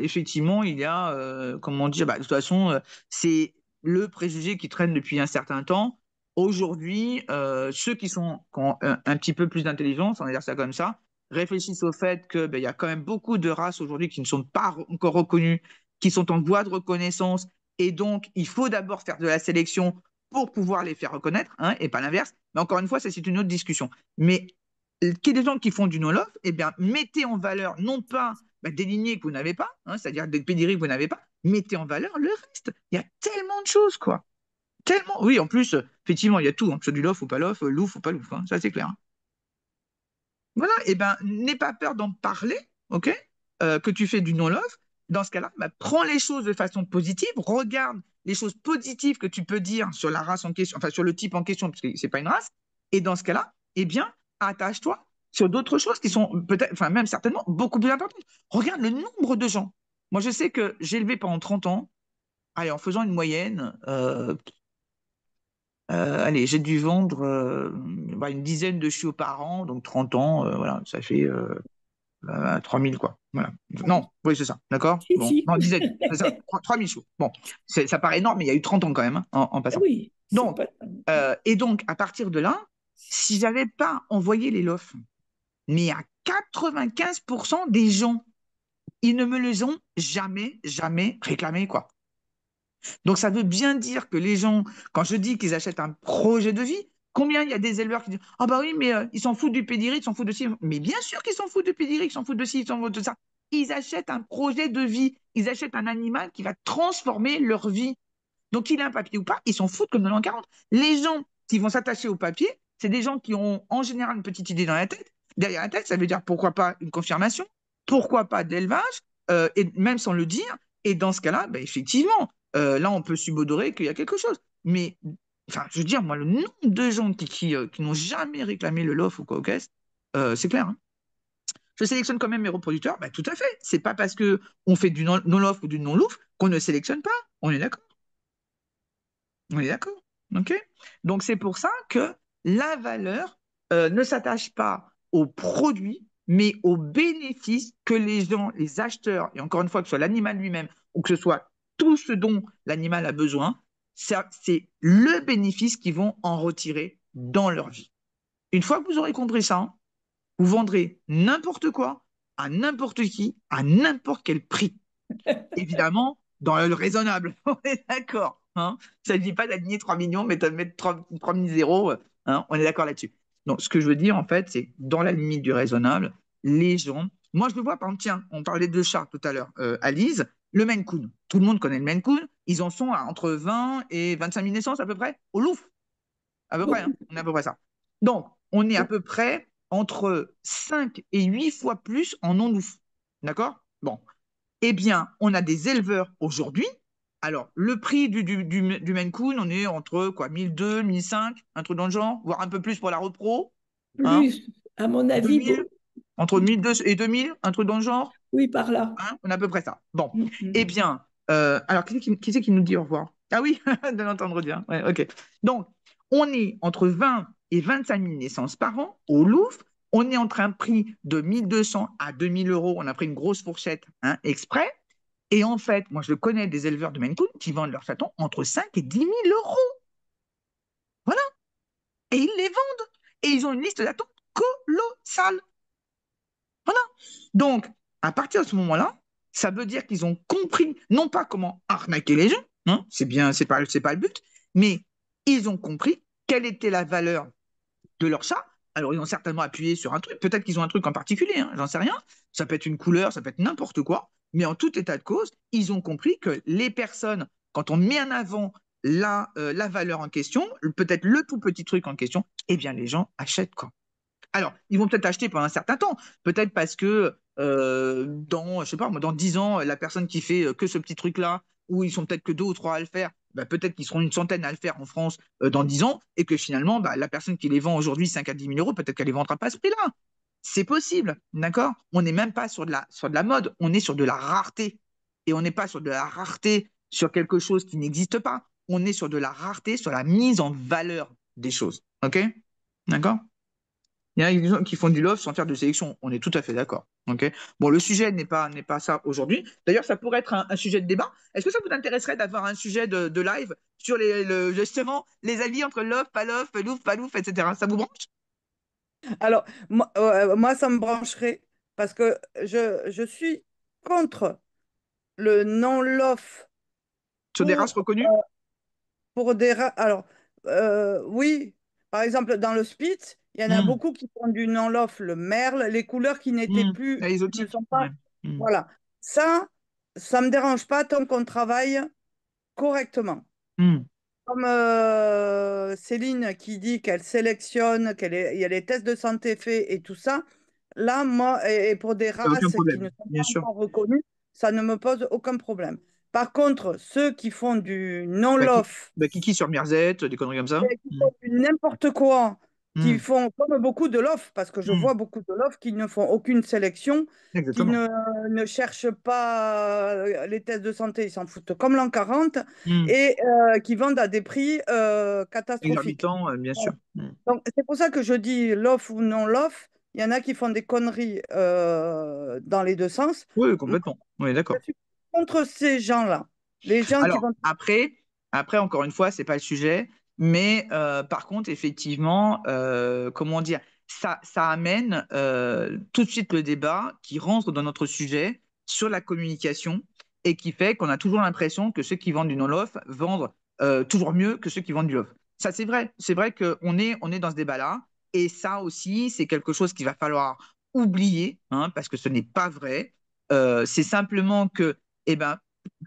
effectivement, il y a, comment dire, bah, de toute façon, c'est le préjugé qui traîne depuis un certain temps. Aujourd'hui, ceux qui ont un petit peu plus d'intelligence, on va dire ça comme ça, réfléchissent au fait que, ben, il y a quand même beaucoup de races aujourd'hui qui ne sont pas encore reconnues, qui sont en voie de reconnaissance, et donc il faut d'abord faire de la sélection pour pouvoir les faire reconnaître, hein, et pas l'inverse. Mais encore une fois, ça, c'est une autre discussion. Mais qu'il y ait des gens qui font du no-love, eh bien, mettez en valeur non pas des lignées que vous n'avez pas, hein, c'est-à-dire des pédigrés que vous n'avez pas, mettez en valeur le reste. Il y a tellement de choses, quoi. Tellement. Oui, en plus, effectivement, il y a tout, hein, que ce soit du lof ou pas lof, louf ou pas louf, hein, ça c'est clair. Hein. Voilà, eh bien, n'aie pas peur d'en parler, ok? Que tu fais du non-love. Dans ce cas-là, prends les choses de façon positive, regarde les choses positives que tu peux dire sur la race en question, enfin sur le type en question, parce que c'est pas une race. Et dans ce cas-là, eh bien, attache-toi sur d'autres choses qui sont peut-être, enfin même certainement beaucoup plus importantes. Regarde le nombre de gens. Moi, je sais que j'ai élevé pendant 30 ans, allez, en faisant une moyenne, allez, j'ai dû vendre une dizaine de chiots par an, donc 30 ans, voilà, ça fait 3 000, quoi. Voilà. Non, oui, c'est ça. D'accord? Si, Bon, si. non, dizaine. C'est ça. 3 000 sous. Bon, ça paraît énorme, mais il y a eu 30 ans quand même, hein, en Ah passant. oui, c'est Donc, pas. et donc, à partir de là, si j'avais pas envoyé les LOF, mais à 95% des gens, ils ne me les ont jamais, jamais réclamés, quoi. Donc, ça veut bien dire que les gens, quand je dis qu'ils achètent un projet de vie, combien il y a des éleveurs qui disent ah bah oui, mais ils s'en foutent du pédigree, ils s'en foutent de ci. Mais bien sûr qu'ils s'en foutent du pédigree, ils s'en foutent de ci, ils s'en foutent de ça. Ils achètent un projet de vie, ils achètent un animal qui va transformer leur vie. Donc, qu'il ait un papier ou pas, ils s'en foutent comme de l'an 40. Les gens qui vont s'attacher au papier, c'est des gens qui ont en général une petite idée dans la tête. Derrière la tête, ça veut dire pourquoi pas une confirmation, pourquoi pas d'élevage, et même sans le dire. Et dans ce cas-là, ben, effectivement, là, on peut subodorer qu'il y a quelque chose. Mais, enfin, je veux dire, moi, le nombre de gens qui n'ont jamais réclamé le LOF ou quoi au caisse, c'est clair. Hein. Je sélectionne quand même mes reproducteurs. Ben, tout à fait. C'est pas parce que on fait du non-LOF ou du non-LOUF qu'on ne sélectionne pas. On est d'accord. On est d'accord. OK? Donc, c'est pour ça que la valeur ne s'attache pas au produit, mais aux bénéfices que les gens, les acheteurs, et encore une fois, que ce soit l'animal lui-même ou que ce soit tout ce dont l'animal a besoin, c'est le bénéfice qu'ils vont en retirer dans leur vie. Une fois que vous aurez compris ça, vous vendrez n'importe quoi à n'importe qui, à n'importe quel prix. Évidemment, dans le raisonnable. On est d'accord. Hein, ça ne dit pas d'aligner 3 millions, mais de mettre 3 000 zéros. Hein, on est d'accord là-dessus. Donc, ce que je veux dire, en fait, c'est dans la limite du raisonnable, les gens. Moi, je le vois, par exemple, tiens, on parlait de chat tout à l'heure, Alice, le Maine Coon. Tout le monde connaît le Maine Coon. Ils en sont à entre 20 et 25 000 naissances à peu près, au Louvre. À peu près, hein, on est à peu près ça. Donc, on est à peu près entre 5 et 8 fois plus en non-Louvre. D'accord? Bon, eh bien, on a des éleveurs aujourd'hui. Alors, le prix du Maine Coon, on est entre quoi, 1002, 1005, un truc dans le genre, voire un peu plus pour la repro. Hein, Plus, à mon avis, 2000, entre 1002 et 2000, un truc dans le genre. oui, par là. Hein, on a à peu près ça. Bon, Mhm. eh bien, alors, qui c'est qui nous dit au revoir? Ah oui, de l'entendre dire. Ouais, ok. Donc, on est entre 20 et 25 000 naissances par an au Louvre. On est entre un prix de 1200 à 2000 euros. On a pris une grosse fourchette, hein, exprès. Et en fait, moi, je connais des éleveurs de Maine Coon qui vendent leurs chatons entre 5 et 10 000 euros. Voilà. Et ils les vendent. Et ils ont une liste d'attente colossale. Voilà. Donc, à partir de ce moment-là, ça veut dire qu'ils ont compris, non pas comment arnaquer les gens, hein, c'est bien, c'est pas le but, mais ils ont compris quelle était la valeur de leur chat. Alors, ils ont certainement appuyé sur un truc. Peut-être qu'ils ont un truc en particulier, hein, j'en sais rien. Ça peut être une couleur, ça peut être n'importe quoi. Mais en tout état de cause, ils ont compris que les personnes, quand on met en avant la valeur en question, peut-être le tout petit truc en question, eh bien, les gens achètent, quoi. Alors, ils vont peut-être acheter pendant un certain temps. Peut-être parce que je sais pas, moi, dans 10 ans, la personne qui fait que ce petit truc-là, ou ils sont peut-être que 2 ou 3 à le faire, bah, peut-être qu'ils seront une centaine à le faire en France dans 10 ans, et que finalement, bah, la personne qui les vend aujourd'hui 5 à 10 000 euros, peut-être qu'elle les vendra pas à ce prix-là. C'est possible, d'accord? On n'est même pas sur de la mode, on est sur de la rareté. Et on n'est pas sur de la rareté sur quelque chose qui n'existe pas. On est sur de la rareté, sur la mise en valeur des choses. OK? D'accord? Il y en a des gens qui font du love sans faire de sélection. On est tout à fait d'accord. OK? Bon, le sujet n'est pas ça aujourd'hui. D'ailleurs, ça pourrait être un sujet de débat. Est-ce que ça vous intéresserait d'avoir un sujet de live sur justement les avis entre love, pas louf, etc. Ça vous branche? Alors, moi, ça me brancherait parce que je suis contre le non-lof Sur des races pour, reconnues? pour des... Alors, oui, par exemple, dans le Spitz, il y en a Hmm, beaucoup qui font du non-lof, le merle, les couleurs qui n'étaient hmm. plus, qui ne Exotique. sont pas... Ouais. Hmm, Voilà. Ça me dérange pas tant qu'on travaille correctement. hmm. Comme Céline qui dit qu'elle sélectionne, il y a les tests de santé faits et tout ça, là, moi, et pour des Y a aucun races qui ne problème, sont pas bien sûr. encore reconnues, ça ne me pose aucun problème. Par contre, ceux qui font du Bah, non-lof, Kiki sur Mirzette, des conneries comme ça. et qui font du n'importe quoi, qui Hmm, font comme beaucoup de lof, parce que je hmm. vois beaucoup de lof qui ne font aucune sélection, qui Exactement. ne cherchent pas les tests de santé, ils s'en foutent comme l'an 40, Hmm. et qui vendent à des prix catastrophiques. Exorbitant, bien sûr. Hmm. Donc, c'est pour ça que je dis l'off ou non l'off. Il y en a qui font des conneries dans les deux sens. Oui, Moi, complètement. Oui, je d'accord. suis contre ces gens-là. Les gens qui Alors, vont... après, encore une fois, c'est pas le sujet, mais par contre, effectivement, comment dire, ça amène tout de suite le débat qui rentre dans notre sujet sur la communication et qui fait qu'on a toujours l'impression que ceux qui vendent du non-love vendent toujours mieux que ceux qui vendent du love. Ça, c'est vrai. C'est vrai qu'on est dans ce débat-là. Et ça aussi, c'est quelque chose qu'il va falloir oublier, hein, parce que ce n'est pas vrai. C'est simplement que, eh ben,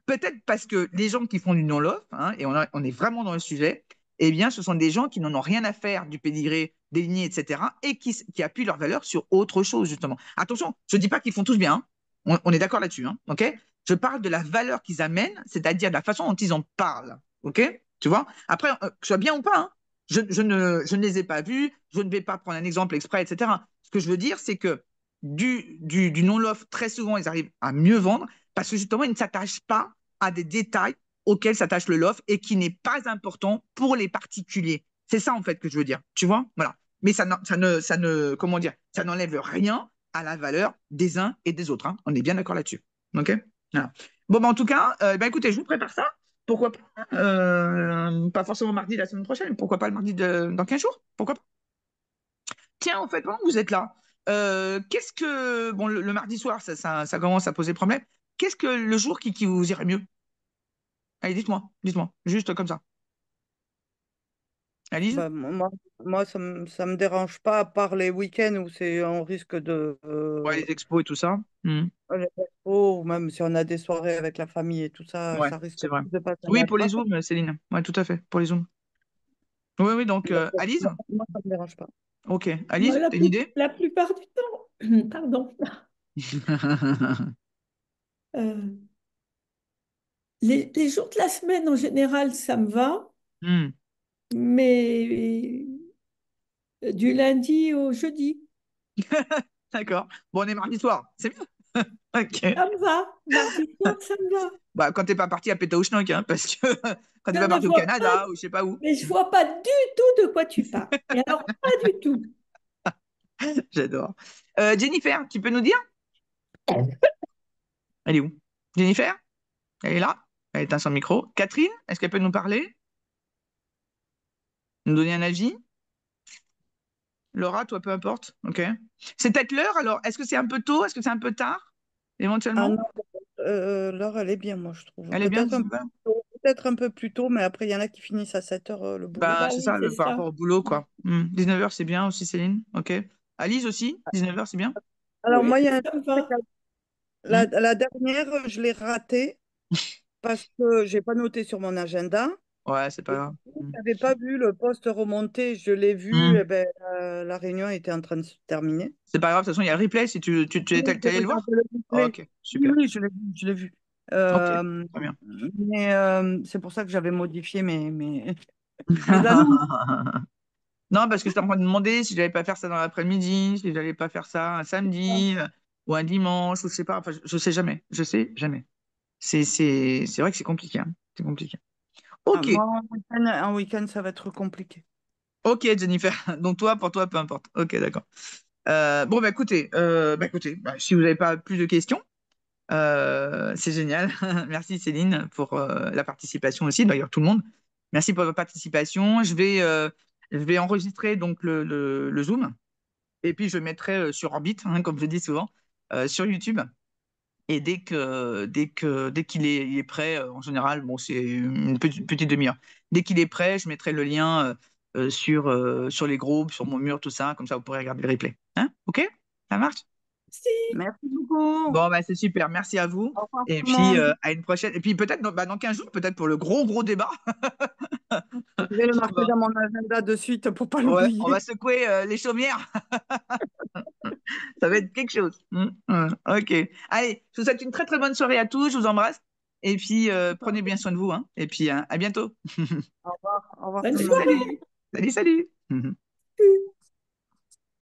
peut-être parce que les gens qui font du non-love, hein, et on est vraiment dans le sujet, eh bien, ce sont des gens qui n'en ont rien à faire du pédigré, des lignées, etc., et qui appuient leur valeur sur autre chose, justement. Attention, je ne dis pas qu'ils font tous bien, hein. On est d'accord là-dessus, hein, ok? Je parle de la valeur qu'ils amènent, c'est-à-dire de la façon dont ils en parlent, ok? Tu vois? Après, que ce soit bien ou pas, hein, je ne les ai pas vus, je ne vais pas prendre un exemple exprès, etc. Ce que je veux dire, c'est que du non-love, très souvent, ils arrivent à mieux vendre parce que justement, ils ne s'attachent pas à des détails auxquels s'attache le love et qui n'est pas important pour les particuliers. C'est ça, en fait, que je veux dire. Tu vois? Voilà. Mais comment dire, ça n'enlève rien à la valeur des uns et des autres, hein. On est bien d'accord là-dessus. OK? Voilà. Bon, bah, en tout cas, écoutez, je vous prépare ça. Pourquoi pas? Pas forcément mardi la semaine prochaine, pourquoi pas le mardi dans 15 jours? Pourquoi pas? Tiens, en fait, pendant que vous êtes là, qu'est-ce que. Bon, le mardi soir, ça commence à poser problème. Qu'est-ce que le jour qui vous irait mieux? Allez, dites-moi, juste comme ça. Alice? Bah, moi, ça me dérange pas, à part les week-ends où on risque de... Ouais, les expos et tout ça. Hmm. les restos, ou même si on a des soirées avec la famille et tout ça, Ouais, ça risque c'est vrai. de pas Oui, être pour les grave. zooms, Céline. Ouais, tout à fait, pour les zooms. Oui, oui, donc, Alice? Moi, ça me dérange pas. Ok. Moi, Alice, t'as une idée? la plupart du temps, pardon, euh, les jours de la semaine en général, ça me va, Hmm. mais du lundi au jeudi, D'accord. Bon, on est mardi soir. C'est bien. Ok. ça me va. Mardi soir, ça me va. Bah, quand t'es pas parti à Pétaouchnok, hein, parce que quand t'es Je pas ne parti au vois pas, Canada ou je sais pas où. mais je vois pas du tout de quoi tu parles. Et alors, pas du tout. J'adore. Jennifer, tu peux nous dire? Elle est où? Jennifer? Elle est là? Elle éteint son micro. Catherine, est-ce qu'elle peut nous parler? Nous donner un avis? Laura, toi, peu importe. Ok. C'est peut-être l'heure alors. Est-ce que c'est un peu tôt? Est-ce que c'est un peu tard? Ah Éventuellement? non, l'heure, elle est bien, moi, je trouve. Elle est bien, 19h? Peut-être un peu plus tôt, mais après, il y en a qui finissent à 7 heures le boulot. Bah, Bah c'est oui, ça, c'est par ça. rapport au boulot, quoi. 19h, c'est bien aussi, Céline. Ok. Alice aussi? 19h, c'est bien? Alors, Oui, moi, il y a un ça me truc, va. Hmm. la dernière, je l'ai ratée parce que j'ai pas noté sur mon agenda. Ouais, c'est pas Et grave. je n'avais pas vu le poste remonter. Je l'ai vu, Hmm. et ben, la réunion était en train de se terminer. C'est pas grave, de toute façon, il y a le replay si Oui, t'es j'ai allé le voir? regardé le replay. Ok, Oui, super. oui, je l'ai vu, je l'ai vu. Ok, Euh, très bien. mais c'est pour ça que j'avais modifié mes annonces. Non, parce que j'étais en train de demander si j'allais pas faire ça dans l'après-midi, si j'allais pas faire ça un samedi ou un dimanche, ou je sais pas. Enfin, je sais jamais. Je sais jamais. C'est vrai que c'est compliqué, hein. C'est compliqué. Ah, Ok, moi, un week-end, ça va être compliqué. ok, Jennifer. Donc toi, pour toi, peu importe. Ok, d'accord. Bon, écoutez, si vous n'avez pas plus de questions, c'est génial. Merci Céline pour la participation aussi, d'ailleurs tout le monde. Merci pour votre participation. Je vais enregistrer donc le Zoom et puis je le mettrai sur Orbit, hein, comme je dis souvent, sur YouTube. Et dès qu'il il est prêt, en général, bon, c'est une petite demi-heure. Dès qu'il est prêt, je mettrai le lien sur les groupes, sur mon mur, tout ça. Comme ça, vous pourrez regarder le replay. Hein? OK? Ça marche? Si, Merci beaucoup. Bon, bah, c'est super. Merci à vous. Au revoir Et tout le puis, monde. à une prochaine. Et puis, peut-être dans 15 jours, peut-être pour le gros débat. Je vais le On marquer va, dans mon agenda de suite pour pas ouais, on va l'oublier. secouer les chaumières. Ça va être quelque chose. OK. Allez, je vous souhaite une très, très bonne soirée à tous. Je vous embrasse. Et puis, prenez bien soin de vous, hein. Et puis, à bientôt. Au revoir bonne tout le monde. soirée. Salut. Salut.